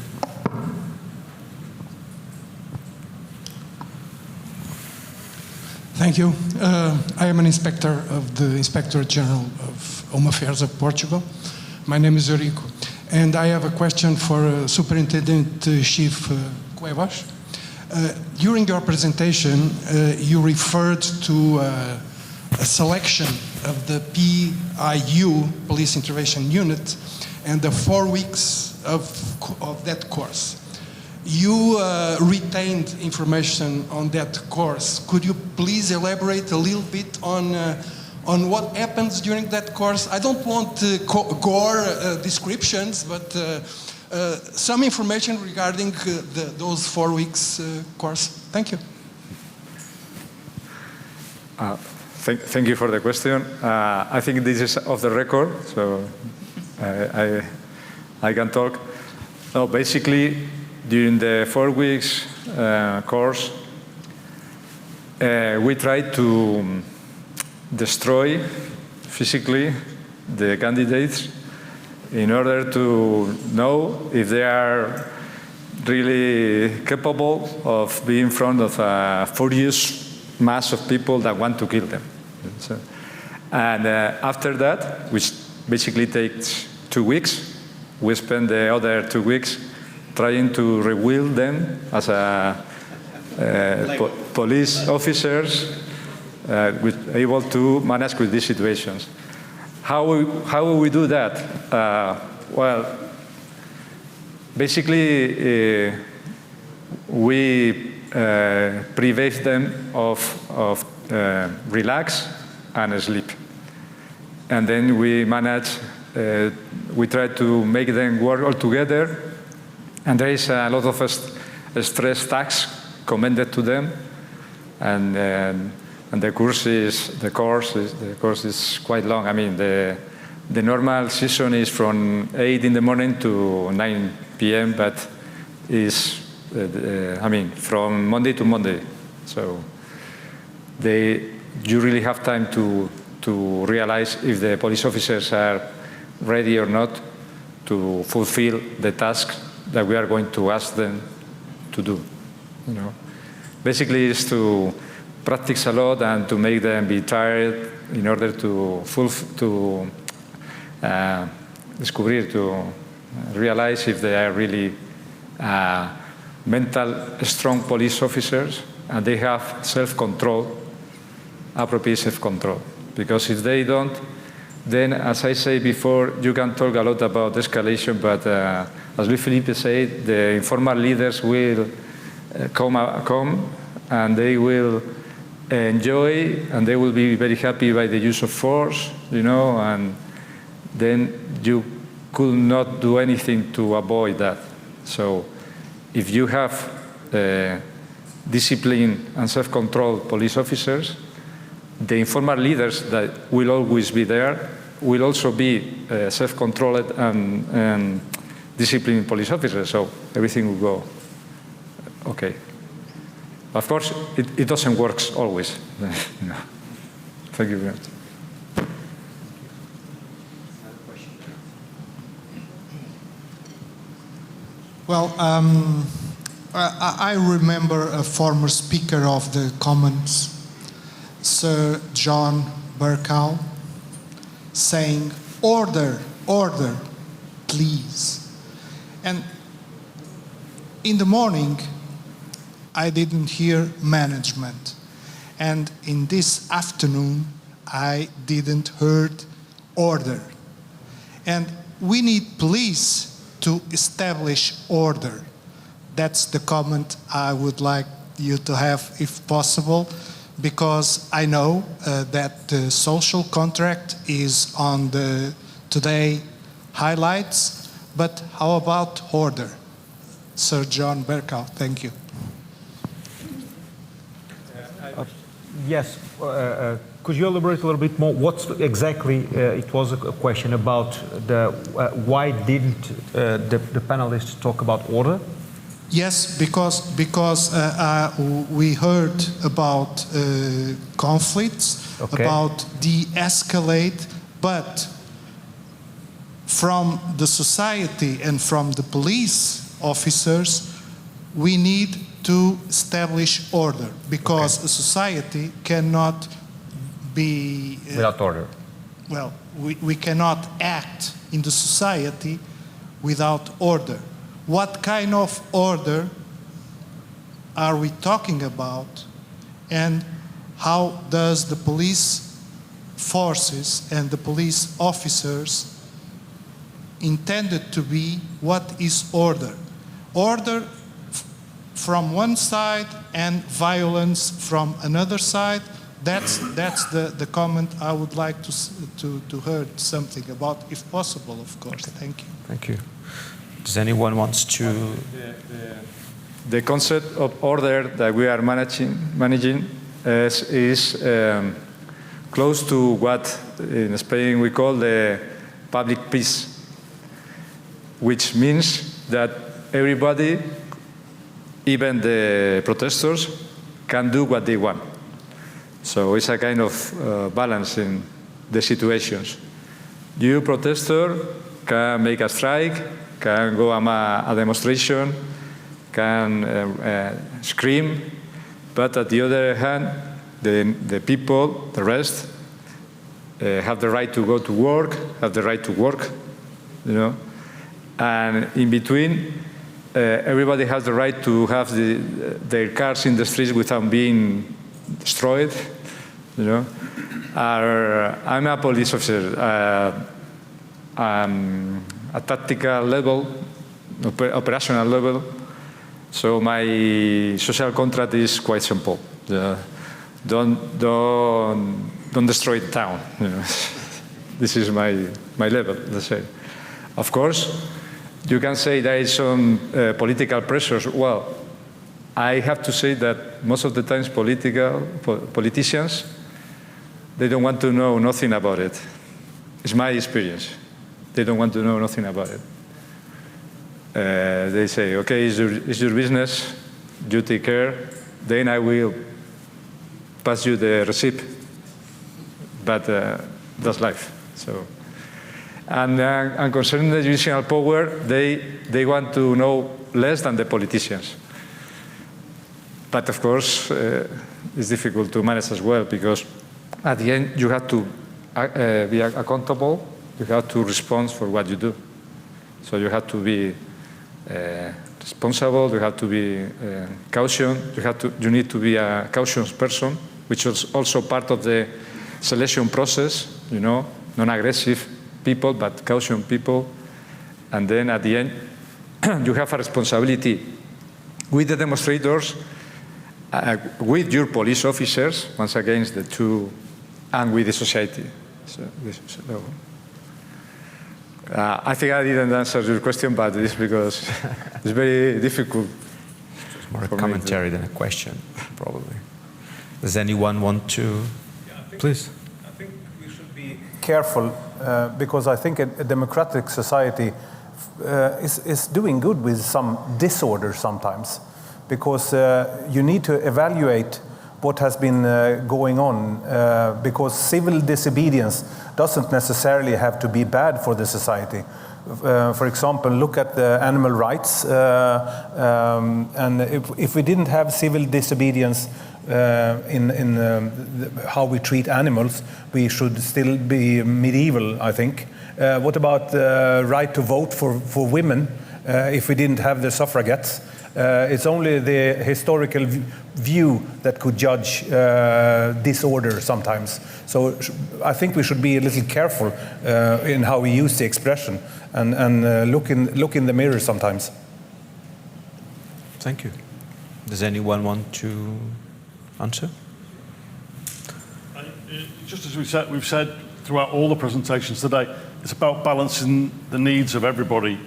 Thank you. I am an inspector of the Inspector General of Home Affairs of Portugal. My name is Eurico, and I have a question for Superintendent Chief Cuevas. During your presentation, you referred to a selection of the PIU, Police Intervention Unit, and the 4 weeks of that course. You retained information on that course. Could you please elaborate a little bit on what happens during that course? I don't want gore descriptions, but some information regarding those 4 weeks course. Thank you. Thank you for the question. I think this is off the record, so I can talk. No, basically, during the 4 weeks course, we tried to destroy physically the candidates in order to know if they are really capable of being in front of a furious mass of people that want to kill them. So, And after that, which basically takes 2 weeks, we spend the other 2 weeks trying to rebuild them as police officers able to manage with these situations. How will we do that? Well, basically, we prevent them of relax and sleep. And then we manage, we try to make them work all together. And there is a lot of stress tasks commended to them. And the course is quite long. I mean, the normal session is from 8 in the morning to 9 p.m., but is, from Monday to Monday. So you really have time to realize if the police officers are ready or not to fulfill the task that we are going to ask them to do. Basically, it's to practice a lot and to make them be tired in order to realize if they are really strong police officers and they have self-control, appropriate self-control. Because if they don't, then, as I said before, you can talk a lot about escalation, but as Luis Felipe said, the informal leaders will come and they will enjoy and they will be very happy by the use of force, and then you could not do anything to avoid that. So if you have disciplined and self-controlled police officers, the informal leaders that will always be there will also be self-controlled and disciplined police officers, so everything will go okay. Of course, it doesn't work always. Thank you very much. Well, I remember a former speaker of the Commons, Sir John Bercow, saying, "Order, order, please." And in the morning, I didn't hear management. And in this afternoon, I didn't heard order. And we need police to establish order. That's the comment I would like you to have, if possible, because I know that the social contract is on the today highlights, but how about order? Sir John Bercow, thank you. Yes, could you elaborate a little bit more? What exactly, it was a question about why didn't the panelists talk about order? Yes, because we heard about conflicts, okay, about de-escalate, but from the society and from the police officers, we need to establish order, because okay, a society cannot be... without order. Well, we cannot act in the society without order. What kind of order are we talking about, and how does the police forces and the police officers intended to be? What is order? Order from one side and violence from another side. That's the comment I would like to hear something about, if possible, of course. Thank you. Thank you. Does anyone wants to? The concept of order that we are managing is close to what in Spain we call the public peace, which means that everybody, even the protesters, can do what they want. So it's a kind of balance in the situations. You, protester, can make a strike, can go a demonstration, can scream, but at the other hand, the people, the rest, have the right to go to work, have the right to work, you know, and in between, everybody has the right to have their cars in the streets without being destroyed, you know. I'm a police officer. A tactical level, operational level. So my social contract is quite simple. Don't destroy the town. You know. This is my level, let's say. Of course, you can say there is some political pressures. Well, I have to say that most of the times politicians, they don't want to know nothing about it. It's my experience. They don't want to know nothing about it. They say, okay, it's your business, you take care, then I will pass you the receipt. But that's life. So, and concerning the judicial power, they want to know less than the politicians. But of course, it's difficult to manage as well, because at the end you have to be accountable. You have to respond for what you do. So you have to be responsible, you have to be cautious, you need to be a cautious person, which is also part of the selection process, you know, non-aggressive people, but cautious people. And then at the end, you have a responsibility with the demonstrators, with your police officers, once again, the two, and with the society. So I think I didn't answer your question, but it's because it's very difficult. It's more a commentary than a question, probably. Does anyone want to? Please. I think we should be careful, because I think a democratic society is doing good with some disorder sometimes, because you need to evaluate what has been going on, because civil disobedience doesn't necessarily have to be bad for the society. For example, look at the animal rights, and if we didn't have civil disobedience in how we treat animals, we should still be medieval, I think. What about the right to vote for women if we didn't have the suffragettes? It's only the historical view that could judge disorder sometimes. So I think we should be a little careful in how we use the expression and look in the mirror sometimes. Thank you. Does anyone want to answer? Just as we've said throughout all the presentations today, it's about balancing the needs of everybody.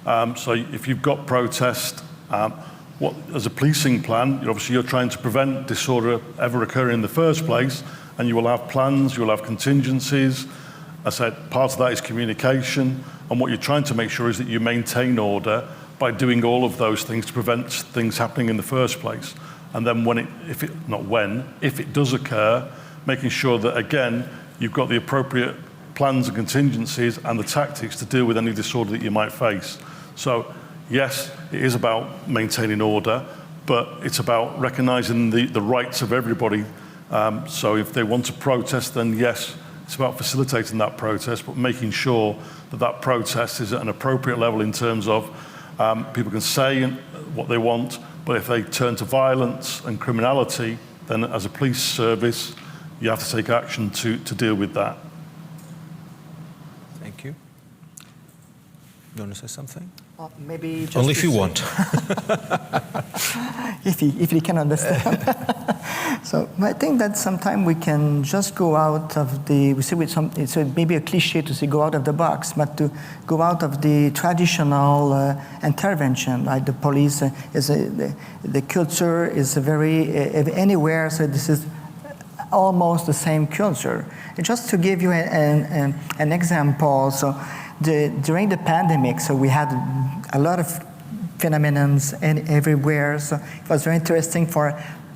So if you've got protest, as a policing plan, obviously you're trying to prevent disorder ever occurring in the first place, and you will have plans, you will have contingencies. I said part of that is communication, and what you're trying to make sure is that you maintain order by doing all of those things to prevent things happening in the first place. And then if it does occur, making sure that, again, you've got the appropriate plans and contingencies and the tactics to deal with any disorder that you might face. So, yes, it is about maintaining order, but it's about recognising the rights of everybody. So if they want to protest, then yes, it's about facilitating that protest, but making sure that that protest is at an appropriate level in terms of people can say what they want, but if they turn to violence and criminality, then as a police service, you have to take action to deal with that. Thank you. You want to say something? Maybe just only if you want. if you can understand. So I think that sometimes we can just go out of the. We say with some. It's maybe a cliche to say go out of the box, but to go out of the traditional intervention. Like the police the culture is very anywhere. So this is almost the same culture. And just to give you an example, so. During the pandemic, so we had a lot of phenomena everywhere. So it was very interesting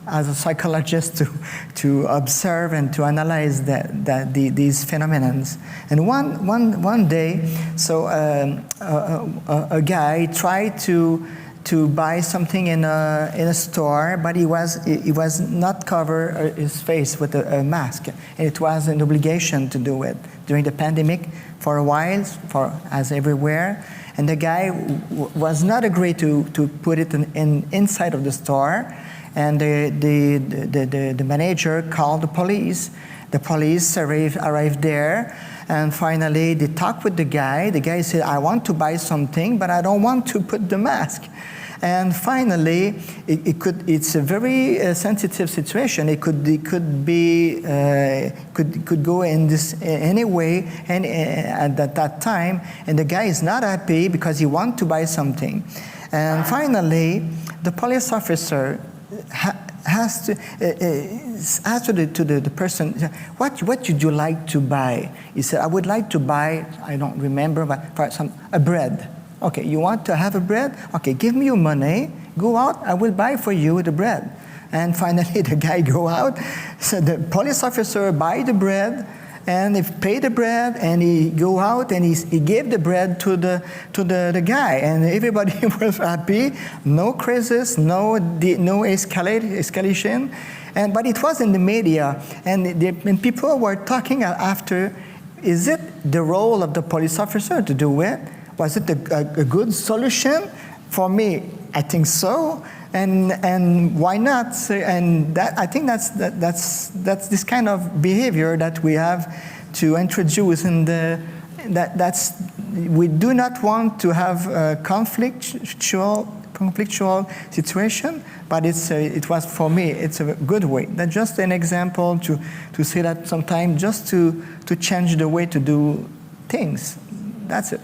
as a psychologist to observe and to analyze these phenomena. And one day, so a guy tried to to buy something in a store, but he was not cover his face with a mask, and it was an obligation to do it during the pandemic for a while, as everywhere. And the guy was not agreed to put it inside of the store, and the manager called the police. The police arrived there, and finally they talked with the guy. The guy said, I want to buy something, but I don't want to put the mask. And finally, it's a very sensitive situation. It could go in this any way, and at that time, and the guy is not happy because he wants to buy something. And finally, the police officer has to ask to the person, what would you like to buy? He said, I would like to buy, I don't remember, but a bread. Okay, you want to have a bread? Okay, give me your money, go out, I will buy for you the bread. And finally the guy go out, so the police officer buy the bread, and he pay the bread, and he go out, and he gave the bread to the guy, and everybody was happy, no crisis, no escalation, but it was in the media, and people were talking after, is it the role of the police officer to do it? Was it a good solution? For me, I think so. And why not? And that, I think that's this kind of behavior that we have to introduce in we do not want to have a conflictual situation, but it was, for me, it's a good way. That's just an example to say that sometimes just to change the way to do things. That's it.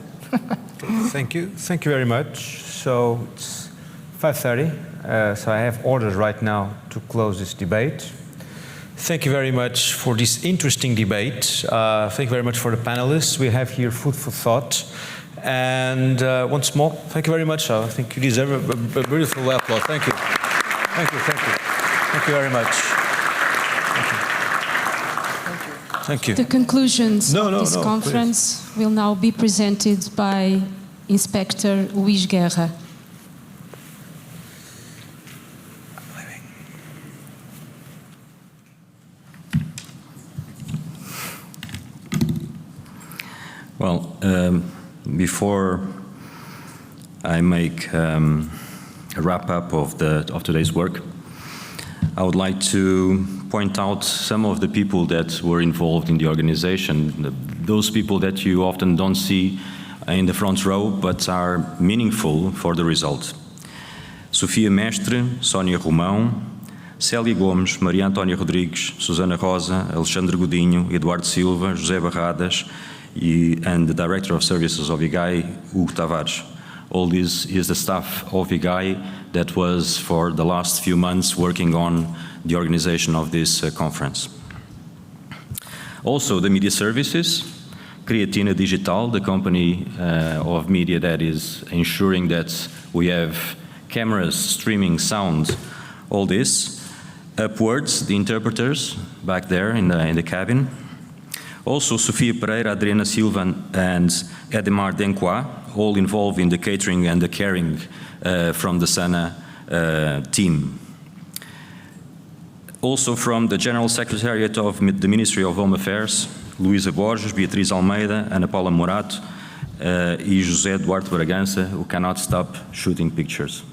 Thank you very much. So it's 5:30. So I have orders right now to close this debate. Thank you very much for this interesting debate. Thank you very much for the panelists. We have here food for thought. And once more, thank you very much. I think you deserve a beautiful applause. Thank you. Thank you. Thank you. Thank you very much. Thank you. The conclusions of this conference will now be presented by Inspector Luís Guerra. Well, before I make a wrap-up of today's work, I would like to point out some of the people that were involved in the organization, those people that you often don't see in the front row, but are meaningful for the result. Sofia Mestre, Sónia Romão, Célia Gomes, Maria Antónia Rodrigues, Susana Rosa, Alexandre Godinho, Eduardo Silva, José Barradas, and the Director of Services of IGAI, Hugo Tavares. All this is the staff of IGAI that was for the last few months working on the organization of this conference. Also the media services, Creatina Digital, the company of media that is ensuring that we have cameras, streaming, sound, all this. Upwards, the interpreters back there in the cabin. Also Sofia Pereira, Adriana Silva, and Edemar Denqua, all involved in the catering and the caring from the SANA team. Also from the General Secretariat of the Ministry of Home Affairs, Luísa Borges, Beatriz Almeida, Ana Paula Morato, e José Duarte Bragança, who cannot stop shooting pictures.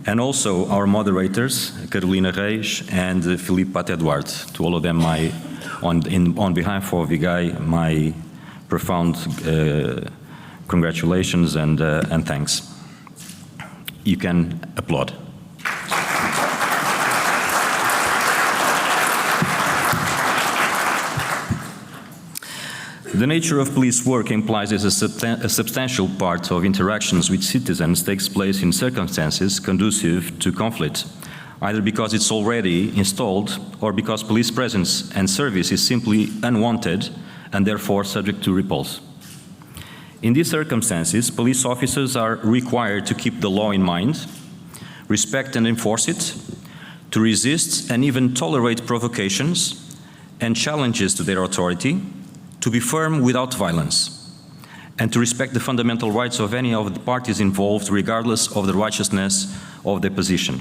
And also our moderators, Carolina Reis and Filipe Pate Duarte. To all of them, on behalf of IGAI, my profound congratulations and thanks. You can applaud. The nature of police work implies that a substantial part of interactions with citizens takes place in circumstances conducive to conflict, either because it's already installed or because police presence and service is simply unwanted and therefore subject to repulse. In these circumstances, police officers are required to keep the law in mind, respect and enforce it, to resist and even tolerate provocations and challenges to their authority, to be firm without violence, and to respect the fundamental rights of any of the parties involved, regardless of the righteousness of their position.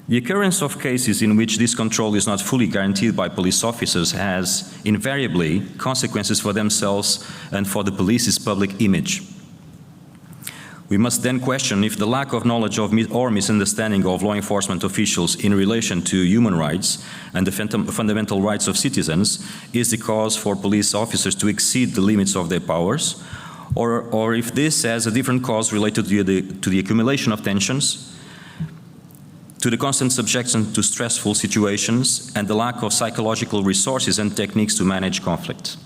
The occurrence of cases in which this control is not fully guaranteed by police officers has invariably consequences for themselves and for the police's public image. We must then question if the lack of knowledge of or misunderstanding of law enforcement officials in relation to human rights and the fundamental rights of citizens is the cause for police officers to exceed the limits of their powers, or if this has a different cause related to the accumulation of tensions, to the constant subjection to stressful situations, and the lack of psychological resources and techniques to manage conflict.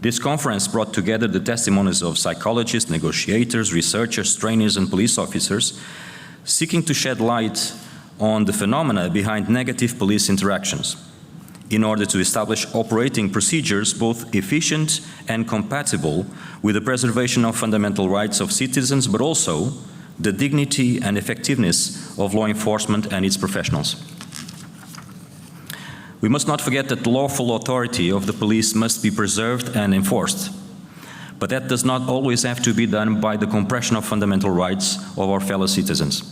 This conference brought together the testimonies of psychologists, negotiators, researchers, trainers, and police officers, seeking to shed light on the phenomena behind negative police interactions, in order to establish operating procedures both efficient and compatible with the preservation of fundamental rights of citizens, but also the dignity and effectiveness of law enforcement and its professionals. We must not forget that the lawful authority of the police must be preserved and enforced, but that does not always have to be done by the compression of fundamental rights of our fellow citizens.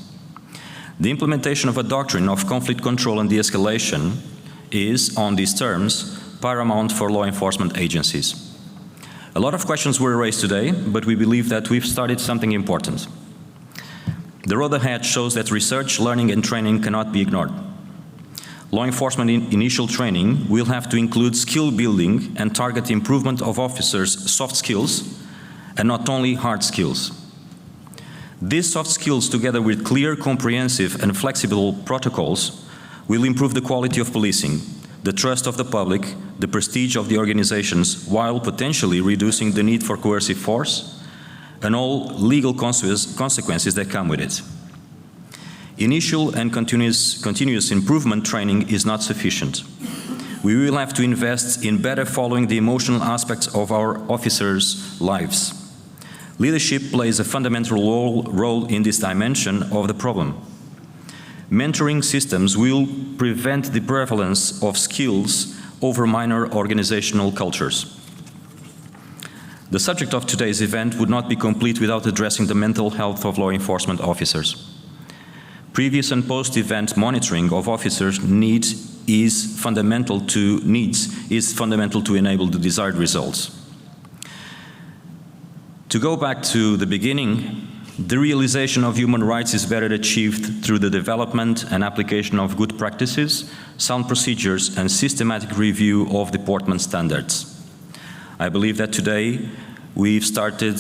The implementation of a doctrine of conflict control and de-escalation is, on these terms, paramount for law enforcement agencies. A lot of questions were raised today, but we believe that we've started something important. The road ahead shows that research, learning, and training cannot be ignored. Law enforcement initial training will have to include skill building and target improvement of officers' soft skills, and not only hard skills. These soft skills, together with clear, comprehensive, and flexible protocols, will improve the quality of policing, the trust of the public, the prestige of the organizations, while potentially reducing the need for coercive force and all legal consequences that come with it. Initial and continuous improvement training is not sufficient. We will have to invest in better following the emotional aspects of our officers' lives. Leadership plays a fundamental role in this dimension of the problem. Mentoring systems will prevent the prevalence of skills over minor organizational cultures. The subject of today's event would not be complete without addressing the mental health of law enforcement officers. Previous and post-event monitoring of officers' needs is fundamental to enable the desired results. To go back to the beginning, the realization of human rights is better achieved through the development and application of good practices, sound procedures, and systematic review of deportment standards. I believe that today we've started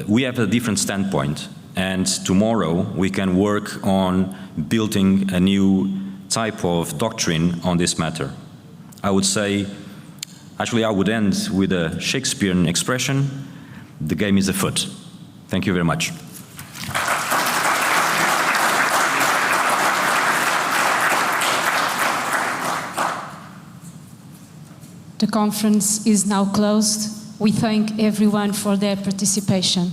we have a different standpoint, and tomorrow we can work on building a new type of doctrine on this matter. I would say, actually I would end with a Shakespearean expression: the game is afoot. Thank you very much. The conference is now closed. We thank everyone for their participation.